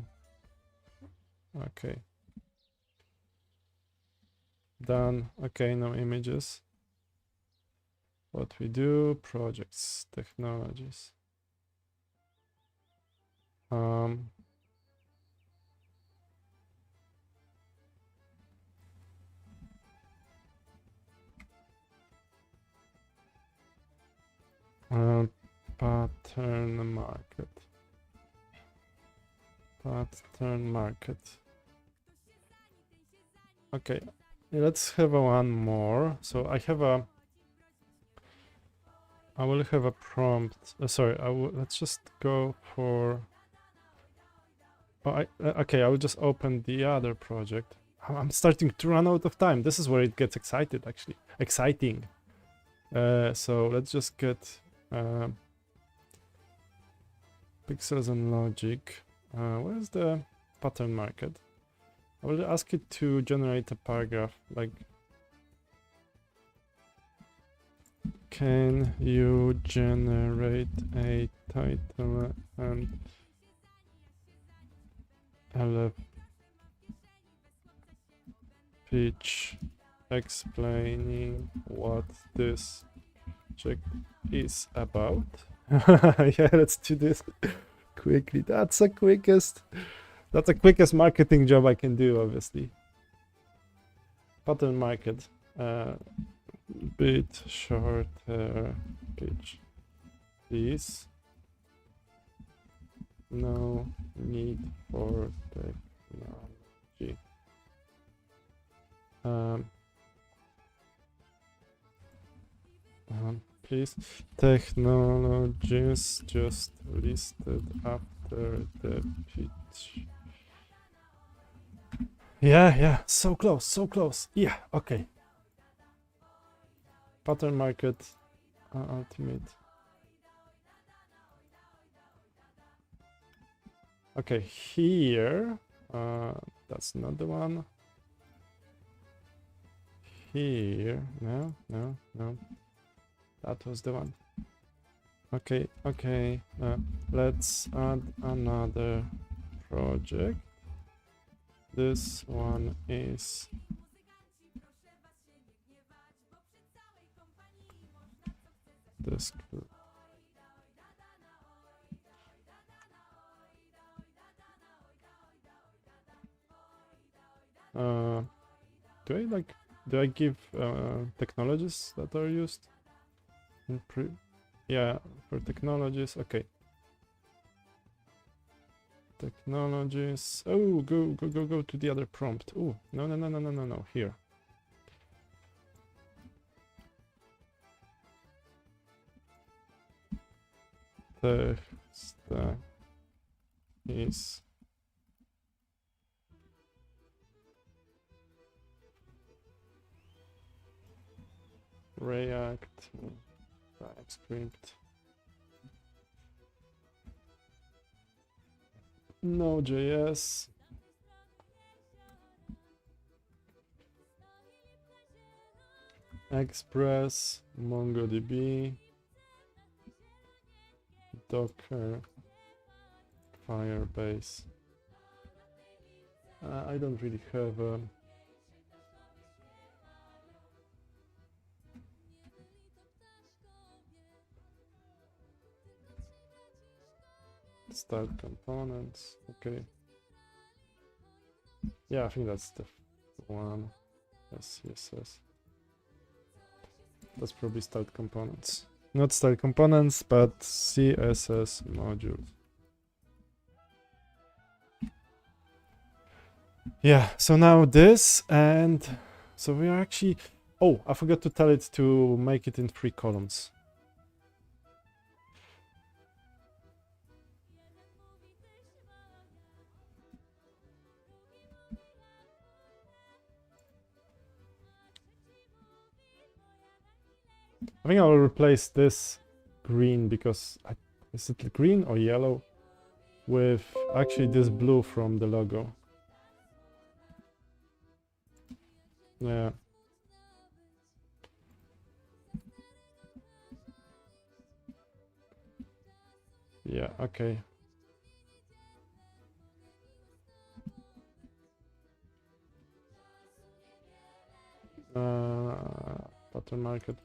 Done. Okay, no images. What we do, projects, technologies. Pattern market. Okay, let's have a one more. So I will have a prompt. Sorry, let's just go for. Oh, okay. I will just open the other project. I'm starting to run out of time. This is where it gets exciting. So let's just get pixels and logic. Where's the pattern market? I will ask it to generate a paragraph like, can you generate a title and a pitch explaining what this project is about? Yeah, let's do this quickly. That's the quickest marketing job I can do, obviously. Pattern market. Bit shorter pitch, please. No need for technology. Please. Technologies just listed after the pitch. Yeah, so close. Yeah, okay. Pattern market, ultimate. Okay, here, that's not the one. Here, no, that was the one. Okay, let's add another project. This one is this. Do I give technologies that are used in yeah, for technologies? Okay. Technologies. Oh, go to the other prompt. Oh, no. Here. The stack is React, TypeScript, Node.js, Express, MongoDB, Docker, Firebase. I don't really have a start components. Okay. Yeah, I think that's the one. Yes. That's probably start components. Not start components, but CSS modules. Yeah, so now this, and so we are actually... Oh, I forgot to tell it to make it in 3 columns. I think I will replace this green because is it green or yellow with actually this blue from the logo. Yeah. Yeah, okay. Pattern market.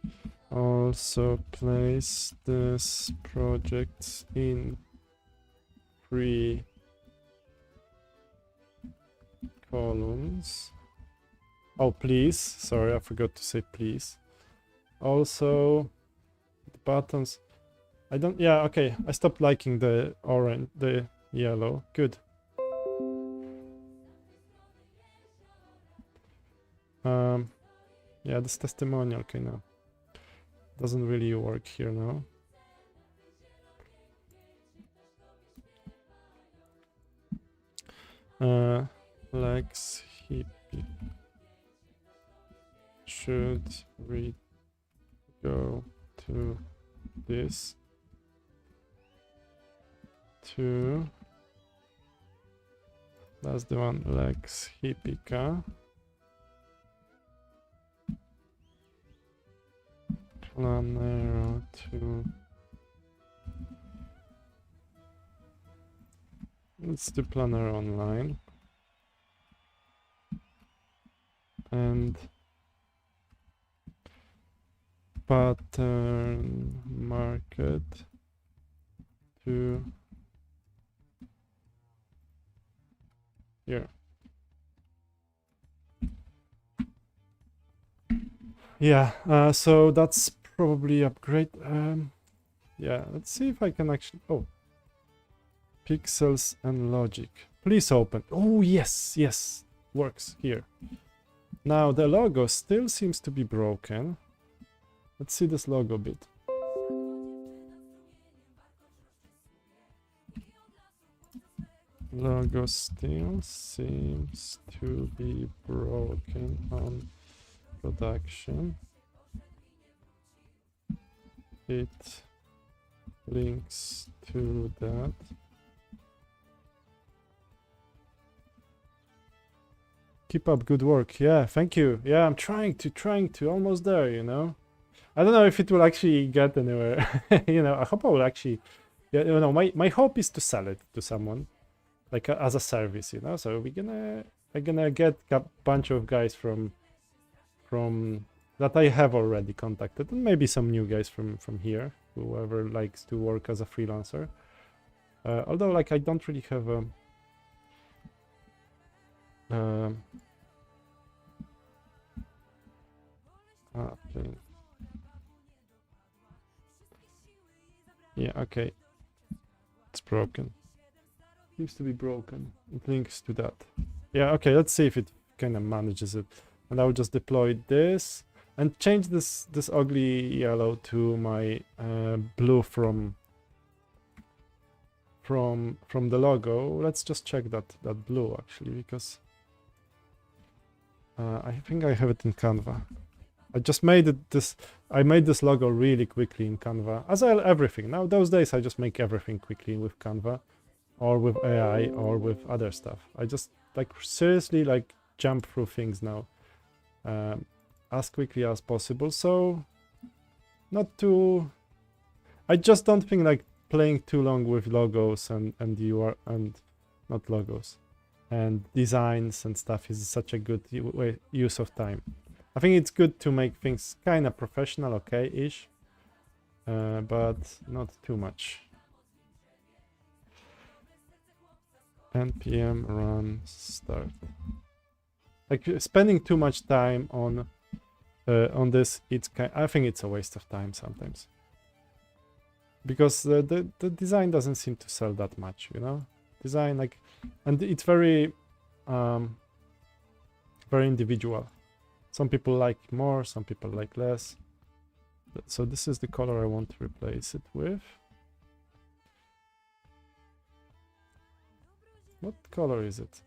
Also place this project in 3 columns. Oh, please. Sorry, I forgot to say please. Also, the buttons. I don't. Yeah, okay. I stopped liking the orange, the yellow. Good. Yeah, this testimonial kind of doesn't really work here now. Lex hippie. Should we go to this to that's the one, Lex Hippica. Plannero to let's do Plannero online and pattern market to here. Yeah, so that's probably upgrade. Yeah, let's see if I can actually. Oh, pixels and logic. Please open. Oh yes, yes, works here. Now the logo still seems to be broken. Let's see this logo bit. Logo still seems to be broken on production. It links to that. Keep up good work. Yeah, thank you. Yeah, I'm trying to almost there, you know. I don't know if it will actually get anywhere. You know, I hope I will actually, yeah, you know, my hope is to sell it to someone, like as a service, you know. So I'm gonna get a bunch of guys from that I have already contacted, and maybe some new guys from here, whoever likes to work as a freelancer. Although, like, I don't really have a thing. Yeah, okay. It's broken. Seems to be broken. It links to that. Yeah, okay, let's see if it kind of manages it. And I will just deploy this and change this ugly yellow to my blue from the logo. Let's just check that blue actually, because I think I have it in Canva. I just made I made this logo really quickly in Canva, as everything. Now those days I just make everything quickly with Canva or with AI or with other stuff. I just like seriously like jump through things now as quickly as possible. So not too, I just don't think like playing too long with logos and not logos and designs and stuff is such a good use of time. I think it's good to make things kind of professional, okay-ish, but not too much. npm run start. Like spending too much time on this, I think it's a waste of time sometimes, because the design doesn't seem to sell that much, you know. Design like, and it's very very individual. Some people like more, some people like less. So this is the color I want to replace it with. What color is it?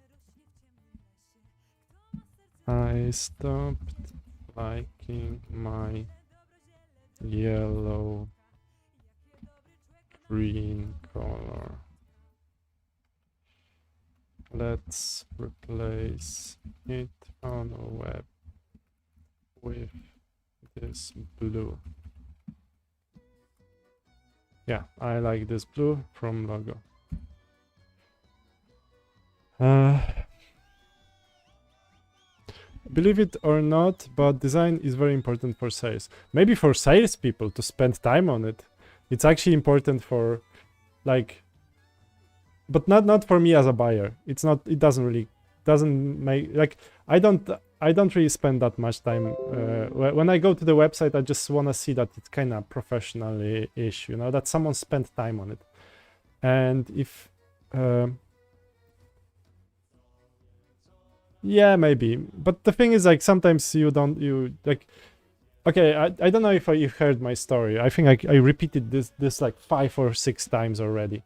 I stopped liking my yellow green color. Let's replace it on the web with this blue. Yeah, I like this blue from logo. Believe it or not, but design is very important for sales. Maybe for salespeople to spend time on it. It's actually important for, like, but not for me as a buyer. It's not. It doesn't make like I don't really spend that much time. When I go to the website, I just want to see that it's kind of professionally-ish, you know, that someone spent time on it. And if Yeah, maybe. But the thing is, like, sometimes you like. Okay, I don't know if you heard my story. I think I repeated this like 5 or 6 times already.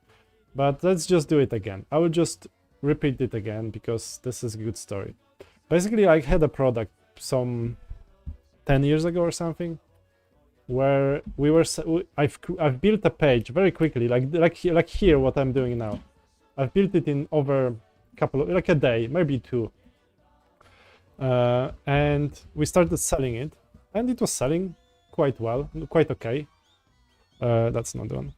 But let's just do it again. I will just repeat it again because this is a good story. Basically, I had a product some 10 years ago or something, where I've built a page very quickly, like here, what I'm doing now. I've built it in over like a day, maybe 2. And we started selling it, and it was selling quite well, quite okay. That's not the one.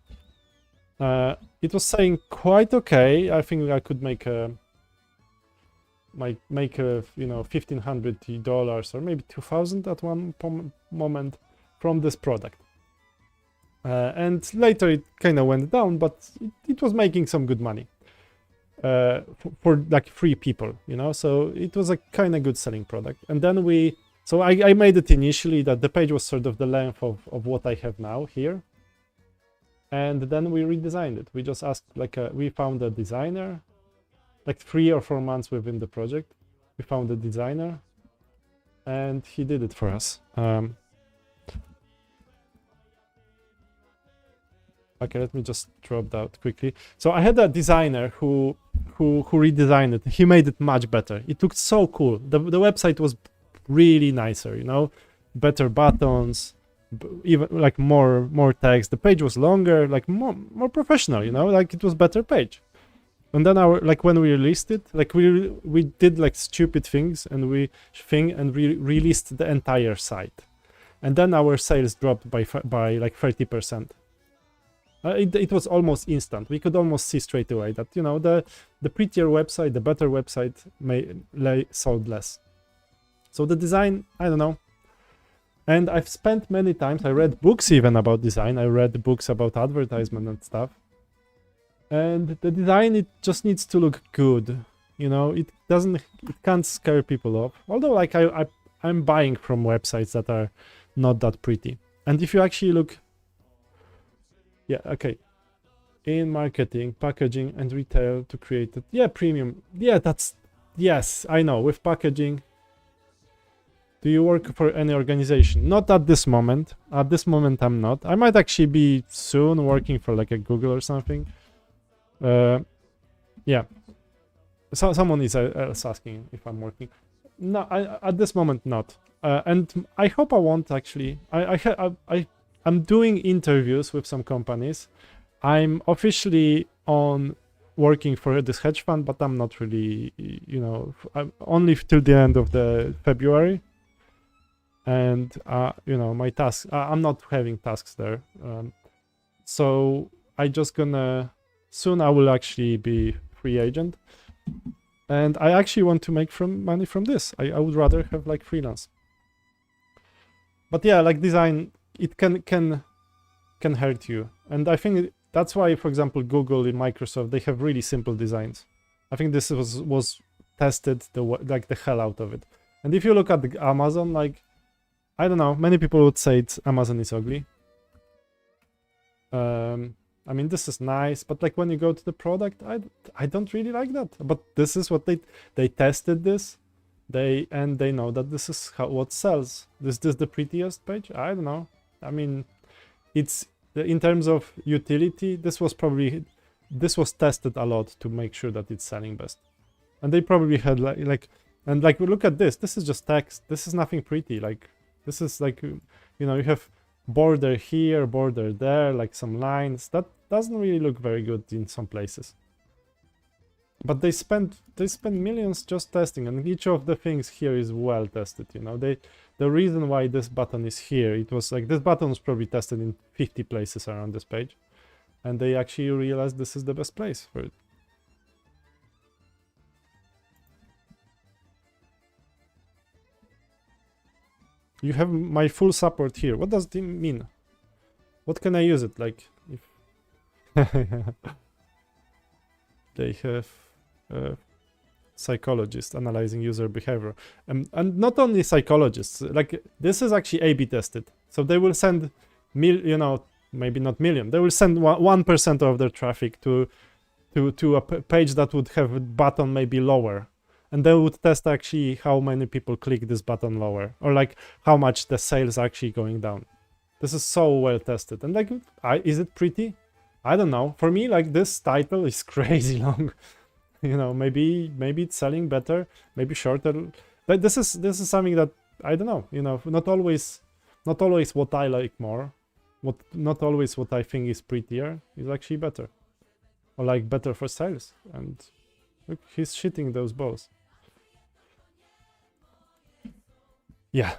It was selling quite okay. I think I could make a you know, $1,500 or maybe 2,000 at one moment from this product. And later it kind of went down, but it was making some good money for like 3 people, you know. So it was a kind of good selling product. And then I made it initially that the page was sort of the length of what I have now here. And then we redesigned it. We just asked, like, we found a designer, like 3 or 4 months within the project. We found a designer, and he did it for us. Okay, let me just drop that quickly. So I had a designer who redesigned it. He made it much better. It looked so cool. The website was really nicer, you know, better buttons, even like more text. The page was longer, like more professional, you know, like it was better page. And then when we released it, like we did like stupid things, and we released the entire site, and then our sales dropped by like 30%. It was almost instant. We could almost see straight away that, you know, the prettier website, the better website sold less. So the design, I don't know. And I've spent many times, I read books even about design. I read books about advertisement and stuff. And the design, it just needs to look good. You know, it can't scare people off. Although, like, I'm buying from websites that are not that pretty. And if you actually look, yeah, okay. In marketing, packaging, and retail to create it. Yeah, premium. Yeah, yes, I know. With packaging, do you work for any organization? Not at this moment. At this moment, I'm not. I might actually be soon working for like a Google or something. Yeah. So someone is asking if I'm working. No, at this moment not. And I hope I won't actually. I'm doing interviews with some companies. I'm officially on working for this hedge fund, but I'm not really, you know, I'm only till the end of the February. And you know, my tasks, I'm not having tasks there. So I just gonna soon I will actually be free agent. And I actually want to make money from this. I would rather have like freelance. But yeah, like design, it can hurt you. And I think that's why, for example, Google and Microsoft, they have really simple designs. I think this was tested like the hell out of it. And if you look at the Amazon, like, I don't know, many people would say Amazon is ugly. I mean, this is nice, but like when you go to the product, I don't really like that. But this is what they tested this. They know that this is what sells. Is this the prettiest page? I don't know. I mean, it's in terms of utility, this was tested a lot to make sure that it's selling best. And they probably had like look at this. This is just text. This is nothing pretty. Like, this is like, you know, you have border here, border there, like some lines. That doesn't really look very good in some places. But they spend millions just testing, and each of the things here is well tested, you know. The reason why this button is here, it was like this button was probably tested in 50 places around this page, and they actually realized this is the best place for it. You have my full support here. What does it mean? What can I use it like? If they have psychologists analyzing user behavior, and not only psychologists. Like, this is actually A/B tested. So they will send you know, maybe not million. They will send 1% of their traffic to a page that would have a button maybe lower. and they would test actually how many people click this button lower, or like how much the sales actually going down. This is so well tested, and like, is it pretty? I don't know. For me, like, this title is crazy long. You know, maybe it's selling better, maybe shorter. But this is something that I don't know. You know, not always what I like more, not always what I think is prettier is actually better, or like better for sales. And look, he's shitting those balls. Yeah.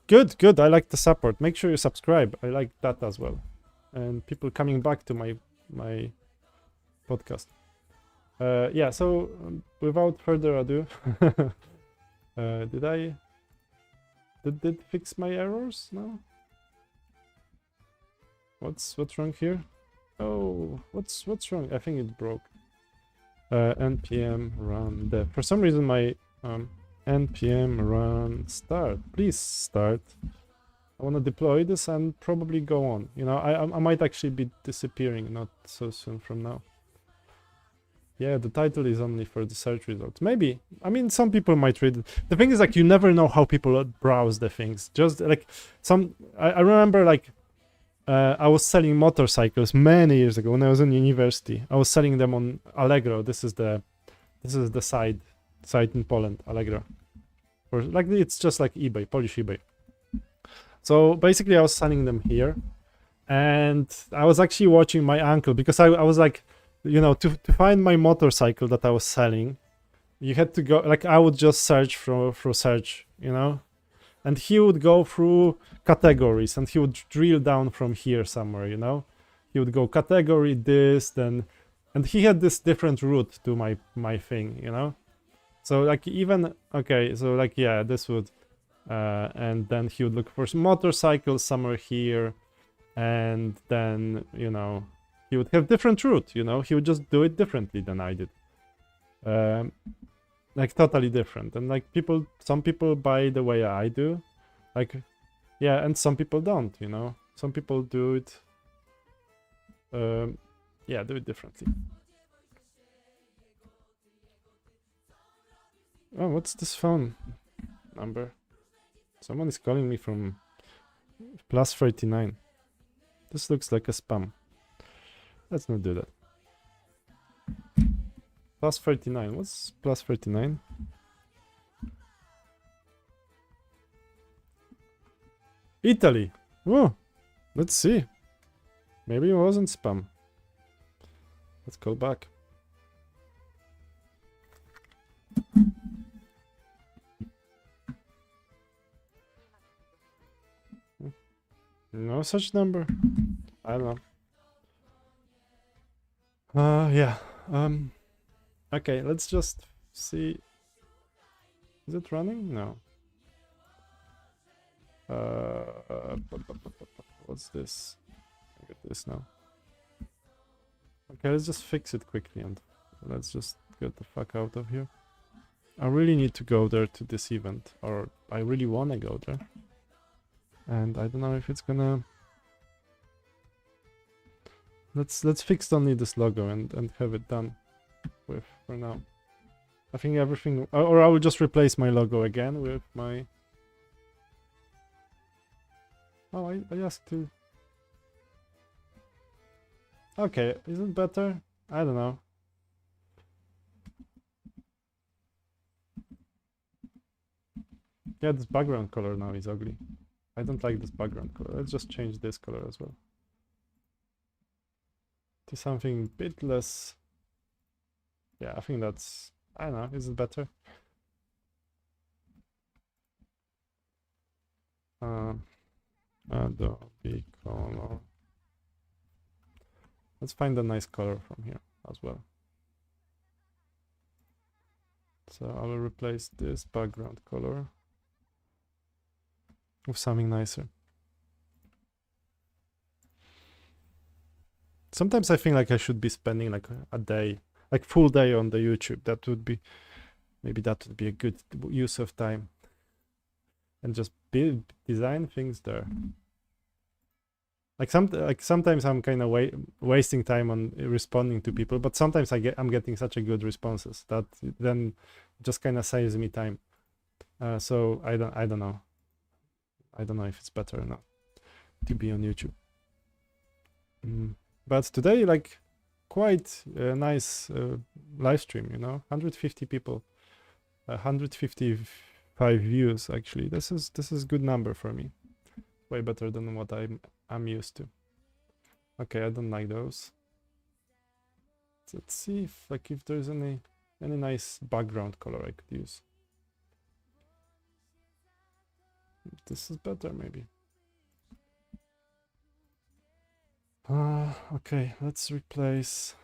Good. I like the support. Make sure you subscribe. I like that as well. And people coming back to my podcast. Yeah, so without further ado, did it fix my errors? No? What's wrong here? Oh, what's wrong? I think it broke. npm run dev. For some reason my npm run start. Please start. I want to deploy this and probably go on. You know, I might actually be disappearing not so soon from now. Yeah, the title is only for the search results. Maybe. I mean, some people might read it. The thing is, like, you never know how people browse the things. Just like I remember, like, I was selling motorcycles many years ago when I was in university. I was selling them on Allegro. This is the site in Poland, Allegro. Or like, it's just like eBay, Polish eBay. So basically, I was selling them here, and I was actually watching my uncle, because I was like, you know, to find my motorcycle that I was selling, you had to go, like, I would just search through search, you know, and he would go through categories, and he would drill down from here somewhere, you know. He would go category this, then, and he had this different route to my thing, you know. So like, even okay, so like, yeah, this would and then he would look for some motorcycles somewhere here, and then, you know, he would have different route, you know. He would just do it differently than I did, like totally different. And like, some people buy the way I do, like, yeah, and some people don't, you know. Some people do it yeah, do it differently. Oh, what's this phone number? Someone is calling me from +39. This looks like a spam. Let's not do that. +39. What's +39? Italy. Oh, let's see. Maybe it wasn't spam. Let's go back. No such number. I don't know. Yeah. Okay, let's just see. Is it running? No. What's this? I get this now. Okay, let's just fix it quickly and let's just get the fuck out of here. I really need to go there to this event, or I really want to go there. And I don't know if it's gonna... Let's fix only this logo and have it done with for now. I think everything... Or I will just replace my logo again with my... Oh, I asked to... Okay, is it better? I don't know. Yeah, this background color now is ugly. I don't like this background color. Let's just change this color as well to something a bit less. Yeah, I think that's... I don't know, is it better? Adobe color. Let's find a nice color from here as well. So I will replace this background color with something nicer. Sometimes I think like I should be spending like a day, like full day on the YouTube. That would be, maybe that would be a good use of time. And just design things there. like sometimes I'm kind of wasting time on responding to people, but sometimes I'm getting such a good responses that then just kind of saves me time. So I don't know. I don't know if it's better or not to be on YouTube. But today, like, quite a nice live stream, you know, 150 people, 155 views. Actually, this is good number for me. Way better than what I'm used to. Okay, I don't like those. Let's see if there's any nice background color I could use. This is better maybe. Okay, let's replace.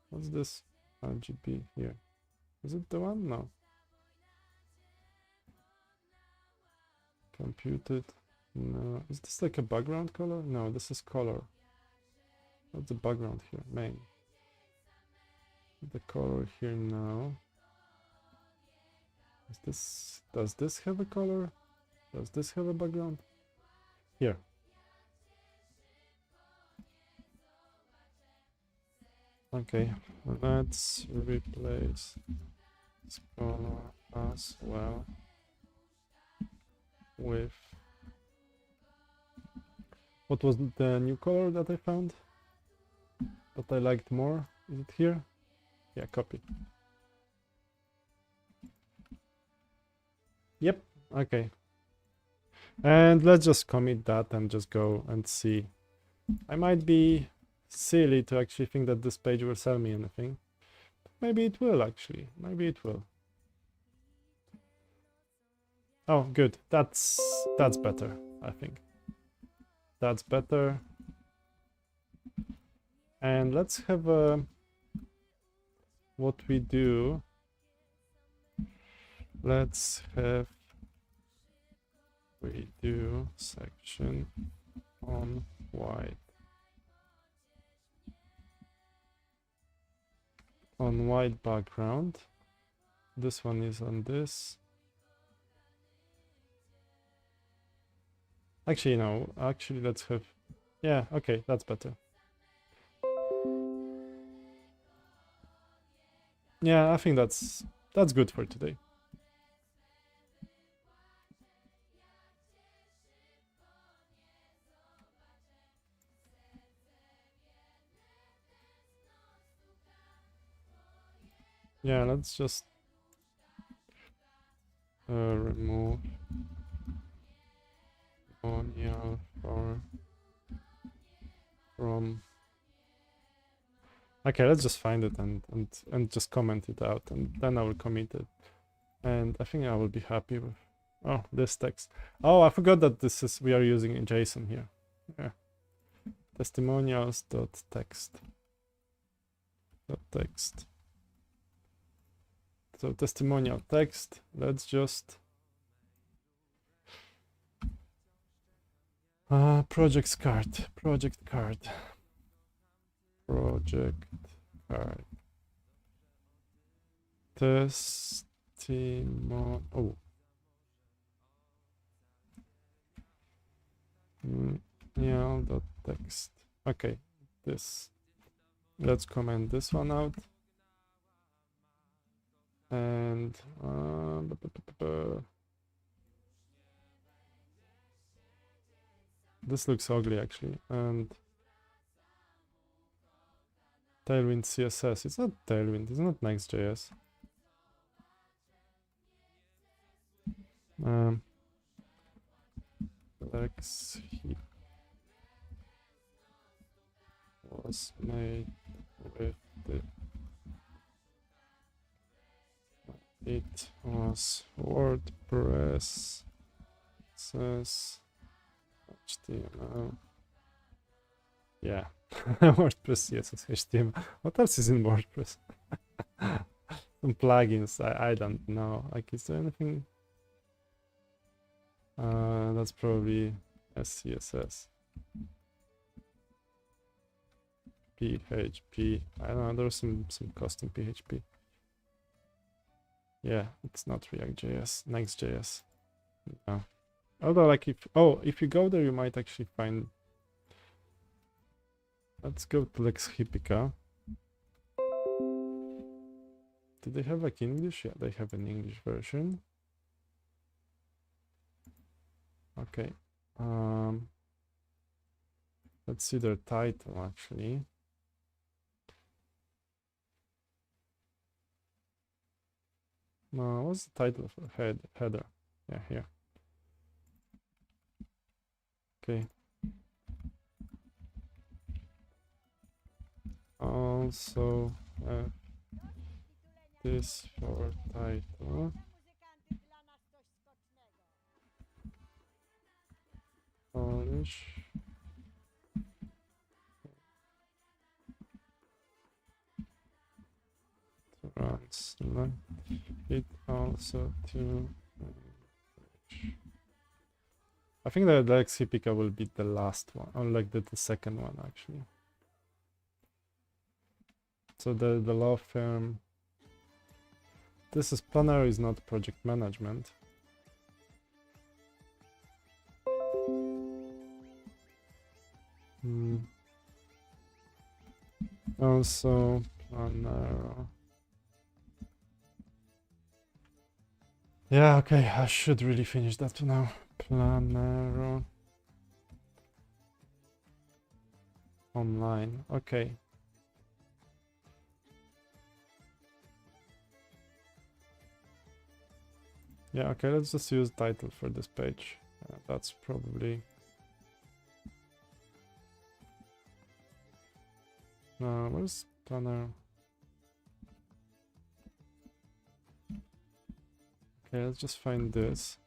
What's this RGB here? Is it the one? No. Computed. No. Is this like a background color? No, this is color. What's the background here? Main. The color here now. Does this have a color? Does this have a background? Here. Okay, let's replace this color as well with what was the new color that I found that I liked more? Is it here? Yeah, copy. Yep, okay. And let's just commit that and just go and see. I might be silly to actually think that this page will sell me anything. Maybe it will actually. Maybe it will. Oh, good. That's better, I think. That's better. And let's have what we do. Let's have we do section on white. On white background. This one is on this. Actually, no. Actually, let's have... Yeah, okay, that's better. Yeah, I think that's good for today. Yeah, let's just remove Onion from. Okay, let's just find it and just comment it out, and then I will commit it. And I think I will be happy with this text. Oh, I forgot that we are using in JSON here. Yeah. Testimonials.text. Text. So testimonial text, let's just project card. Testimonial.text. Okay, this. Let's comment this one out. And this looks ugly actually. And Tailwind CSS. It's not Tailwind. It's not Next.js. Lex was made with the. It was WordPress, says HTML. Yeah, WordPress, CSS, HTML. What else is in WordPress? Some plugins. I don't know. Like, is there anything? That's probably SCSS. PHP. I don't know. There's some custom PHP. Yeah, it's not React.js, Next.js. Yeah. Although, like, if you go there, you might actually find. Let's go to Lex Hippica. Do they have like English? Yeah, they have an English version. Okay. Let's see their title actually. No, what's the title for header? Yeah, here. Okay. Also this for title. Polish. Translate it also to. I think that Lex Hippica will be the last one, or like the second one actually. So the law firm. This is Plannero, is not project management. Also Plannero. Yeah, okay, I should really finish that now. Plannero. Online, okay. Yeah, okay, let's just use title for this page. That's probably... where's Plannero? Okay, let's just find this.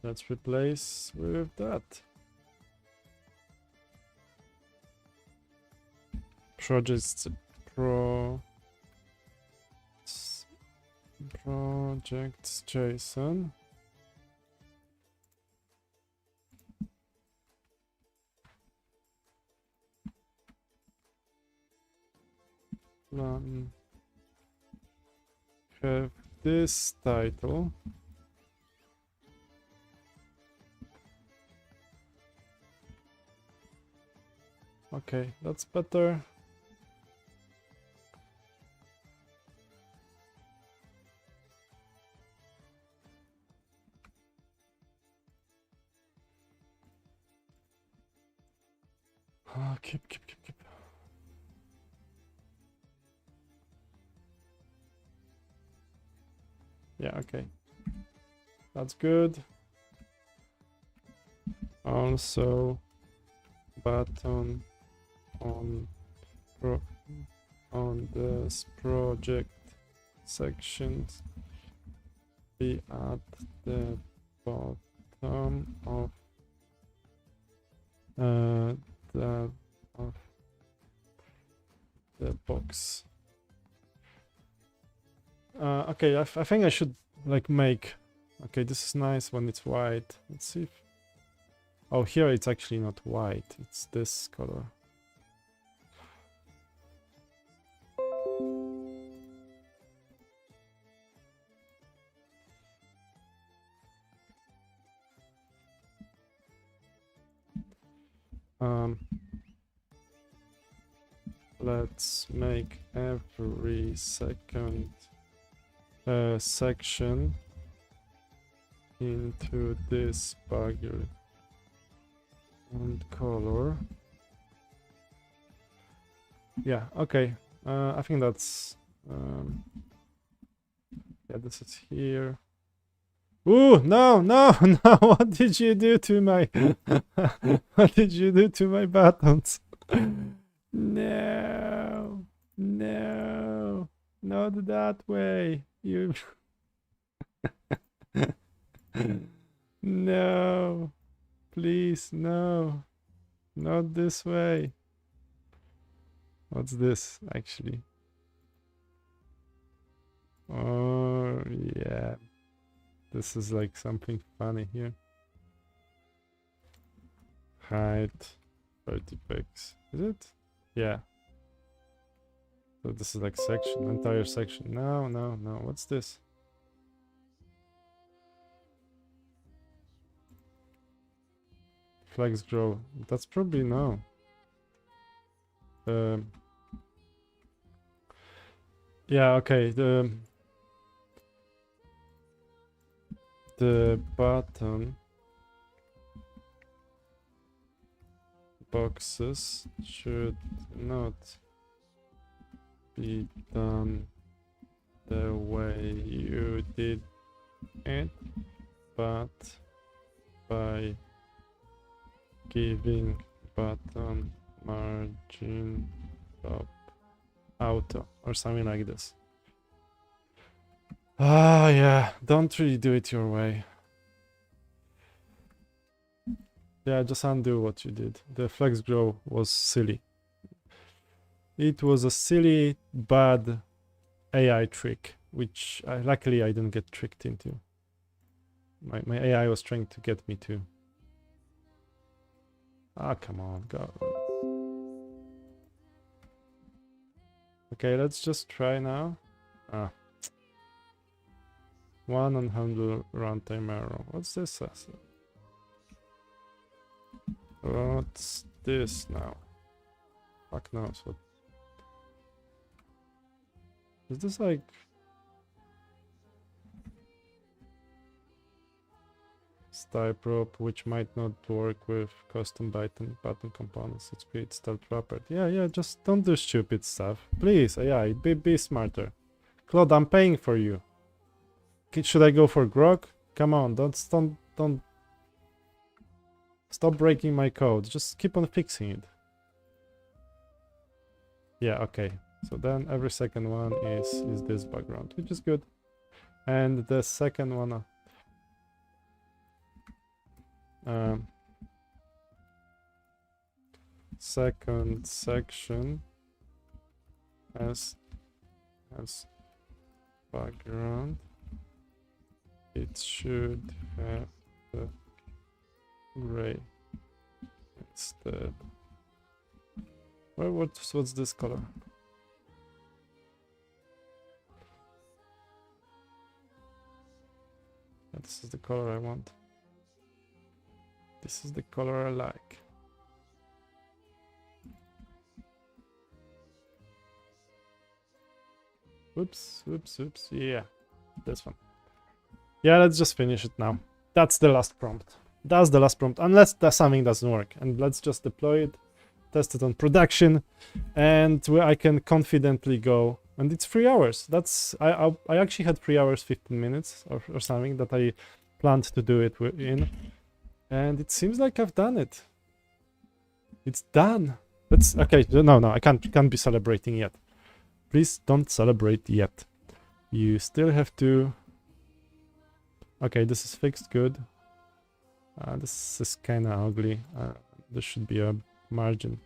Let's replace with that. Projects projects JSON. Have this title. Okay, that's better. Keep. Yeah, okay. That's good. Also, button on this project sections be at the bottom of the box. Okay, I think I should like make. Okay, this is nice when it's white. Let's see if. Oh, here it's actually not white. It's this color. Let's make every second section into this background color. Yeah, okay. I think that's yeah, this is here. Ooh, no, no, no, what did you do to my what did you do to my buttons? No, no, not that way. You no, please, no, not this way. What's this actually? Oh, yeah. This is like something funny here. Height 30 pixels. Is it? Yeah. So this is like section, entire section. No, no, no. What's this? Flex grow. That's probably no. Yeah, okay. The button boxes should not be done the way you did it, but by giving button margin top auto or something like this. Ah, yeah, don't really do it your way. Yeah, just undo what you did. The flex grow was silly. It was a silly, bad AI trick, which luckily I didn't get tricked into. My AI was trying to get me to. Ah, come on, go. Okay, let's just try now. Ah. One on handle runtime error. What's this? What's this now? Fuck knows what. Is this like style prop, which might not work with custom button components? It's great style property. Yeah, just don't do stupid stuff. Please, AI, be smarter. Claude, I'm paying for you. Should I go for grok? Come on, don't stop breaking my code. Just keep on fixing it. Yeah, okay. So then every second one is this background, which is good. And the second one second section as background. It should have the gray instead. Well, what's this color? Yeah, this is the color I want. This is the color I like. Oops. Yeah, this one. Yeah, let's just finish it now. That's the last prompt. That's the last prompt, unless something doesn't work. And let's just deploy it, test it on production, and I can confidently go. And it's 3 hours. That's I actually had 3 hours 15 minutes or something that I planned to do it in, and it seems like I've done it. It's done. Let's okay. No, I can't be celebrating yet. Please don't celebrate yet. You still have to. Okay, this is fixed. Good. This is kind of ugly. There should be a margin.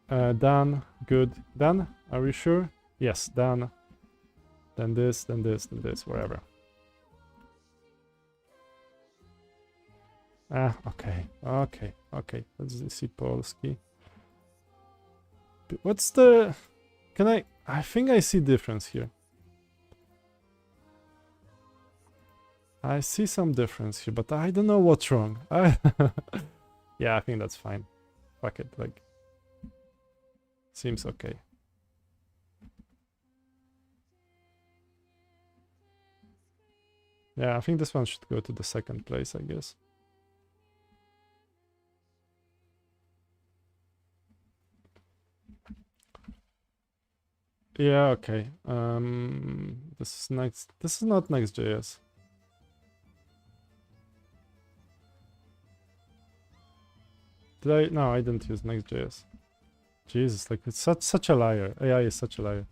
Done. Good. Done. Are we sure? Yes, done. Then this, then this, then this, wherever. Okay. Let's see Polski. What's the... I think I see difference here. I see some difference here, but I don't know what's wrong. Yeah, I think that's fine. Fuck it, like... Seems okay. Yeah, I think this one should go to the second place, I guess. Yeah, okay. This is next. This is not Next.js. Did I? No, I didn't use Next.js. Jesus, like it's such a liar. AI is such a liar.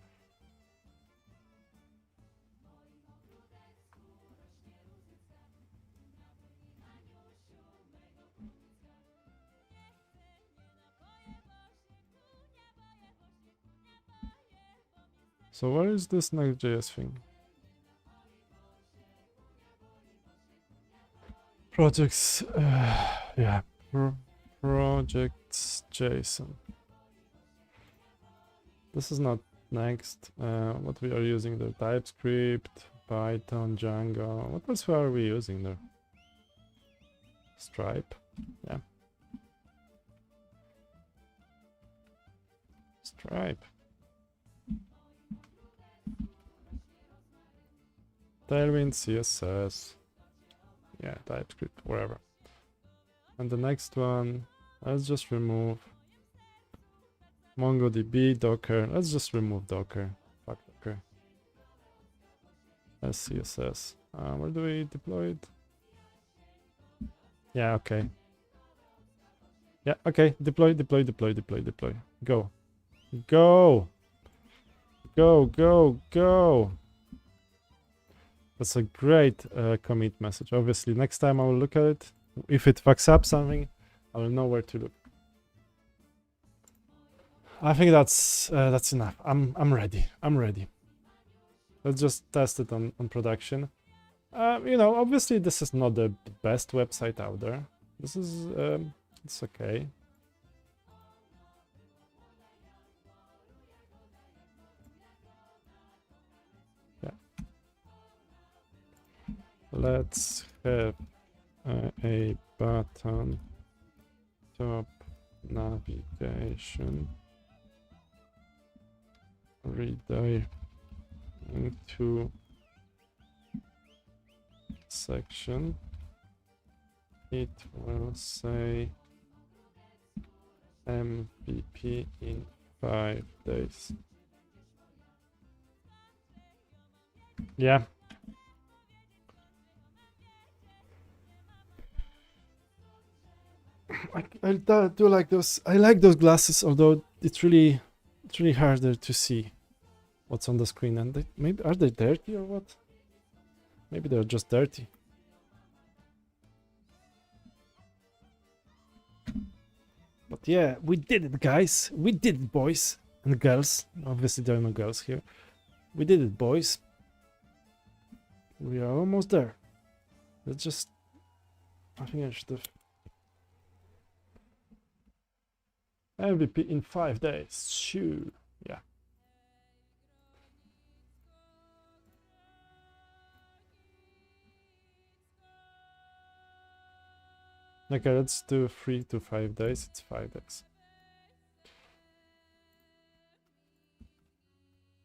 So where is this Next.js thing? Projects, yeah, projects JSON. This is not next. What we are using there? TypeScript, Python, Django. What else are we using there? Stripe. Yeah. Stripe. Tailwind, CSS. Yeah, TypeScript, wherever. And the next one, let's just remove MongoDB, Docker. Let's just remove Docker. Fuck Docker. CSS. Where do we deploy it? Yeah, okay. Yeah, okay. Deploy. Go. Go! Go! That's a great commit message. Obviously, next time I will look at it. If it fucks up something, I will know where to look. I think that's enough. I'm ready. Let's just test it on production. You know, obviously this is not the best website out there. This is it's okay. Yeah. Let's have a button top navigation redirect into section. It will say MVP in 5 days. Yeah. I do like those. I like those glasses, although it's really harder to see what's on the screen. And maybe are they dirty or what? Maybe they're just dirty. But yeah, we did it, guys. We did it, boys and girls. Obviously, there are no girls here. We did it, boys. We are almost there. Let's just... I think I should have... MVP in 5 days. Shoo. Yeah. Okay, let's do 3 to 5 days. It's 5 days.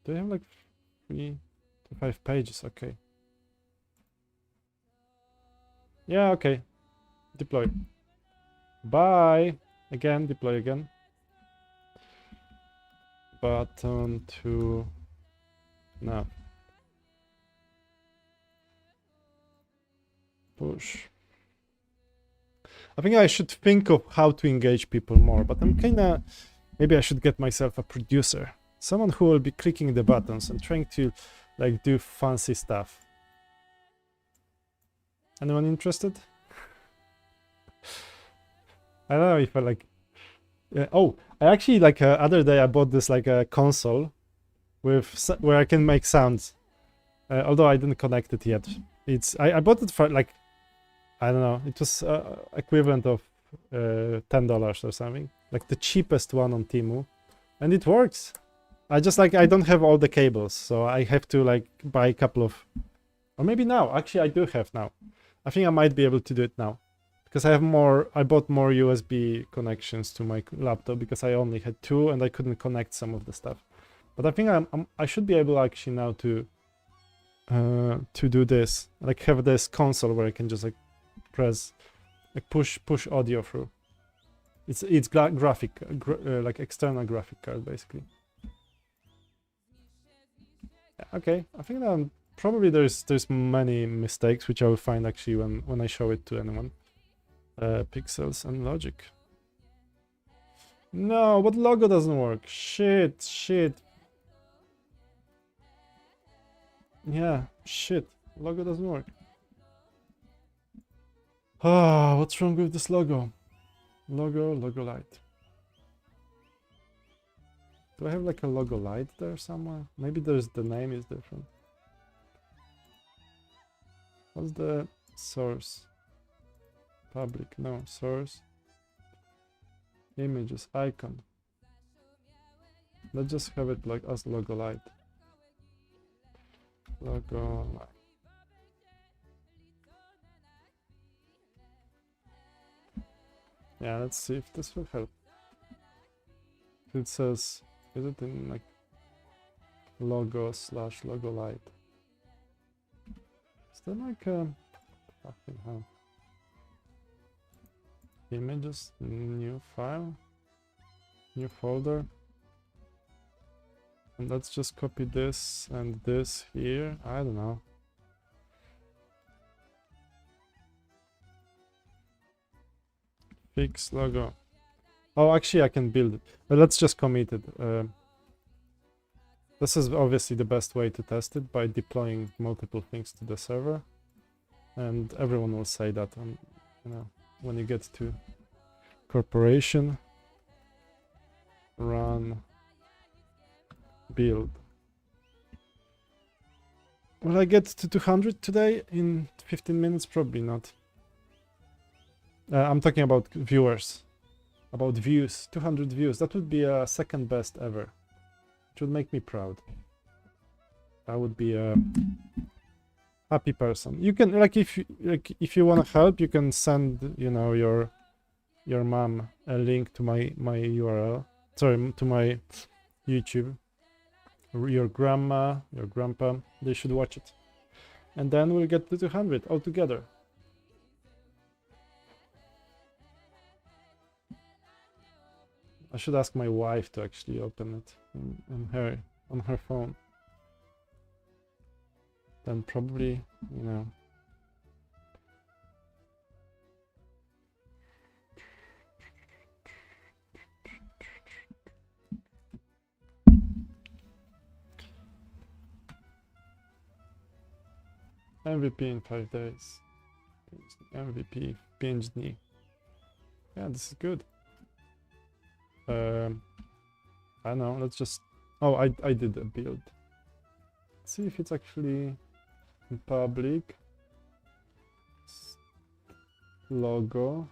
Do you have like 3 to 5 pages? Okay. Yeah, okay. Deploy. Bye. Again, deploy again. Button to now. Push. I think I should think of how to engage people more, but I'm kinda... Maybe I should get myself a producer. Someone who will be clicking the buttons and trying to like do fancy stuff. Anyone interested? I don't know if I like... oh, I actually like other day I bought this like a console with where I can make sounds. Although I didn't connect it yet. It's I bought it for like, I don't know, it was equivalent of $10 or something. Like the cheapest one on Temu. And it works. I just like, I don't have all the cables, so I have to like buy a couple of... Or maybe now, actually I do have now. I think I might be able to do it now. Because I have more, I bought more USB connections to my laptop because I only had 2 and I couldn't connect some of the stuff. But I think I should be able actually now to do this, like have this console where I can just like press, like push audio through. It's graphic, like external graphic card basically. Yeah, okay, I think that probably there's many mistakes which I will find actually when I show it to anyone. Pixels and logic. No, but logo doesn't work. Shit. Yeah, shit. Logo doesn't work. Ah, what's wrong with this logo? Logo light. Do I have like a logo light there somewhere? Maybe the name is different. What's the source? Public, no, source. Images, icon. Let's just have it like as logo light. Logo light. Yeah, let's see if this will help. It says, is it in like logo/logo light? Is that like a fucking hell? Images, new file, new folder. And let's just copy this and this here. I don't know. Fix logo. Oh, actually, I can build it. But let's just commit it. This is obviously the best way to test it, by deploying multiple things to the server. And everyone will say that, you know, when you get to corporation, run, build. Will I get to 200 today in 15 minutes? Probably not. I'm talking about viewers. About views. 200 views. That would be a second best ever. It would make me proud. I would be a happy person. You can, like, if you want to help, you can send, you know, your mom a link to my URL. Sorry, to my YouTube. Your grandma, your grandpa, they should watch it. And then we'll get to 200 all together. I should ask my wife to actually open it on her phone. Then probably, you know. MVP in 5 days. MVP, 5 dni. Yeah, this is good. I don't know, let's just... Oh, I did a build. Let's see if it's actually in public. Logo.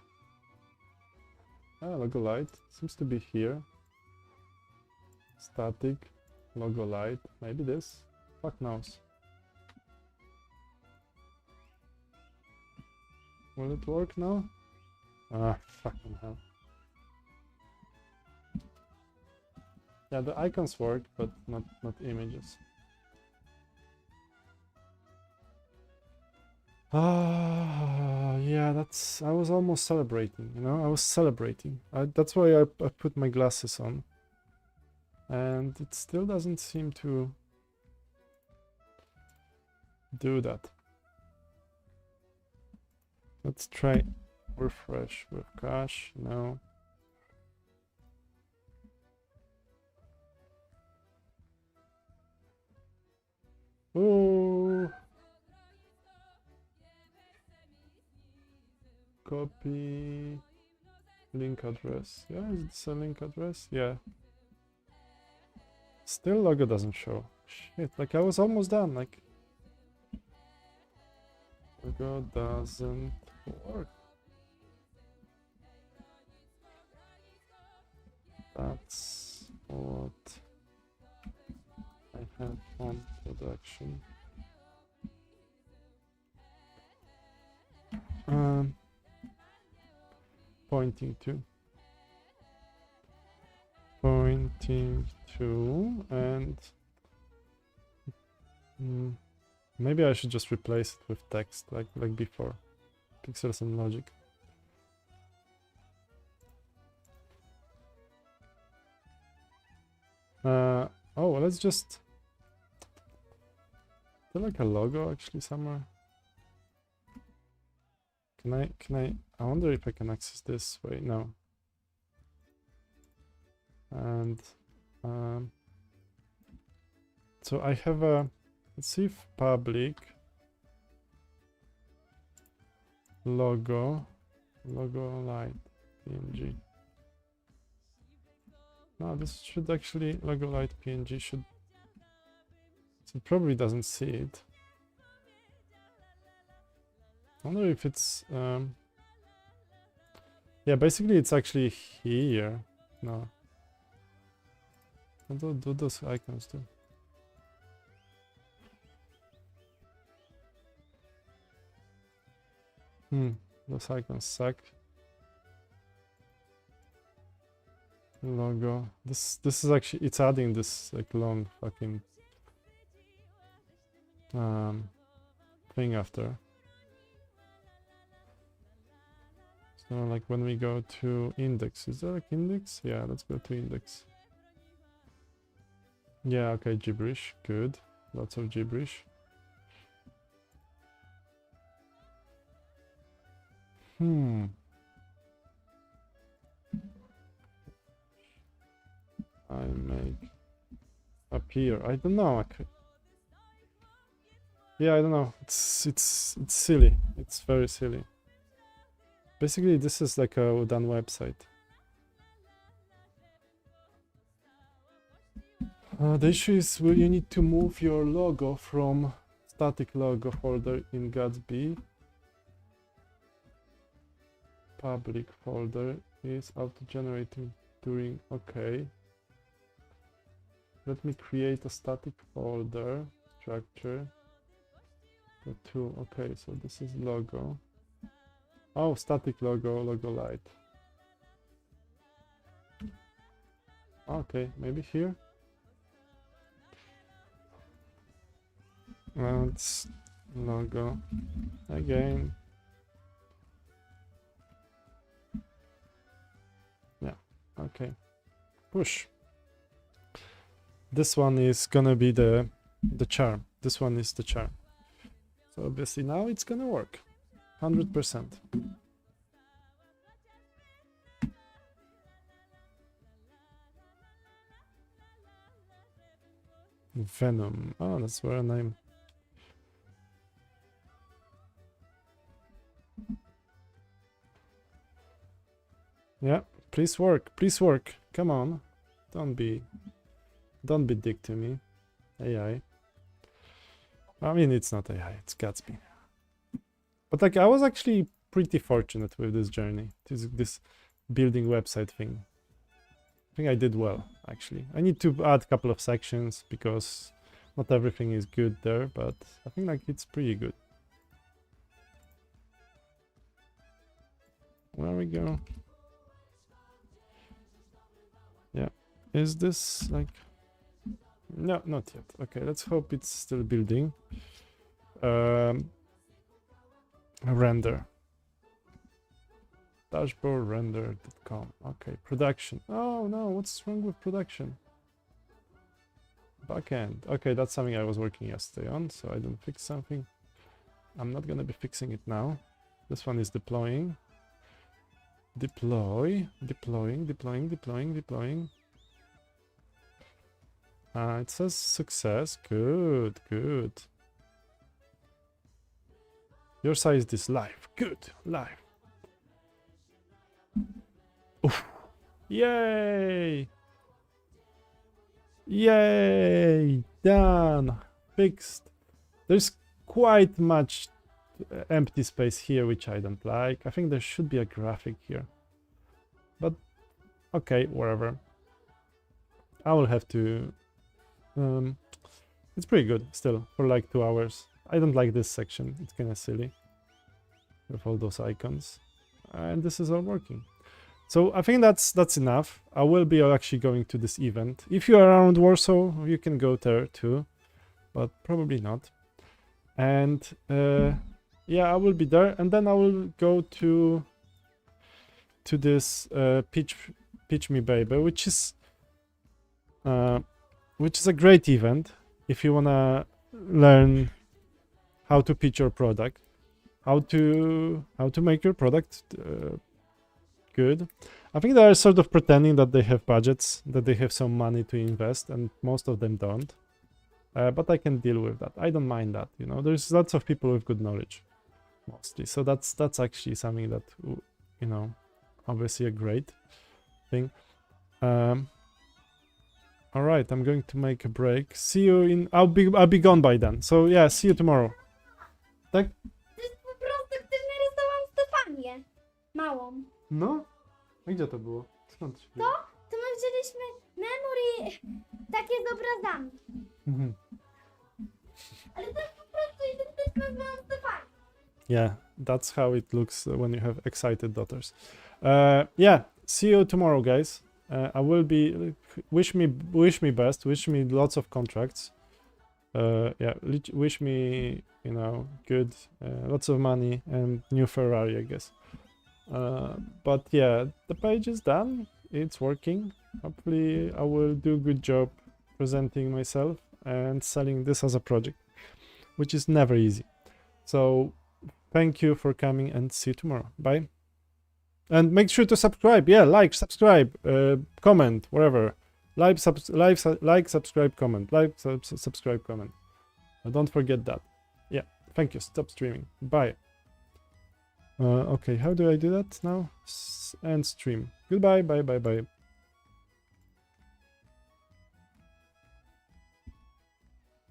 Ah, logo light. Seems to be here. Static. Logo light. Maybe this? Fuck knows. Will it work now? Ah, fucking hell. Yeah, the icons work, but not images. Ah, yeah, that's... I was almost celebrating, you know? I was celebrating. That's why I put my glasses on. And it still doesn't seem to do that. Let's try refresh with cache. No. Oh. Copy link address. Yeah, is this a link address? Yeah. Still logo doesn't show. Shit, like I was almost done. Like logo doesn't work. That's what I have on production. Pointing to, and maybe I should just replace it with text like before. Pixels and logic. Oh, let's just... Is there like a logo actually somewhere? I wonder if I can access this way. No. And so I have a... Let's see if public logo light PNG. No, this should actually logo light PNG should... So it probably doesn't see it. I wonder if it's yeah, basically it's actually here. No. do those icons too. Those icons suck. Logo. This is actually, it's adding this like long fucking thing after. So like when we go to index, is there like index? Yeah, let's go to index. Yeah, okay, gibberish, good. Lots of gibberish. I make appear. I don't know. Yeah, I don't know. It's silly. It's very silly. Basically, this is like a done website. The issue is, will you need to move your logo from static logo folder in Gatsby? Public folder is auto-generating during. Okay. Let me create a static folder structure. The two. Okay, so this is logo. Oh, static logo, logo light. Okay, maybe here. Let's logo again. Yeah, okay. Push. This one is gonna be the charm. This one is the charm. So obviously now it's gonna work. 100%. Venom. Oh, that's where a name. Yeah, please work. Please work. Come on. Don't be dick to me. AI. I mean, it's not AI, it's Gatsby. But like, I was actually pretty fortunate with this journey. This building website thing. I think I did well, actually. I need to add a couple of sections because not everything is good there, but I think like it's pretty good. Where we go? Yeah. Is this like... No, not yet. Okay, let's hope it's still building. Render. Dashboard render.com. Okay, production. Oh no, what's wrong with production? Backend. Okay, that's something I was working yesterday on, so I didn't fix something. I'm not gonna be fixing it now. This one is deploying. Deploying. It says success. Good, good. Your site is live. Good, live. Oof. Yay! Yay! Done. Fixed. There's quite much empty space here, which I don't like. I think there should be a graphic here. But, okay, whatever. I will have to... it's pretty good still for like 2 hours. I don't like this section. It's kind of silly with all those icons. And this is all working. So I think that's enough. I will be actually going to this event. If you are around Warsaw, you can go there too, but probably not. And yeah, I will be there, and then I will go to this Pitch Me Baby, which is a great event if you wanna learn how to pitch your product, how to make your product good. I think they are sort of pretending that they have budgets, that they have some money to invest, and most of them don't. But I can deal with that. I don't mind that. You know, there's lots of people with good knowledge, mostly. So that's actually something that, you know, obviously a great thing. All right, I'm going to make a break. See you in. I'll be gone by then. So yeah, see you tomorrow. Tak? To jest po prostu, ktoś narysował Stefanię. Małą. No? A gdzie to było? Skąd się? To my memory takie z obrazami. Mhm. Ale to jest po prostu identyczne z moją Stefanią. Yeah, that's how it looks when you have excited daughters. Yeah, see you tomorrow, guys. I will be wish me best. Wish me lots of contracts. Yeah, wish me good, lots of money and new Ferrari, I guess. But yeah, the page is done. It's working. Hopefully, I will do a good job presenting myself and selling this as a project, which is never easy. So thank you for coming and see you tomorrow. Bye. And make sure to subscribe. Yeah, like, subscribe, comment, whatever. Like, subscribe, comment. Like, subscribe, comment. Don't forget that. Yeah, thank you. Stop streaming. Bye. Okay, how do I do that now? End stream. Goodbye, bye, bye, bye.